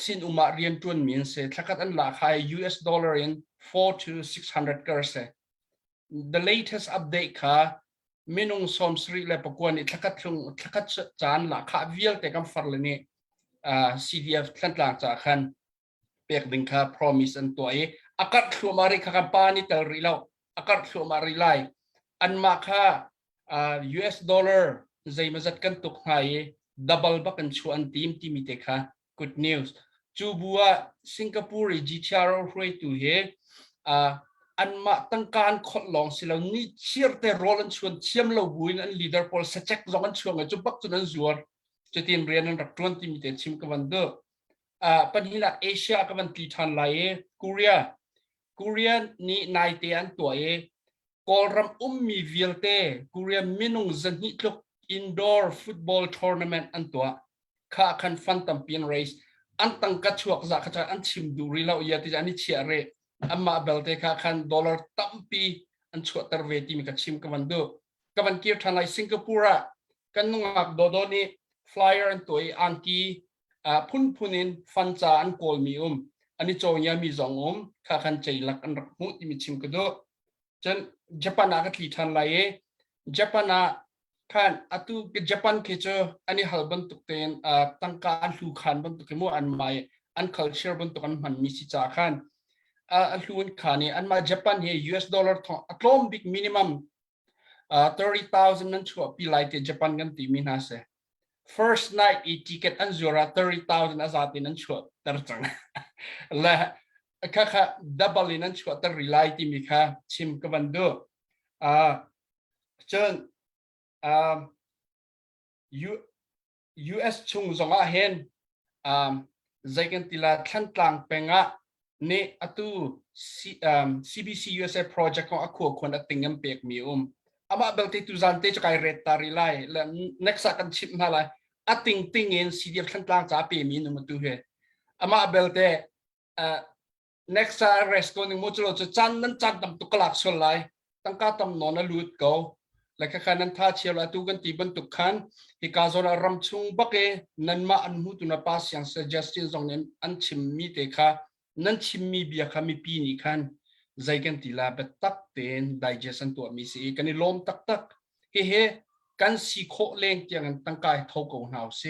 สินอุมาเรียนจวนมีนเสถ้ากัดอันหลักให้ US dollar in 4 to 600 curse the latest update ค่ะมินุงสมสรีเลปกวนถ้ากัดจานหลักค่ะวิลแต่กันฟาร์ลนี่CDF ขั้นหลังจากขันเปียกดึงค่ะ promise อันตัวอากาศชัวมาริค่ะกันปานี่แต่รีเราอากาศชัวมาริไลอันมาค่ะUS dollar ใจมาจัดกันตุกให้ double บักกันชัวอันทีมที่มีเตค่ะ good news จูบัวสิงคโปร์GTR รวยตัวเฮอันมาตั้งการขดลองสิเรานี่เชียร์แต่รอลันชวนเชียมเราบุยนั่น leader poll สเจ็กจงกันชวนจุบักจนนั้นจวดจะเตรียมเรียนนั่นรักจวนที่มีเตชิมกันวันเดอปัญหาหลักเอเชียกันวันที่ทันไลเกาหลีนี่นายเตียนตัวกอลรัมมีวิลเตเกาหลีมินุงจันนิทลุกอินดอร์ฟุตบอลทัวร์นาเมนต์อันตัวข้าคันฟันตัมเปียนเรสอันตั้งกัดช่วงจากข้าอันชิมดูรีเราอย่าที่จะอันนี้เชียร์เรอันมาเบลเตข้าคันดอลลาร์ตัมปีอันช่วงตระเวทีมีกัดชิมกันวันเดอกันวันเกียร์ทันไลสิงคโปร์กันนุ่งอักโดโดนี่ฟลายเออร์อันตัวอันกีพุนินฟันจาอันโกลมีอันนี้โจยามีสองข้าคันใจหลักอันรักมุที่มีชิมกันด้วยจนญี่ปุ่นก็ที่ทันไลญี่ปุ่นขันตุญี่ปุ่นเคเจออันนี้ฮัลบันตุกเตนตั้งการลูกขันบันตุกมั่วอันใหม่อัน culture บันตุกอันมันมีสิจ้าขันอันลูกขันนี่อันมาญี่ปุ่นเฮ US dollar ทองอัตลอมบิ๊กมินิมัม30,000 นั่นชัวร์ปีไลท์ญี่ปุ่นกันตีมินาเซfirst night ticket อันจูรา30,000 อาซาตินั่นชัวร์ตระจังและค่ะ double นั่นชัวร์ตรีไลท์ที่มีค่ะชิมกันวันเดอจนUS ชงสองเห็นใจกันทีละขั้นกลางเป็นเนี่ยอัตุCBC USA project ของอักขวคนอัติงยังเปียกมีอามาเบลติตุจันเตจะกลายเรตตาริไลและ next กันชิปมาเลยอัติงติงเงิน CDF ขั้นกลางจะเปียมีนุ่มตัวเหอามาเบลเตnext rest คนหนึ่งมุจโลจะจันนั้นจันตำตุกหลักส่วนไรตั้งการตำนอนนั้นลุดเก่าและแค่นั้นท่าเชียวละตุกันตีบรรทุกขันที่การจนรำชุงบักเอนั้นมาอันหูตุนป้าเสียง suggestion ตรงนั้นอันชิมมีเตค่ะนั้นชิมมีเบียร์ค่ะมีปีนี้ขันใจกันทีละเป็นตักเต็น digestion ตัวมีสิกันนี่ลมตักเฮ้กันสีโคเล่งอย่างนั้นตั้งกายเท่ากับหนาวเส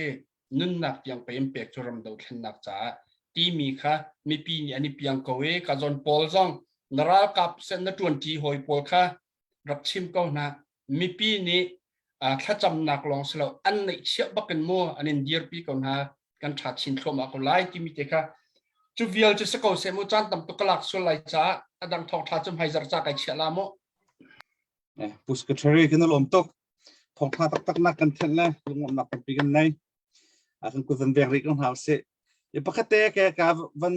นุ่นหนักยังเป็นเปียกจรำดาวขันหนักจ้าที่มีค่ะมีปีนี้อันนี้เปียงเกวการจนปอลซองนรากับเส้นนัดจวนจีหอยปอลค่ะรับชิมก็นะมีปีนี้ แค่จำหนักลองสละอันในเชื่อบักกันมัวอันนี้เดียร์ปีก่อนฮะกันชัดชินชมอักไลที่มีเด็กค่ะจูเวียลจะสกอเซมูจันตำตุกลักส่วนไหลจ้าอดังทองท้าจมไฮจักจ้าไก่เชื่อลามปุสกเทอรี่กันลมตกทองท้าตักนักกันเท่านั้นลงนักเป็นปีกันในกันกุศลเบียริกันหาเสียปกติแกกับวัน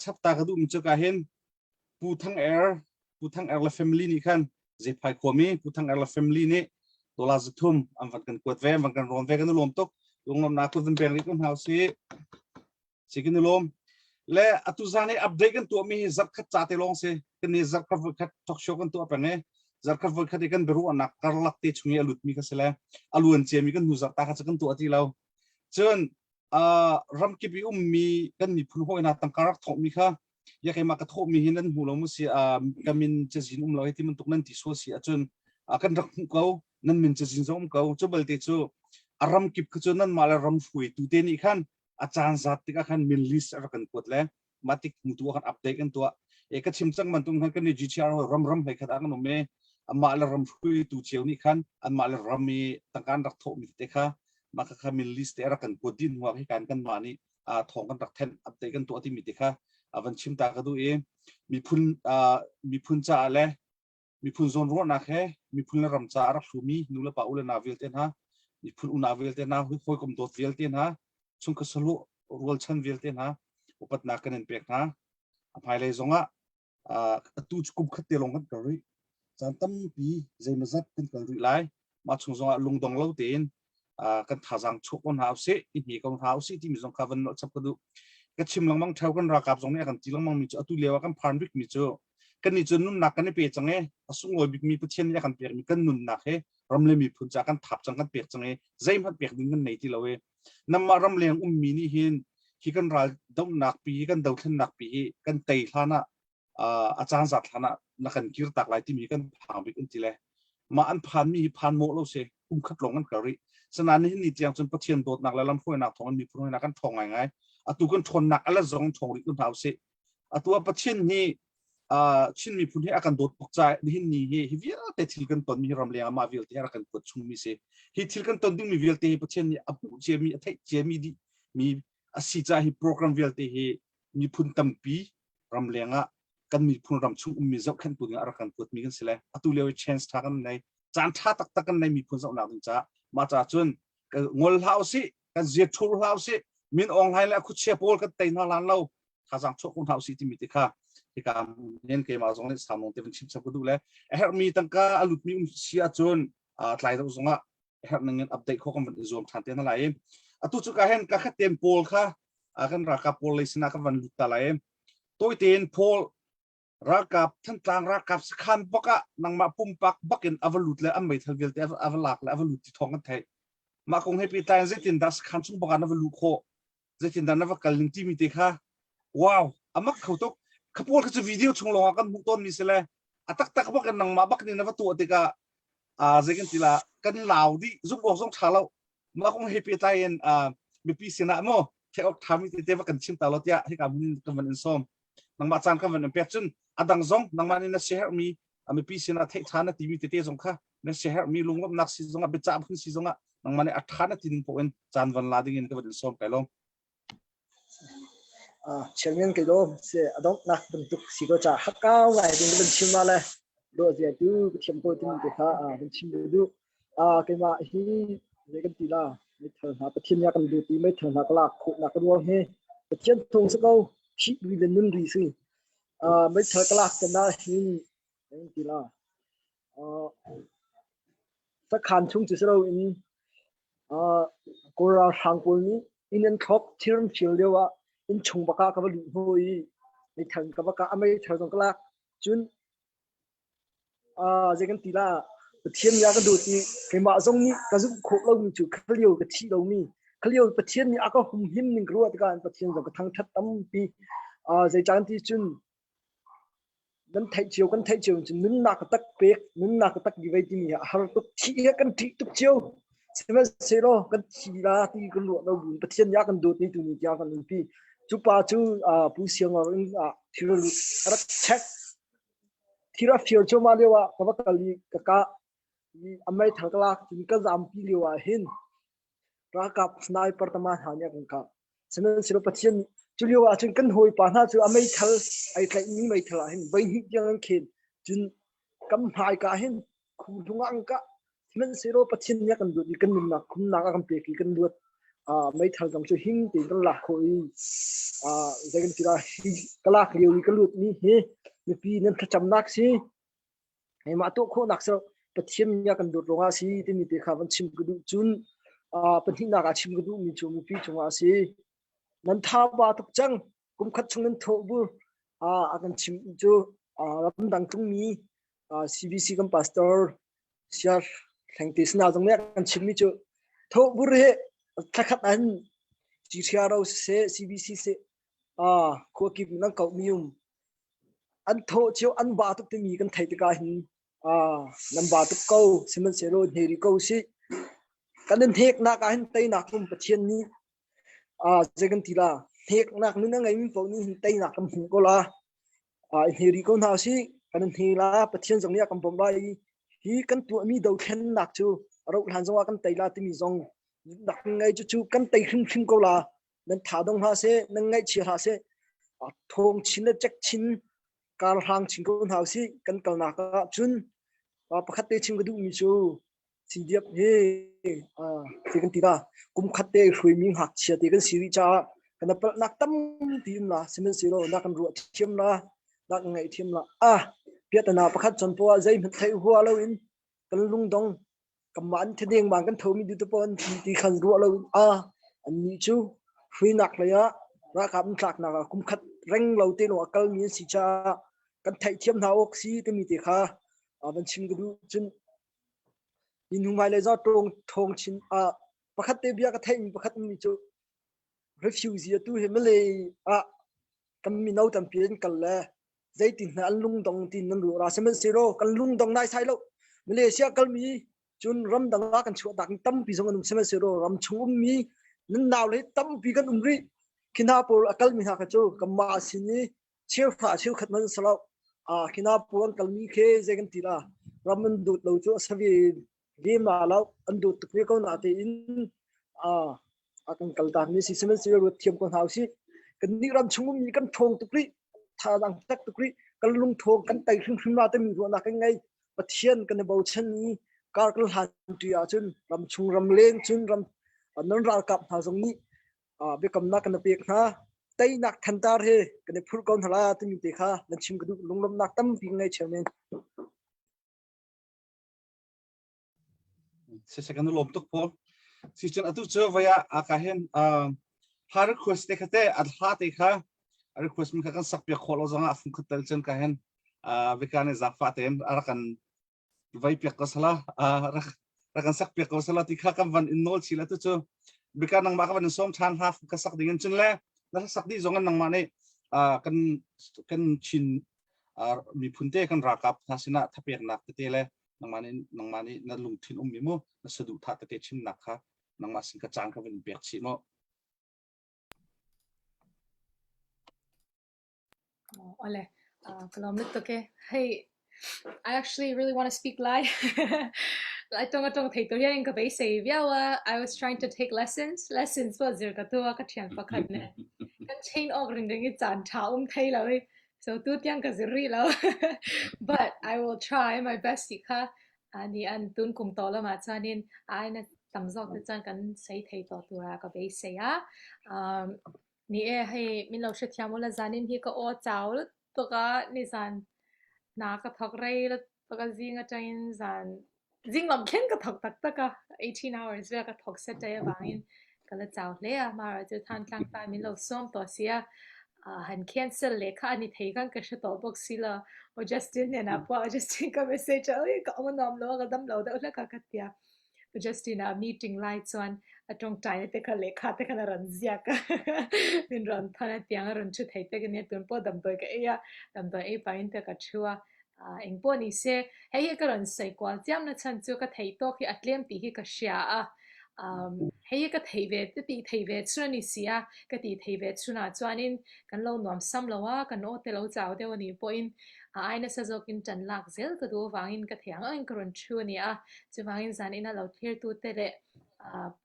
ชับตากระดูมิจุกาเห็นผู้ทั้งแอร์และแฟมิลี่นี่กันเจ็บไผ่ขวมีผู้ทั้งแอร์และแฟมิลี่นี่ตัวลาจุทุ่มอันวันกันกวดแวมวันกันรวมแวกันลมตกลงนักกุศลเบียริกันหาเสียกันลมและอัตุจานี่อัปเดตกันตัวมีจัดขัดจัดลงเสียกันนี่จัดขัดขัดทอกโชว์กันตัวเป็นไงจัดขัดขัดกันเบรูอันนักการลักเตะช่วงนี้อลุดมีกันเสียแล้วอลุนเจมีกันหูจัดตาขัดกันตัวที่เราเชิญรำกิบิมีกันมีพูนห้อยนาตั้งการักทองมีค่ะอยากให้มากระทบมีหินนั้นหูเรามุสีกามินจะจินเราให้ที่มันตกนั้นที่ส่วนเสียจนกันรักเขานั้นมันจะจินส่งเขาจะเบลเตจูรำกิบคือจนนั้นมาแล้วรำฟุยตัวเตนี่ขันอาจารย์สัตย์ที่กันมิลลิสอะไรกันกดแล้วมาติกมุตัวกันอัปเดตกันตัวชิมจังมันตรงนั้นกันใน GTR รำให้ขัดกันนุ่มเมมาแล้วรำฟุยตัวเชียวนี่ขันมาแล้วรำมีตั้งการรักทองมีเตะค่ะมาคามิลลิสเตอร์กันกดดินหัวให้การกันมานี่ทองกันรักแทนอัปเดตกันตัวที่มีเตะค่ะวันชิมตากระดูมีพุนจ่าเลยมีพุนโซนร้อนนักแค่มีพุนรำจ่ารักชูมีนู่นละป่าอุลนาวิลเตนฮะมีพุนอุนาวิลเตนฮะคุยกับตัววิลเตนฮะช่วงก็สรุปรัวชันวิลเตนฮะอุปนักกันเป็นนะภายในซองตู้จุกขัดเตลงกันกระไรจันตั้มปีใจมาจัดกันกระไรไล่มาช่วงซองลงดองเล่าเตนกันท่าจังชุกคนหาสิอินฮีกันหาสิที่มีซองคาวันนับชับกระดูก็ชิมลังมังเท่ากันราคาซองนี้กันจีลังมังมีจุดตุเลียวกันพานบิกมีจุดกันนี่จุดนุ่นนักกันนี่เปียจังเงี้ยสุ่งลอยบิกมีประเทศนี้กันเปียมีกันนุ่นนักเฮ้รำเลยมีพุ่นจากกันทับจังกันเปียจังเงี้ยใจมันเปียดึงกันในที่เราเน้ำมารำเลียงมีนี่หินที่กันราดมนักปีกันดาวขึ้นนักปีกันเตยท่านะอาจารย์สัตว์ท่านะนักกันคิดตักหลายที่มีกันผ่านบิกกันทีเลยมาอันผ่านมีผ่านโมเราเสียขัดลงกันกระไรสนานนี้นี่เจียงจนประเทศโดดนักแล้วลำพูนนักทองมันมีพูนนักกันทองไงตัวกันทนนักอะไรส่งทองริกันเท้าเสียตัวประเทศนี้ชินมีพูนให้อาการโดดตกใจนี่นี่ฮิวิอาแต่ทิลกันตอนมีรำเลียงมาวิลเตอร์กันกดชุ่มมีเสียฮิทิลกันตอนดึงมีวิลเตอร์ประเทศนี้อาบุเจมีอะไรเจมีดีมีสิจ้าฮิโปรแกรมวิลเตอร์มีพูนตั้มปีรำเลียงกันมีพูนรำชุ่มมีเจ้าขันตัวนี้อาการกดมีกันเสียตัวเลี้ยวเชนส์ทากันในจานท่าตักกันในมีพูนเจ้าหน้าถึงจ้ามาจากจนงอลฮาวสิกันเจียทูลฮาวสิมินออนไลน์แล้วคุเชียโพลกันเต็มร้านเราถ้าจังชกคนฮาวสิที่มีติค่ะที่การเน้นเกมมาสองเนี่ยสามโมงเต็มชิปสักดูแลมีตั้งก็อลุดมีเชียจนหลายตัวสองนั่งเงินอัปเดตข้อมูลในโซนทันเต็มอะไรตัวจุกเห็นก็แค่เต็มโพลค่ะกันราคาโพลเลยสินะกันวันลุตอะไรตัวเต็มโพลราคาทั้งกลางราคาสคันปักนังมาปุ่มปักบักเก็นอวลุดเลยอันไม่ทวีลแต่อวลักเลยอวลุดที่ท้องกันไทยมาคงให้ปีตายเจตินดัสคันชุ่มบักอันอวลุโคเจตินดันนับกันลิงที่มีเด็กค่ะว้าวอามักเขาตุกขบวนเขาจะวิดีโอชงลงกันมุกต้นมีเสเลยตักบักกันนังมาบักนี่นับตัวเด็กเจกันทีละกันเหล่าดิซุ่มบอกซุ่มชาเรามาคงให้ปีตายมีปีเสนาโม่แค่ออกทำมีเตะกันชิมตลอดยะให้กับมันกันมันส้มนังมาจานกันมันเปียกจนดังซงนังมันนี่นะเสียมีมีปีเสนาเทฐานทีวีเตะซงค่ะนะเสียมีลุงกับนักซีซงเป็นจ่าพึ่งซีซงนังมันนี่อัฐานทีนึงพวกนั้นจานวันลาดิ้งกันมันส้มไปลงเชียงยังกิโลเสียอดอกนักบรรทุกสิก็จะฮักก้าวไว้ดึงเป็นชิมมาเลยโดยเสียดูเทียมโปรตีนติดค่ะเป็นชิมดูเกี่ยวกับที่เรื่องตีละไม่เถิดหาประเทศยากันดูตีไม่เถิดหากลากขุนักรัวเฮประเทศทงสกาวชิดวิลนุนรีซีไม่เถิดกลากกันได้หินเรื่องตีละสักขันชุ่มจุดเราอินกูราทางปุ่นนี้อินเดียนท็อปที่เราเชื่อเรียกว่าอินชงบักกับลุยหุยในทางกับบักอเมริกาตรงกลางจุนเจกันตีละประเทศยากันดูตีเกี่ยมาตรงนี้ก็จะขบเรามีจุดเขาเรียกกับที่เรามีเขาเรียกประเทศนี้ก็หุ่มหิมหนึ่งรู้ว่าการประเทศเราก็ทั้งทัดตั้มปีเจจันที่จุนนั้นไทยเจียวกันไทยเจียวจุนนุ่นนักตักเป๊กนุ่นนักตักดีไว้ที่นี่หาตุกที่กันที่ตุกเจียวเสมาเสร็จแล้วกันทีละที่กันหลวงเราบุญประเทศยากันดูนี่ตัวนี้ยากันปีจุป้าจูผู้เสียงเราที่เรารักเช็คที่เราเฟียร์จูมาเรียกว่ากับกะลีกะ amai thakla tin ka jam pi liwa hin rakap sniper tama hanya kan ka semen siro pathian chuliwa chun kan hoi pa na chu amai thal ai thai ni mai thala hin bai hi yang khin chun kam hai ka hin khu thunga angka semen siro pathian ya kan du kan min na khum na kan pe ki kan du mai thal jam chu hing ti kan la khoi zegan tira kala kriu kan lut ni he mi pi nan thacham nak si ai ma to kho nak so pathian ya kan du ronga si ti mi te khawan chim ku du chun pathi na ka chim ku du mi chu mi pi chunga si nan tha ba tuk chang kum khat chung nan tho bu akan chim chu ram dang tung mi CBC kan pastor shar thang ti sna jong ne kan chim mi chu tho bu re thakhat an chi thia ro se CBC se kho ki nang kau mium an tho chiu an ba tuk ti mi kan thai ti ka hin nan ba tuk ko siman se ro heri ko si kan thek na ka hin tai na kum pathian ni zegan tira thek nak nu na ngai mi po ni tai na kam hu ko la heri ko na si kan thela pathian jong ya kam bom bai hi kan tu mi do khen nak chu ro han jong kan tai la ti mi jong dak ngai chu kan tai khim khim ko la nan tha dong ha se nan ngai chi ha se thong chin na chak chin kal hang chin ko na si kan kal na ka chun pakhat te chim du mi chu si diap he kan tira kum khatte hrui ming hak chia te kan siri cha kan pal nak tam tim la simen siro na kan ru thiam la nak ngai thiam la piat na pakhat chon po zai mit thai huwa lo in kan lung dong kaman thedeng bang kan thomi du to pon ti khan ru lo an ni chu hrui nak la ya ra kam tlak na kum khat reng lo te no akal mi si cha kan thai thiam na ok si te mi te kha ban chim du chun in humai le za tong thong chin pakhat te bia ka thai pakhat mi chu refugee tu he mele kam mi nau tam pien kal le zai tin na lung dong tin nan ru ra semen zero kan lung dong nai sai lo malaysia kal mi chun ram dang la kan chu dak tam pi jong semen zero ram chum mi nan naw le tam pi kan umri kina por akal mi ha ka chu kamma sini chiu pha chiu khat man salo kina por kal mi khe zegan tira raman dut lo chu savi game la lo an dut tu ko na te in akan kalta ni si semen zero thiam ko hausi kan ni ram chungum ni kan thong tukri tha dang tak tukri kan lung thong kan tai khim khim na te mi ro na kan ngai pathian kan bo chen ni kar kal han tu ya chun ram chung ram leng chun ram nan ra kap ha jong ni be kam na kan pek na tai nak than tar he kan phur kon thala te mi te kha nan chim gdu lunglom nak tam pi ngai chemen se second lom tok po si chen atu cho vaya akahen har request te khate at ha te kha request mi kan sak pe kholo zanga afun khatal chen ka hen vikane zakfa ten arakan vai pe kasala rakan sak pe kasala ti kha kam van inol chila tu cho bikan nang ma ka van som than half ka sak dingin chen le na sak di zongan nang ma ne kan chin mi phunte kan rakap thasina thapek nak te le nang mani na lungthin mi mo na sadu tha te chin nak kha nang ma sing ka chang ka vin bek chi mo Ole, kalau menurut ke, hey, I actually really want to speak live. I don't take to hearing ke save ya. I was trying to take lessons for zir katua katian pakat ne. Kan chain ogring dengan jan taum thay lah. So tu tiang ke ziri lah. But I will try my best ika. Ni an tun kum tola macanin. I na tamzok tu jan kan say thay to tura ke save ya. Ni hey min lo shit yamula zanin hi ka o chao to ka ni zan na ka thok rai la to ka zinga chain zan zing lam khen ka thok tak ta ka 18 hours ve ka thok set day bangin ka la chao le ma ra ju than tlang ta min lo som to sia han cancel le ka ni thei kan ka shto box sila o Justin ne na po Justin ka message ai ka mo nam lo ka dam lo da la ka ka tia just in a meeting lights on atong tai te ka lekha te kana ran zia ka min ran thana tiang ran chu thai te ne tun po dam to ka ya dam to e pain te ka chua eng po ni se hei ka ran sai kwal jam na chan chu ka thai to ki atlem ti hi ka sha hei ka thai ve te ti thai ve chu ni sia ka ti thai ve chu na chuanin kan lo nom sam lo wa kan o te lo chaw de ni po in ai na sa zokin chan lak zel ka du wangin ka thiang ang karon chu ni a chu wangin zan ina lo clear tu te le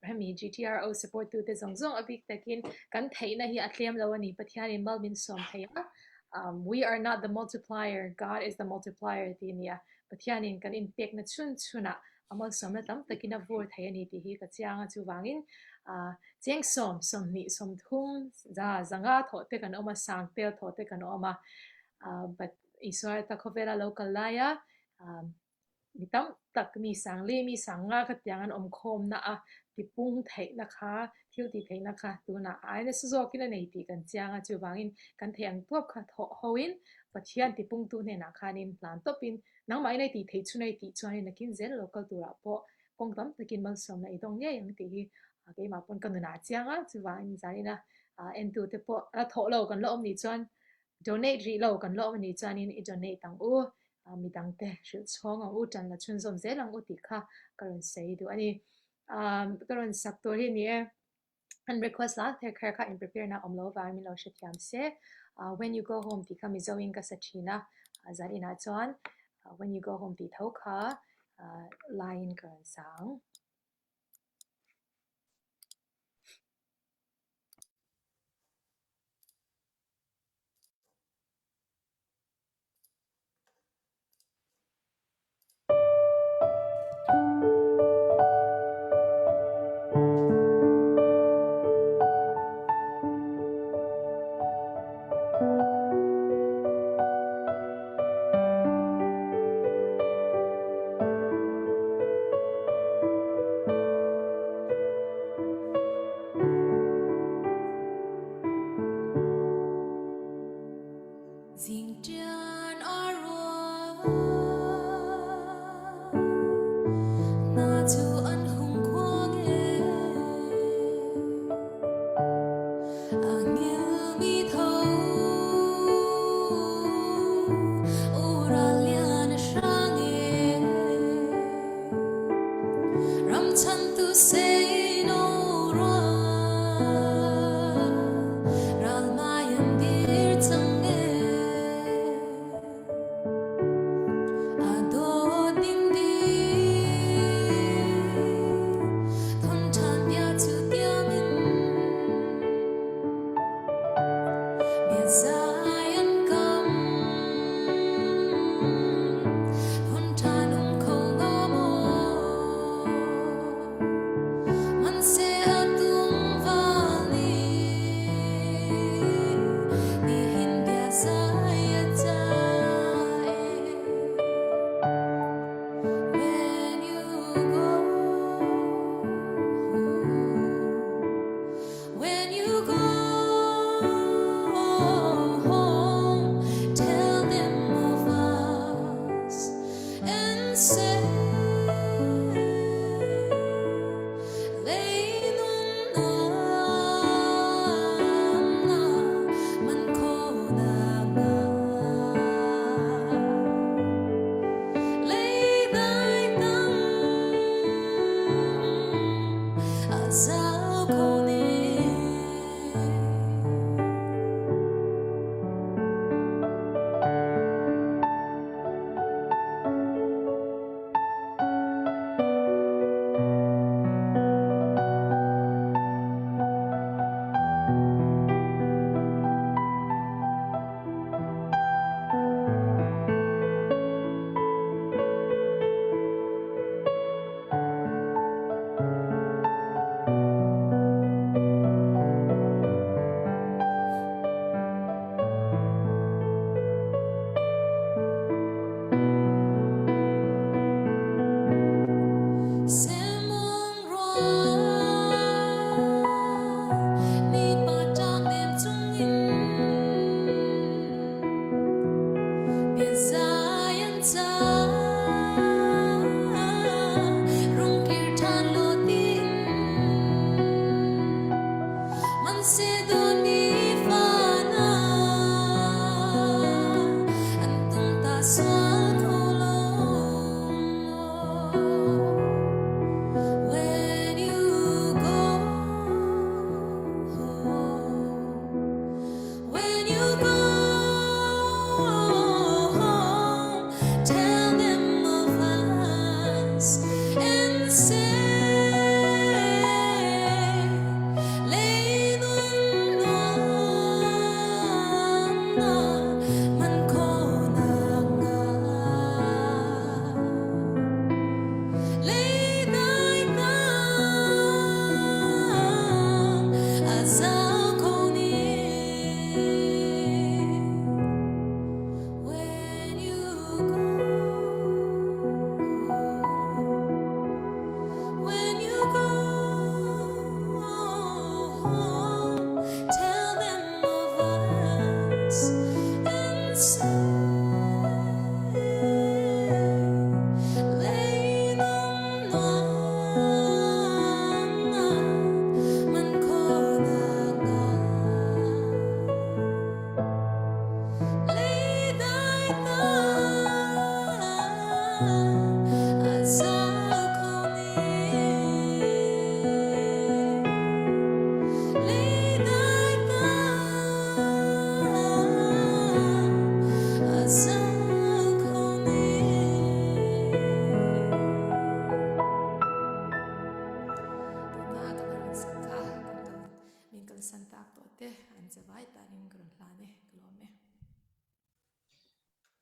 hemi GTRO support tu te zong zong abik takin kan theina hi atliam lo ani pathian in malmin som theya we are not the multiplier, God is the multiplier tinia pathian in kan in pek na chun chuna amal som na tam takina vor thayani ti hi ka chianga chu wangin cheng som ni som thum za zanga tho te kan oma sang tel tho te kan oma but iswar ta khovela local laya mitam tak mi sang le mi sang nga ka tiangan om khom na a ti pung thei na kha thiu ti thei na kha tu na ai na su zo kila nei ti kan chianga chu wangin kan theng top kha tho hoin pathian ti pung tu ne na khanin plan topin nang mai nei ti thei chu nei ti chuan na kin zel local tu ra po kong tam takin mal som na idong ye yang ti hi ke ma pon kan na chianga chu wangin zarina en tu te po a tho lo kan lo om ni chuan donate ri lo kan lo om ni chuan in I donate tang u mi dang te shil chong ang u chan la chun som zelang u ti kha karon sei du ani karon sak to hi ni and request la the kha kha in prepare na om lo va mi lo shethiam se when you go home ti kami zoing ka sachina zarina chuan when you go home ti tho kha line karon sang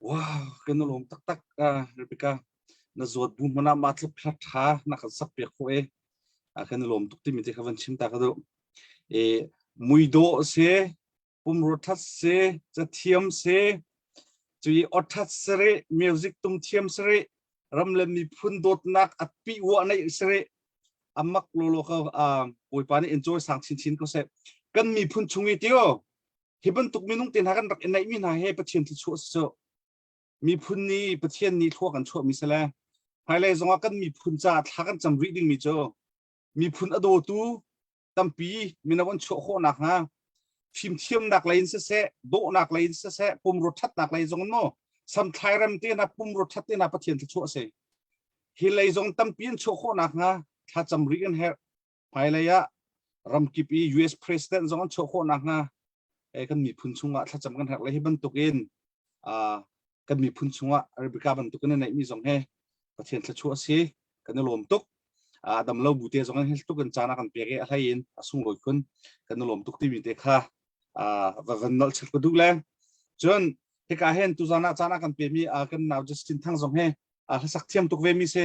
ว้าวกันนลงตักเรเบคาน่าจวดบุมมันมาทลพลัดหานักสับเปียกโคกันนลงตุกที่มีที่เขาวันชิมตากระดูมุยโดเสปุ่มรถทัศเสจะเทียมเสจุยอดทัศเสเรมิวสิกตุ้มเทียมเสเรรำเล่มีพุ่นโดดนักอัดปีวัวในเสเรอามักโลโลเขาป่วยปานี่ enjoy สังชินก็เสกันมีพุ่นชงอีเดียวฮิบันตุกมีนุ่งเตียนหากันรักในมีนาเฮปะเทียนที่ชั่วเสมีพุ่นนี้ปะเทียนนี้ทั่วกันชั่วมีเสลภายในสงกันมีพุ่นจ่าทากันจำรีดิ้งมีเจอมีพุ่นอโดตูตั้มปีมีนวันชั่วโคนักฮะฟิมเทียมนักไลน์เสโดนักไลน์เสปุ่มรถทัดนักไลน์จงโน่สัมไทยรำเตียนปุ่มรถทัดเตียนปะเทียนที่ชั่วเสฮิไลจงตั้มปีนชั่วโคนักฮะถ้าจำรีกันเฮภายในรำกิปี US President จงชั่วโคนักฮะกันมีพุ่นชงถ้าจำกันหักเลยให้บรรทุกอินกันมีพุ่นชงอาริบิกาบรรทุกกันในมีสองเฮประเทศชั่วสิกันในลมตุกดำเล่าบุตรสองกันเฮตุกันจานักันเปียกอะไรอินสุ่งลอยคนกันในลมตุกที่มีเด็กค่ะกันนอลชักกระดูกแรงจนเฮกาเห็นตุจานักันเปียมีกันนาวจัสตินทั้งสองเฮสักเทียมตุกเวมิเซ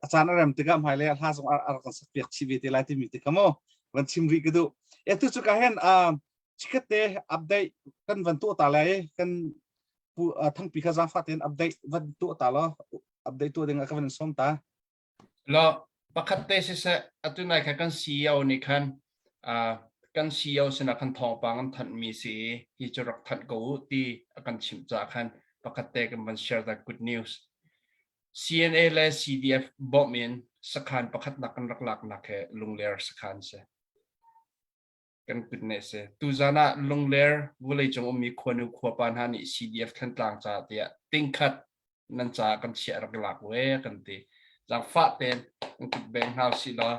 อาจารย์อะไรมันติกามหายเลยถ้าสองกันสักเปียกชีวิตที่ไรที่มีติกามวันชิมรีกระดูตุจุกาเห็นชิคเตอัปเดตกันวันตัวตาเลยกันทั้งปีข้าจะฟัดเองอัปเดตวันตัวตาล้ออัปเดตตัวเด้งกันวันสองตาแล้วประคัตเตสิเสอตุนายกันซีเอานี่คันกันซีเอาสนักขันทองปังทันมีสีฮิจรักทันกูตีกันชิมจากคันประคัตเตกันมันแชร์แต่ good news CNA และ CDF บอกมีนสักคันประคัตนักกันหลักๆนักแค่ลุงเลอร์สักคันเสกันกุดเนสตูจานะลงเลอร์วุเลยจงมีควรขวปัญหานี่ CDF ขั้นกลางจ่าเตียติงคัดนั่นจ่ากันเชียร์หลักเว้กันตีจากฟ้าเต็นกุดแบงเฮาสิลา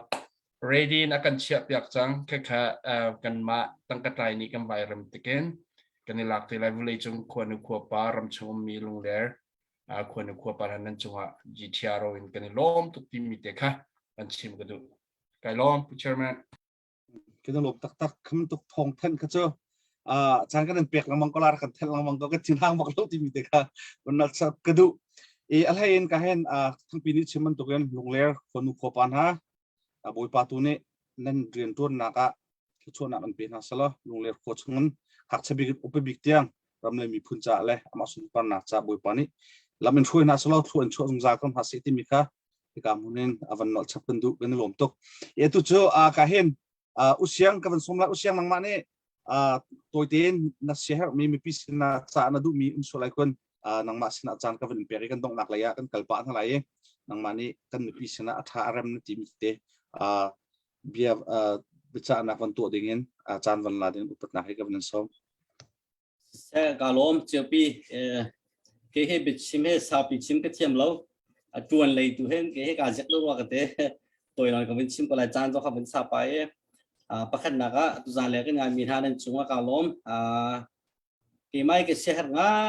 ready นักกันเชียร์เปียกจังแค่กันมาตั้งกระต่ายนี่กันใบรำติเกนกันในหลักที่ไรวุเลยจงควรขวปารำชงมีลงเลอร์ควรขวปัญหานั้นจงว่า GTR อินกันในล้อมทุกทีมีเด็กค่ะกันชิมกันดูไก่ล้อมผู้เชิญมากันลมตักคำตุกทองเทนก็เจอฉันก็นั่งเปียกลังมังก็ลากันเทนลังมังก็จินทางมักลุที่มีเด็กค่ะวันนั้นสับกระดูอะไรเองก็เห็นทั้งปีนี้ชิมันตุกันลงเลอร์คนนุขปันฮะบอยปาตูนี่นั่นเรียนตัวนักที่ชวนนักมันเป็นฮัสละลงเลอร์โคชงั้นหักเชบิกอุปบิกเตียงรำเลยมีพุ่นจ่าเลยอามาสุนปันนักจ่าบอยปานี่แล้วมันช่วยนัสละช่วยช่วยสงสารคนฮัสที่มีค่ะที่การมุ่งเน้นวันนั้นชับกันดูกันลมตุกตัวเจ้าก็เห็นอุเชียงกับสมรักอุเชียงนังมาเนี่ยตัวเองนักเสียมีพิษนักจ่านัดูมีอุศลายคนนังมาสินะจานกับเป็นเปรียกันต้องนักเลยกันกลปะทั้งหลายนังมานี่กันมีพิษนะถ้าอารมณ์ที่มีเตเบียบิจารณาวันตัวเด้งจานวันลาเดนอุปนักให้กับนันสมเจ้ากาลมเจ้าปีเกให้บิชิมให้สาบิชิมก็เทียมแล้วจวนเลยตัวเห็นเกให้การจักรว่ากันเตะตัวเราก็เป็นชิมก็เลยจานต้องขับเป็นสาไปประคันนักตุจานเล็กงานมีท่านั้นช่วงกาลมที่ไม่ก็เสียหา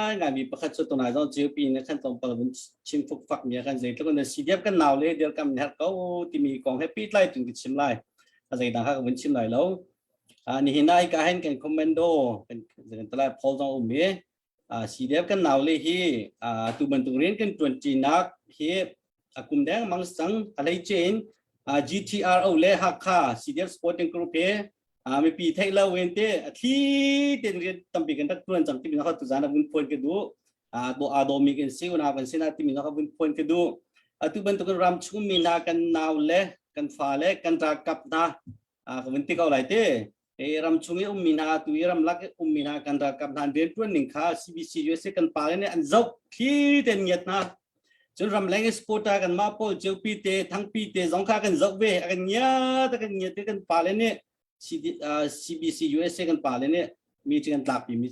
ยงานมีประคันสุดตัวไหนต้องเจียวปีนั้นขั้นตอนเปิดเป็นชิมฟุกฟักมีกันใจแล้วก็ในซีเดียบกันหนาวเลยเดียวกันเนี่ยเขาที่มีกองแฮปปี้ไลท์ถึงชิมไลท์อะไรต่างๆก็เป็นชิมไลท์แล้วนี่เห็นได้ก็เห็นกันคอมเมนโดเป็นตลาดพอลจงอุ้มเอ๋ซีเดียบกันหนาวเลยที่ตัวบรรทุกเรียนกันจวนจีนักที่กลุ่มแดงมังสังอะไรเจนGTR เอาเลยหักค่า CDF Sporting Group มีปีไทยเราเว้นเตะที่เดินเรียนตั้งปีกันตั้งตัวจังที่มีนะครับตุจานะบุญพลกันดูตัวอาโดมีกันซิวนาเป็นสินาที่มีนะครับบุญพลกันดูตัวบรรทุกรำชุ่มมีนากันนาวเลยกันฟ้าเลยกันตากับนาก็เป็นที่เขาไหลเตะรำชุ่มมีนาตัวรำลักมีนากันตากับนาเรียนตัวหนึ่งค่า CBC USA กันป่าเลยเนี่ยอันเจ้าที่เดินเงียบนะจนรำแรงสปอร์ตกันมาพอเจ้าปีเตทั้งปีเตสองข้ากันจักเวกันเงียบกันป่าเลยเนี่ยCBC USA กันป่าเลยเนี่ยมีกันตาปีมี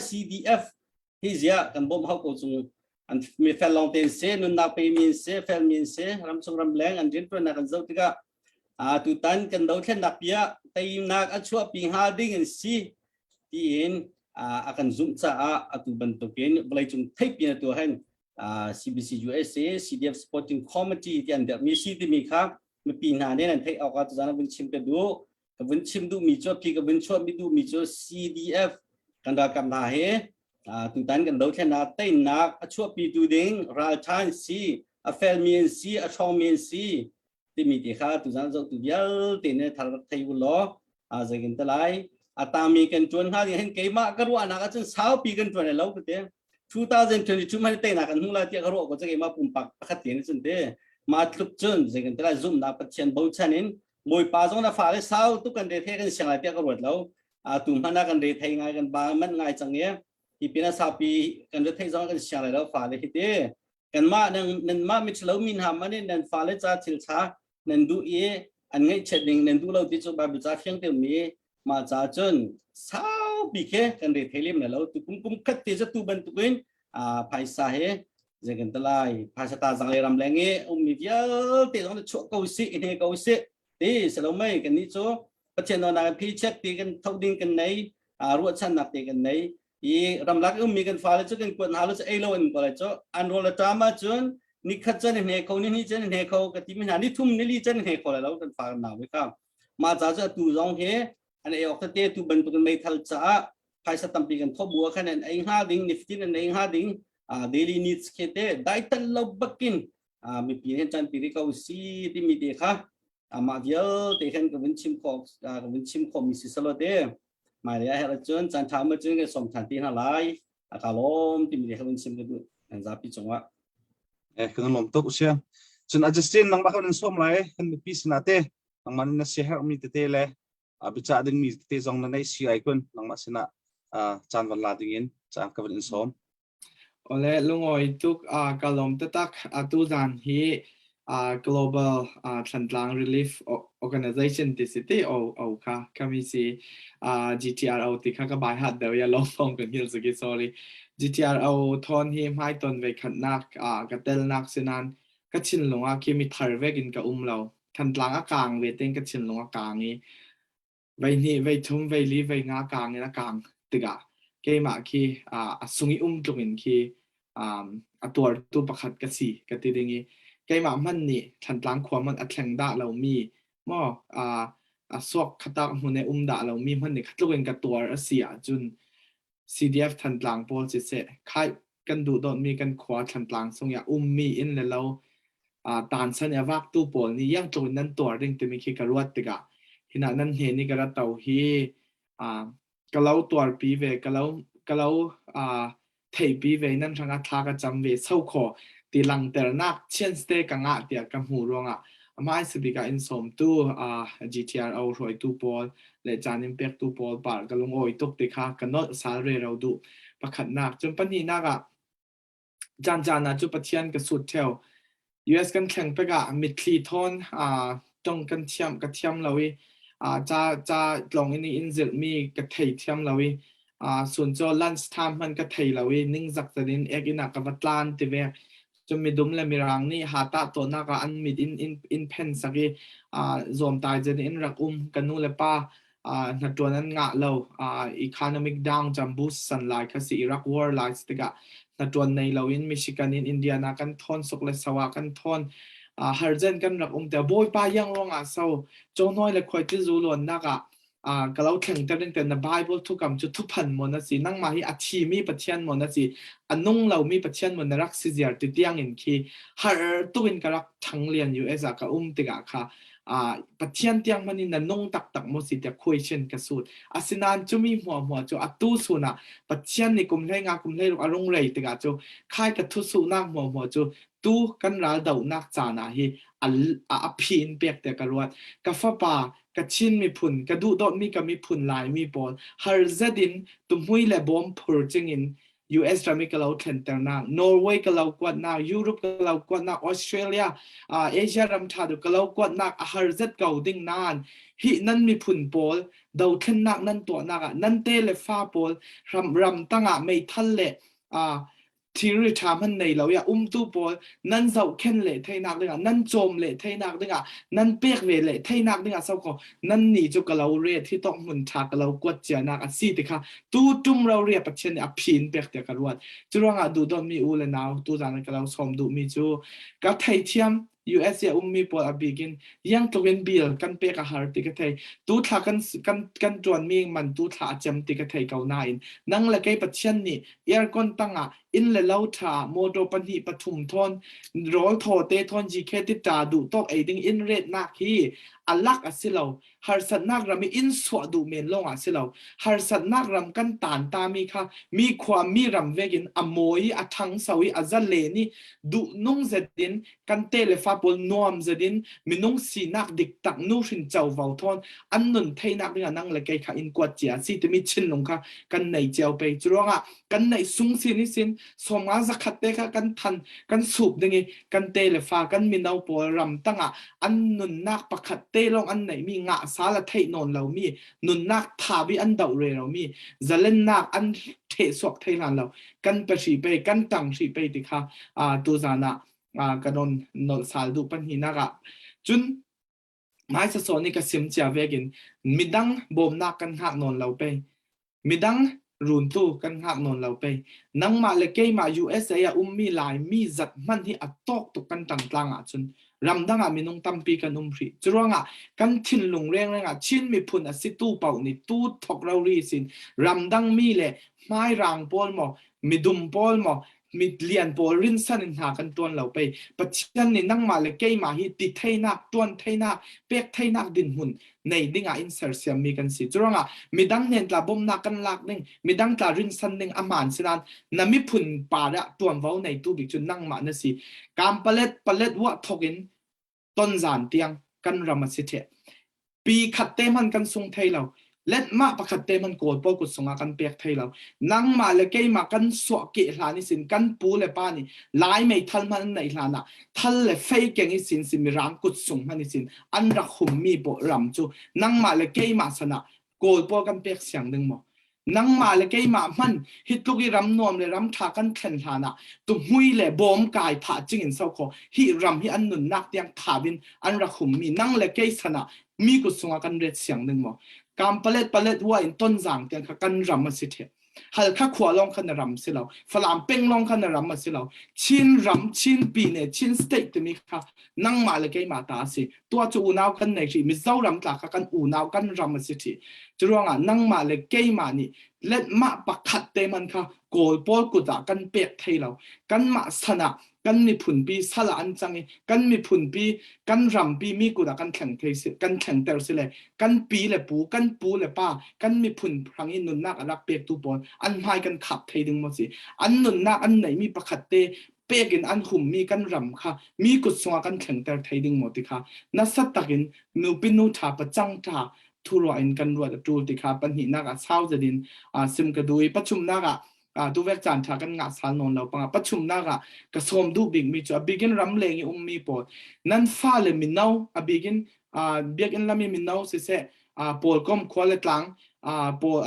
CDF ที่เสียกันบ่มเขาก็จง อันมีแฟนลองเต้นเสนุนนักไปมีเสแฟนมีเสรำทรงรำแรงอันเรียนตัวนักกันเจ้าที่ก็ตุตันกันดาวเช่นนักเปียแต่ยิมนักอันชัวปีหาดิ้งอันซีที่เห็นakan zoom sa atu bentukin balai chung type ya tu han CBC USA CDF Sporting Committee ti an da mi si ti mi kha mi pi na ne nan thai au ka tu jana bin chim pe du ka bin chim du mi cho pi ka bin cho mi du mi cho CDF kan da kam na he tu tan kan do chen na tai na a cho pi tu ding ra chan si a fel mi si a chong mi si ti mi ti kha tu jana zo tu bial ti ne thal thai bu lo zagin ta lai atami kan chuan ha hen keima karu anaka chun sao pi kan chuan lo te 2022 man te na kan hula ti karu ko chege ma pumpak pakhat tin chun te ma tlup chun jegan tela zoom na patchen bo chanin moi pa jong na fa le sao tu kan de the kan siang la ti karu lo tu mana kan de thai ngai kan ba man ngai chang ye ti pina sa pi kan de thai jong kan siang la lo fa le te kan ma nan ma mi chlo min ha man nan fa le cha chil cha nan du ye an ngai cheding nan du lo ti chu ba bu cha phiang te mi mà cha chân sao bị cái cần để thấy liêm này lâu tụi cũng cắt tiền cho tụi bên tụi bên phải xa hết giờ gần tới lại phải sa ta rằng lại làm lẽ nghe ông mi viết tiền nó chỗ câu sĩ này câu sĩ thì sẽ lâu mấy cái ní chỗ bắt chân nó là phi check tiền cái thông tin cái này ruột chân nạp tiền cái này ý làm lắc ông mi cái phải cho cái quần áo cho ai lâu anh gọi cho anh rồi là drama chân ní khát chân này câu ní chân này câu cái tím này ní thum ní ly chân này câu là lâu cái phải nào với cả mà cha cho tụi dòng thế anh ấy học thế tu bên tụi mình thay trả phải sát tầm tiền thô bùa cái này anh ha đinh nifty này anh ha đinh daily needs cái thế đại tân lâu bắc kinh mình biến thành tiền câu si thì mình để khác mà giờ thì hiện cái vấn chim khom mình sẽ lo thế mà để hay là chân chân tham mà chân cái sòng thành tiền hà lại cả lom thì mình để vấn chim cái đó anh ra bị chồng ạ cái lom tốt xem chân adjustin nang bakal nang lại kan piece na te nang man na share mi te le bicha ding mi te zong na nei si icon nang ma sina chan van la ding in chan ka van som ole lungoi tuk kalom te tak tu zan hi global thantlang relief organization ti city o kha kami si GTRO ti kha ka bai hat de ya long phong kan hil sagi sorry GTRO thon hi mai ton ve khat nak ka tel nak sinan ka chin longa ki mi thar vegin ka lo thantlang a kang ve teng ka chin longa kang ni vậy ni vậy thum vậy li vậy ngã càng như là càng tự cả cái mà khi sungi chung in khi tuổi tu bạc hạt cái gì cái thứ gì cái mà mình nè thành lang khoa mình thành đã lâu mi mà suộc khát ta mình đã lâu mi mình nè khát lúc in cái tuổi ở xia chun CDF thành lang bol chỉ sẽ khaiกันดูดมีกันขวาทันตางทรงอย่ามีอินเลยเราตานสัญญาวักตู้ปอลนี่ยังจนนั้นตัวเร่งแต่มีขี้กระรวดติกะที่นั่นเห็นนี่กระเต่าฮีกระเล้าตัวปีเวกระเล้าเทปีเวนั่นทางทากระจำเวเศร้าขอตีหลังแต่ละนักเช่นสเตกังอาเดียกำหูรวงไม่สบิกาอินสมตู้GTR เอารอยตู้ปอลและจานิมเป็กตู้ปอลปาดกระลงโอยตุกติค่ะกันนอสาเรเราดูประคัดนักจนปัญหานักจานจุปเทียนกระสุดเทว US กันแข่งไปกะมิดคลีทอนจงกันเทียมกระเทียมเราจะลงอินเซลมีกระเทียมเทียมเราส่วนจอลันส์ไทม์มันกระเทียมเรานิ่งจักจะดินเอกนักกับวัตลานติเวจนมีดุมและมีรังนี่หาตาตัวนักอันมิดอินเพนสักรวมตายจะอินรักกันนู่นเลยป้านัดตัวนั้นงะเราeconomic down จำบูสสันไลค์คืออิรักวอร์ไลท์ติกะนัดตัวในเรามิชิกันอินเดียนากันทอนสุกเลสวากันทอนฮาร์เจนกันรักแต่บอยป้ายังร้องเศร้าโจน้อยเลยคอยที่จูลวนนักก็เราแข่งแต่เรื่องแต่ในไบเบิลทุกคำจุดทุกพันมนสินั่งมาที่อาชีมีปัจจัยมนสิอันนุ่งเรามีปัจจัยมนรักสิเดียร์ติดยังอินคีฮาร์ตุวินก็รักทั้งเรียนอยู่ก็ติกะค่ะปัจจัยที่ยังมันนี่นุ่งตักมสิเดียคุยเช่นกระสุดสินานจะมีหัวจะตู้สุนะปัจจัยในกลุ่มเรื่องกลุ่มเรื่องอารมณ์ไรติกะจะค่ายกระทุสุนักหัวจะตู้กันราดาวนักจานาฮีพีนเปียกแต่กระรวดกาฟปากระชินมีผุนกระดูดอดมีก็มีผุนลายมีบอลฮาร์ซดินตุ้มหุยและบอมพูดจิงอิน US รามีก็เราเทนเตอร์นักนอร์เวย์ก็เรากวดนักยุโรปก็เรากวดนักออสเตรเลียเอเชียรำชาดูก็เรากวดนักฮาร์ซเก่าดิ้งนานฮีนั่นมีผุนบอลดาวเทนนักนั่นตัวนักนั่นเตเลฟ้าบอลรำตั้งไม่ทันเละ ที่ริชามันในเราอย่าตู้ปอนั่นเจ้าเข็นเละไทยนักดึงนั่นโจมเละไทยนักดึงนั่นเปียกเวเละไทยนักดึงสักคนนั่นนี่จุกเราเรียที่ต้องมุนชากเรากวดเจนักสิติค่ะตู้จุ่มเราเรียปัจเจนอภินเปียกเดียกันวันจุดว่าดูดอนมีอูเลนาวตู้จานกันเราสมดูมีจูกับไทยเทียม US อย่ามีปออบิกินยังตัวเป็นบิลกันเปียกหาร์ติกไทยตู้ถ้ากันจวนมีมันตู้ถ้าจำติกไทยเก่าหน้าอินนั่งละไกปัจเจนนี่เอร์กอนตั้งอินเลเล่าถาโมโดปันหิปฐุมทอนร้อยโทเตทอนจีเคติตาดูตอกไอดิงอินเรดนักฮีอัลลักอสิเราฮาร์สันนักรำมีอินสวดดูเมนลงอสิเราฮาร์สันนักรำกันตานตามีค่ะมีความมีรำเวกินอโมยอทังสวิอจัลเลนี่ดูนุ่งเจดินกันเตเลฟาปลนวมเจดินมีนุ่งสีนักดิกตักนูชินเจ้าวาวทอนอันนุนเทนักเนี่ยนั่งเลยไกค่ะอินกวดเจียสิตมีชินลงค่ะกันในเจ้าไปจรวงกันในสุงสินิสินสมาสักขัดเตค่ะกันทันกันสูบดึงกันเตเลฟากันมีนาปอรำตั้งอันนุนนักประขัดเตลงอันไหนมีงะสาละเทนนเรามีนุนนักทาบิอันดาวเรเรามีจะเล่นนักอันเทสวกไทยลานเรากันไปสีไปกันตังสีไปติค่ะตัวจานะกันนนสาลดูปัญหานักจุนหมายสอนนี่ก็เสียมเจ้าเวกินมิดังบ่มนักกันหักนนเราไปมิดังรุนตู้กันหักนนเราไปนังมาเลเกมา USA มีหลายมีจัดมันที่อัตตกตุกันต่างๆจนรำดังมีนงตัมปีกันพรีจรวงกันทิ้นลงเร่งชินมีพุนสิตู้เป่านี่ตู้ทอกเรารีสินรำดังมีเลยไม้รางปอลหมอมีดุมปอลหมอมีเลียนปอลรินสันหากันตัวเราไปปัจจัยนี่นั่งมาเลยเกยมาฮิติไทยนักตัวไทยนักเปียกไทยนักดินหุ่นในดิ่งอินเซอร์เซียมีกันสิจรวงมีดังเน้นตาบ่มนักกันลักนึงมีดังตารินสันนึงอามานสินันนั่นมีพุนป่าละตัวเว้าในตู้บิกจนนั่งมานั่นสิการเปล็ดว่าทอกินต้นจานเตียงกันรำมาสิเถปีขัดเตมันกันทรงไทยเราเล็ดมาประขัดเตมันโกรธปกุศลกันเปียกไทยเรานั่งมาเลยเกยมากันสวกเกลานิสินกันปูเลยป้านี่ลายไม่ทันมันในลานะทันเลยเฟยเก่งนิสินสิมีร่างกุศลมันนิสินอันรักหุ่มมีโบรำจูนั่งมาเลยเกยมาสนะโกรธปกันเปียกเสียงหนึ่งหมอนังมาเลยเกยมามันฮิตลูกรำนวมเลยรำทากันแข่งฐานะตุ้มหุยเลยบอมกายผาจิงอินเศร้าขอฮิรำฮิอันนุนนักยังขาบินอันรักหุ่มมีนั่งเลยเกยสนะมีกุศลกันเรียดเสียงหนึ่งหมอการเปล็ดว่าอินต้นจางเตียงกันรำมาสิเถฮัลข้าขวาลองขันรำสิเราฝรั่งเป็งลองขันรำมาสิเราชินรำชินปีเนี่ยชินสเต็กตัวนี้ค่ะนั่งมาเลยเกยมาตาสิตัวจูนาวกันไหนสิมิเจ้ารำตากันอูนาวกันรำมาสิเถจรวงนั่งมาเลยเกยมานี่เล็ดมาปักขัดเตมันค่ะโกลปอลกุดากันเปียกไทยเรากันมาสนะกันมีผุนปีสละอันจังกันมีผุนปีกันรำปีมีกุดากันแข่งไทยสิกันแข่งเตอร์สิเลยกันปีเลยปูกันปูเลยป้ากันมีผุนพลังอินนุนนักรักเปียกตูบอลอันไม่กันขับไทยดึงมาสิอันนุนนักอันไหนมีปักขัดเตเปียกินอันหุ่มมีกันรำค่ะมีกุศลกันแข่งเตอร์ไทยดึงหมดติค่ะนัสตักินนูปินูถาประจังถาทุรอินกันรวดจูติค่ะปัญหานักเช้าจะดินซิมกระดุยประชุมนักดูเวกจานทากันงาสานนเราปังประชุมนักกระสมดูบิกมีจูบิกินรำเลงมีปอดนั้นฟ้าเลยมินเอาบิกินเบียกินลามีมินเอาเสะปอลคอมควอลตังปอล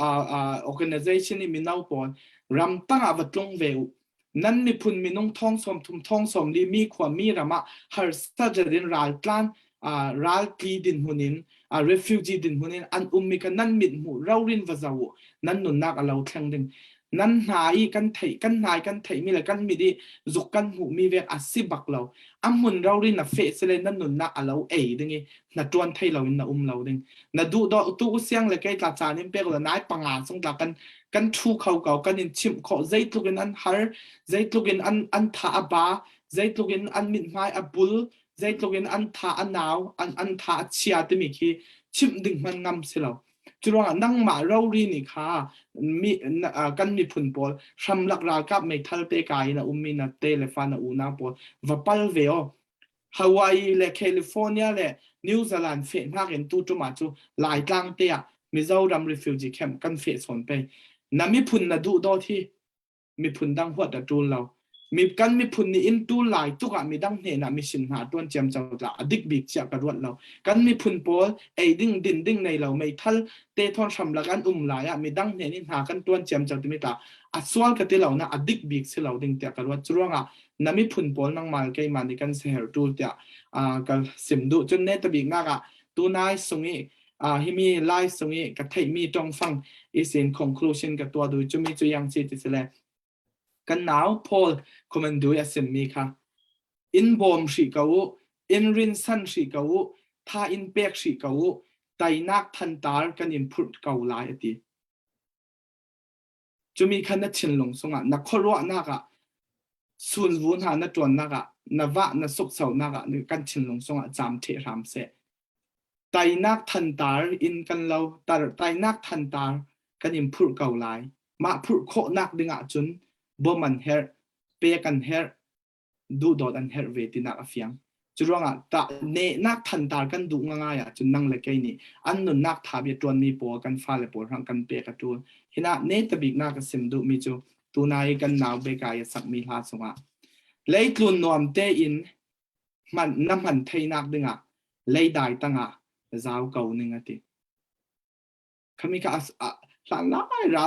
organization นี่มินเอาปอดรำตั้งวัดลงเววนั้นมีพุนมีน้องท้องสมทุมท้องสมลีมีความมีรำฮาร์สตาจะดินรัลตันรัลกีดินหุนินrefugee ดินหุนินอันมีกันนั้นมิดหูเรารินวาจาวนั้นนุนนักเราแข่งดินนั้นหายกันไถกันหายกันไถมีอะไรกันมีดีจุกกันหูมีเวกสิบักเรามุนเรารินน่ะเฟสเลยนั้นนุนนักเราดึงน่ะจวนไทยเราอินน่ะเราดึงน่ะดูดอตู้เสียงเลยแกตาจานี่เปกละนายปังอาสงตากันทูเขาเก่ากันอินชิมขอใจทุกินอันฮาร์ใจทุกินอันท่าบาใจทุกินอันมิดไม้บุลใจทุกินอันท่าอันหนาวอันท่าเชียติมิคีชิมดึงมันงำสิเราจุดว่านั่งมาเรารีนี่ค่ะมีกันมีผลปอลชำลักรากับไม่ทัลเตกายนะมีนาเตเลฟานะอูนาปอลวัปลเวอฮาวายและแคลิฟอร์เนียและนิวซีแลนด์เฟนมากเห็นตู้จุมาจูหลายต่างเตียมีเจ้าดำรีฟิวจีแคมป์กันเฟสอนไปนั่นมีผลนะดูดอที่มีผลดังหัวตะจูนเรา มีกันมีพุ่นนี่อินตูหลายตุกะมีดังเนี่ยนะมีสินหาต้นเจียมเจ้าละอดิกบิกเสียกระรวดเรากันมีพุ่นโพลไอ้ดิ้งในเราไม่ทัลเตทอนชำละกันหลายมีดังเนี่ยนี่หากันต้นเจียมเจ้าที่ไม่ตาอัศวรกันที่เรานะอดิกบิกเสียเราดิ้งเตียกระรวดจรวงนั่นมีพุ่นโพลนังมาเกยมันในกันเสียตูเตียกันสิมดูจนเนตบิกนักตัวนายสงี้ฮิมีไลฟ์สงี้กับไทยมีตรงฟังอีสิน conclusion กับตัวดูจะมีตัวอย่างสิติสเลกันหนาวพอลคอมมานดูเสมมีค่ะอินบอมสีเกาอินรินสันสีเกาท่าอินเปกสีเกาไตนักทันตาร์กันอินพุทเกาลายตีจะมีคันนัดชินลงสงะนักขรัวนักส่วนวุ้นหานัดจวนนักนวะนัดสุกเสานักนึกันชินลงสงะจามเทรามเสไตนักทันตาร์อินกันเราไตนักทันตาร์กันอินพุทเกาลายมาพุทโคนักดึงจุนบ่มันเฮร์เปียกันเฮร์ดูดอดันเฮร์เวตินักฟิยังจุดว่าตาเนนักทันตากันดูง่ายจุดนั่งเล็กนี่อันนั้นนักทาบีจวนมีปัวกันฟ้าเลยปัวรังกันเปียกันจูเห็นเนตบิกนักสิมดูมีจูตัวนายกันหนาวเบกายสักมีลาสงะเลยตุนนวมเตอินมันน้ำมันไทยนักดึงเลยได้ตั้งจ้าวเก่าหนึ่งทีขมิกาหลังนั้นเรา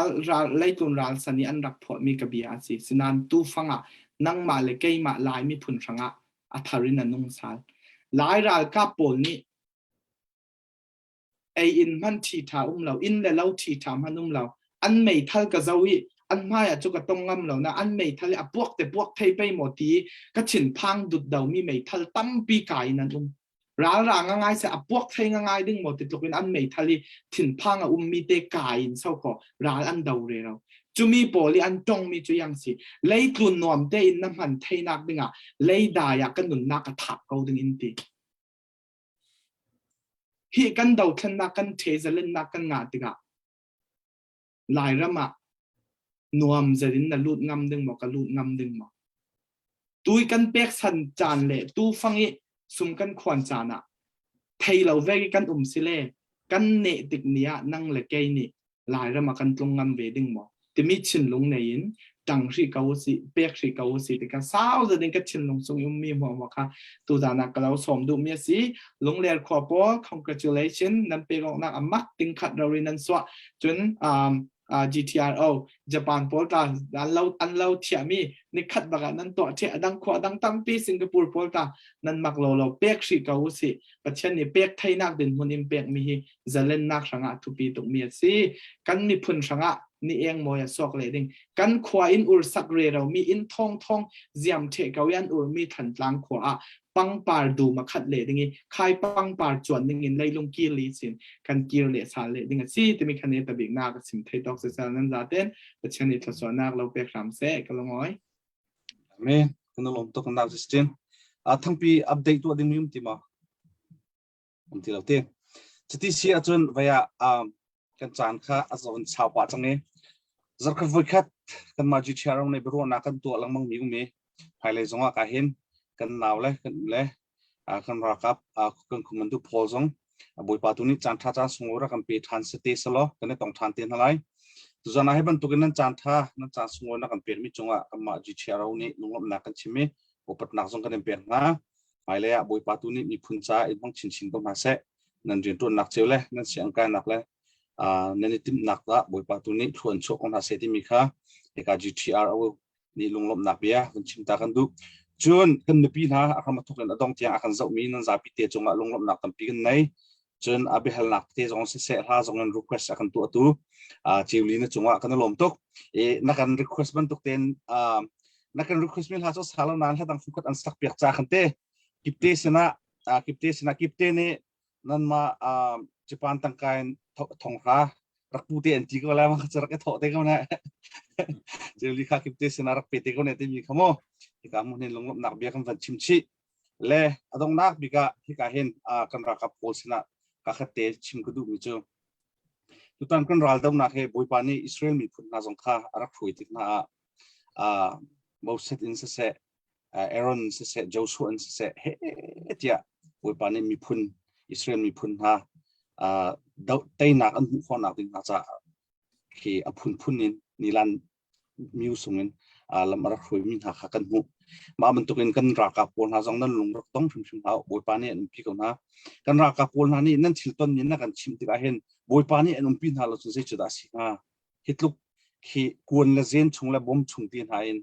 เลยตุนเราสันนิอันรักพอมีกบีอาศิสนันตูฟังนั่งมาเลยเกยมาลายมีผุนฟังอัธรินันนุ่งสาลหลายรายกับปนนี้ไออินมันทีถาเราอินและเราทีถามันเราอันไม่ทัลกะเจ้าวิอันไม่จุกตรงงำเรานะอันไม่ทัลพวกแต่พวกไทยไปหมดทีก็ฉินพังดุดเดามีไม่ทัลตั้มปีกายนั่นร้านง่ายๆเสียพวกไทยง่ายๆดึงหมดติดตัวเป็นอันไม่ทัลถิ่นพังมีเตกายเศร้าก็ร้านอันเดาเรเราจูมีโปลีอันจงมีจุยังสิเลยกลุ่นนวมเตอินน้ำมันไทยนักดึงเลยได้ยากันหนุนนักถักเขาดึงอินตีฮีกันเดาทันนักกันเทจะเล่นนักกันงาดึงหลายระมะนวมจะดินน่ะลูดงำดึงบอกกันลูดงำดึงบอกตุยกันเปียกสันจานเล่ตูฟังอีสุมกันขวัญจานะไทยเราเวกันสิเล่กันเนติกเนียนั่งเล็กเกนี่หลายระมะกันตรงงำเวดึงบอกแต่มีชินลงในอินดังสีเกาสีเปียกสีเกาสีแต่ก็สาวจะดึงกับชินลงทรงยุ่มมีหัวว่าค่ะตัวจานักเราสมดูมีสิลงเรียนขอปอ congratulation นั่นเป็นของนักมักติงขัดเราเรียนสวะจนGTRO ญี่ปุ่นโพลตาอันเราเทียมีนิคัดบักนั้นตัวเทียดังขวาดังตั้งปีสิงคโปร์โพลตานั้นมักเราเปียกสีเกาสีปัจจุบันนี้เปียกไทยนักดินหุ่นอิมเปียกมีจะเล่นนักสังกัดทุกปีตุกมีสิกันมีพุ่นสังกัดนี่เองมวยสอกเลยดิ้งกันขวาอินอุรสักเรเรามีอินทองเจียมเทเกายันอุรมีทันลังขวาปังปาร์ดูมาขัดเลยดิ้งใครปังปาร์จวนดิ้งเลยลงกีรีสินกันกีร์เลยสาเลยดิ้งสิแต่มีคะแนนแต่บิ๊กนักสิมไทยดอกเสียนั้นจะเต้นแต่ชนิดทศวรรษเราเปียกรำเสกลงอ้อยเมย์กันลงตกันดาวสิสตินทั้งปีอัปเดตตัวดิ้งมีติมาที่เราเต้นจะที่เสียจนวิยากันจานข้าอาจจะเป็นชาวป่าจังเงี้ยจักรวิคัตกันมาจิเชียร์ในบริเวณนักกันตัวลังมังมีกุมีภายในจังหวะการเห็นกันหนาวเลยกันรักกับกันคุมันดูพอลซงบุยปาตุนี้จานท่าจานสงวนกันเปิดทันสเตสโลกันเนี่ยต้องทันเตียนอะไรตุจานาให้บรรทุกนั้นจานท่านั้นจานสงวนกันเปิดมิจังหวะกันมาจิเชียร์นี้ลงลำนักกันชิมิอุปนักซงกันเปิดนะภายในบุยปาตุนี้มีพุนจ่าอีกบางชินก็มาเสะนั่นเรียนตัวนักเชียวเลยนั่นเสียงการนักเลยนั่นนี่ติมนักละบุยปาตุนี้ชวนโชคของท่าเสติมิค่ะเอกา GTR นี่ลงลำนักเบียกันชิมตากันดูจนกันนึกปีนะอามาทุกคนต้องเที่ยงอาเจ้ามีนั่นจะพิเตจงลงลำนักตั้งปีกันไหนจนอาบิฮัลนักเตจงเสียท่าจงนั้นรีเควสกันตัวจิวลีนั่นจงกันลมตุกนักการรีเควสมันตุกเต็นนักการรีเควสมีหาจุดสาลนั้นให้ตั้งฟุกัดอันสักเปียกจากกันเตกิบเตสนะกิบเตนี่นั่นมาญี่ปุ่นตั้งการทองฟ้ารักปูเตนจีก็แล้วมันจะรักแค่ถอดเตก็นะจิวลีข้ากิบเตสนะรักเปเตก็เนี่ยเต็มมีขโมยที่การมุ่งเน้นลงนักเบียกันฟันชิมชีเล่อดงนักบิกาที่การเห็นกันรักกับโพลสินะก็แค่เตะชิมกระดูกมิจูทุกท่านกันรัลดงนักเฮบุยปานีอิสราเอลมีพุ่นนาจงข้ารักคุยติดนะโมเสสอินเสเอรอนเสโจชัวอินเสเฮเทียบุยปานีมีพุ่นอิสราเอลมีพุ่นฮะเตยนักอันหุ่นข้อนักดิ้งอาจจะคือพุ่นนิลันมิวสุงิน lam ara khoi min ha kha kan mu ma man tukin kan ra ka pol ha jong nan lung rak tong thum thum ha boi pa ni an pi ko na kan ra ka pol na ni nan thil ton ni na kan chim ti ka hen boi pa ni an pi na lo chu se chu da si ha hitluk khi kun la zen chung la bom chung tin ha in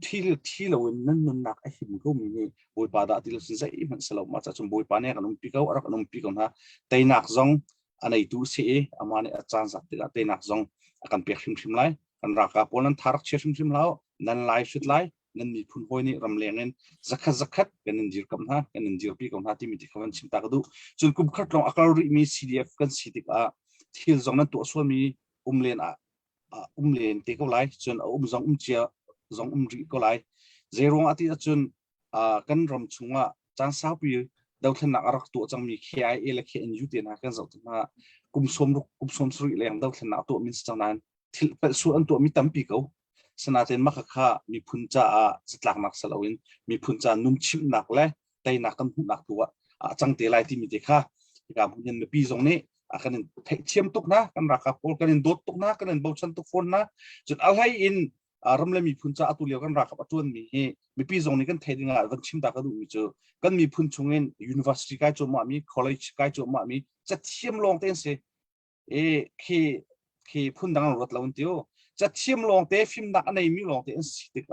thil lo nan nun nak a him ko mi ni boi pa da ti lo sin sai man salo ma cha chum boi pa ne kan pi ko ara kan pi ko na tai nak jong anei tu se amane a chan zat ti tai nak jong akan pek him him lai kan ra ka pol nan tharak che him him lao nan lai shut lai nan mi phun hoi ni ram lengen zakhat kan jir kam ha kan jir pi kom ha ti mi ti khawan chim ta ka du chun kum khat long akal ri mi cdf kan sitik a thil jong nan to so mi umlen te ko lai chun jong chia jong ri ko lai zero ati chun kan ram chunga chan sa pi dau thlan nak arak to chang mi khai ele khe en yu te na kan zau na kum som sri leng dau thlan na to min chang nan thil pa su an to mi tam pi ko sanaten ma kha mi phun cha a zitlak nak salawin mi phun cha num chim nak le tai nak kan hu nak tuwa chang te lai ti mi te kha ka mun ne pi jong ne kan thiam tuk na kan ra ka pol kan dot tuk na kan bo chan tuk phone na chut al hai in ram le mi phun cha atu le kan ra ka patun mi pi jong ni kan thedinga van chim ta ka du mi chu kan mi phun chungen university kai chu ma mi college kai chu ma mi cha thiam long ten se khi phun dang rot lawn tio cha thiam long te phim nak nei mi long te sitik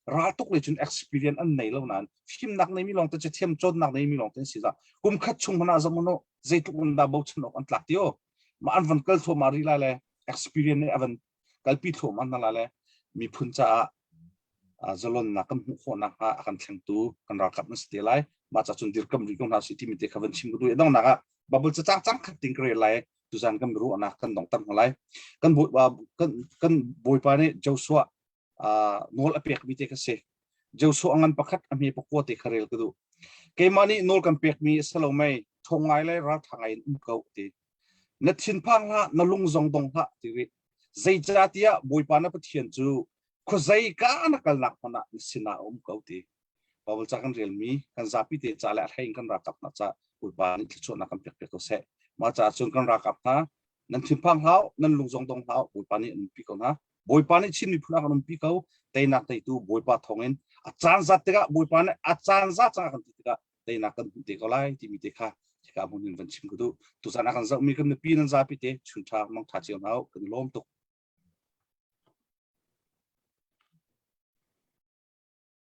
ra tuk le chun experience an nei lo nan phim nak nei mi long te cha thiam chod nak nei mi long te si za kum khat chung mana zamono zeituk un da bo chun an tlak tio ma an van kal tho mari la le experience ne avan kalpi tho man la le mi phun cha zalon na kam ho na ha akan thleng tu kan ra kap na sti lai ma cha chun dir kam ri kong na si ti mi te khavan chim du edong na ga bubble cha chang khat ting kre lai tu zan kam ru ana kan dong tam lai kan boi pa ne joshua nol apek mi te ka se joshua angan pakhat ami pokwa te kharel ka du ke mani nol kan pek mi salo mai thongai lai ra thangai ko te na thin phang ha na lung zong dong ha ti ri zai jatia boi pa na pathian chu khozai ka na kal nak mana sina ko te bawal cha kan rel mi kan zapi te chala thain kan ra kap na cha boi pa ni chu na kan pek to se ma cha chun kan ra kap na nan thin phang hau nan lung zong dong hau boi pa ni pi ko na boi pa ni chin mi phuna kan pi ko te na te tu boi pa thongin a chan za te ga boi pa ni a chan za cha kan ti ga te na kan te ko lai ti mi te kha ka mun van chim ko tu za na kan za mi kan pi nan za pi te chun tha mang tha chiang hau kan lom to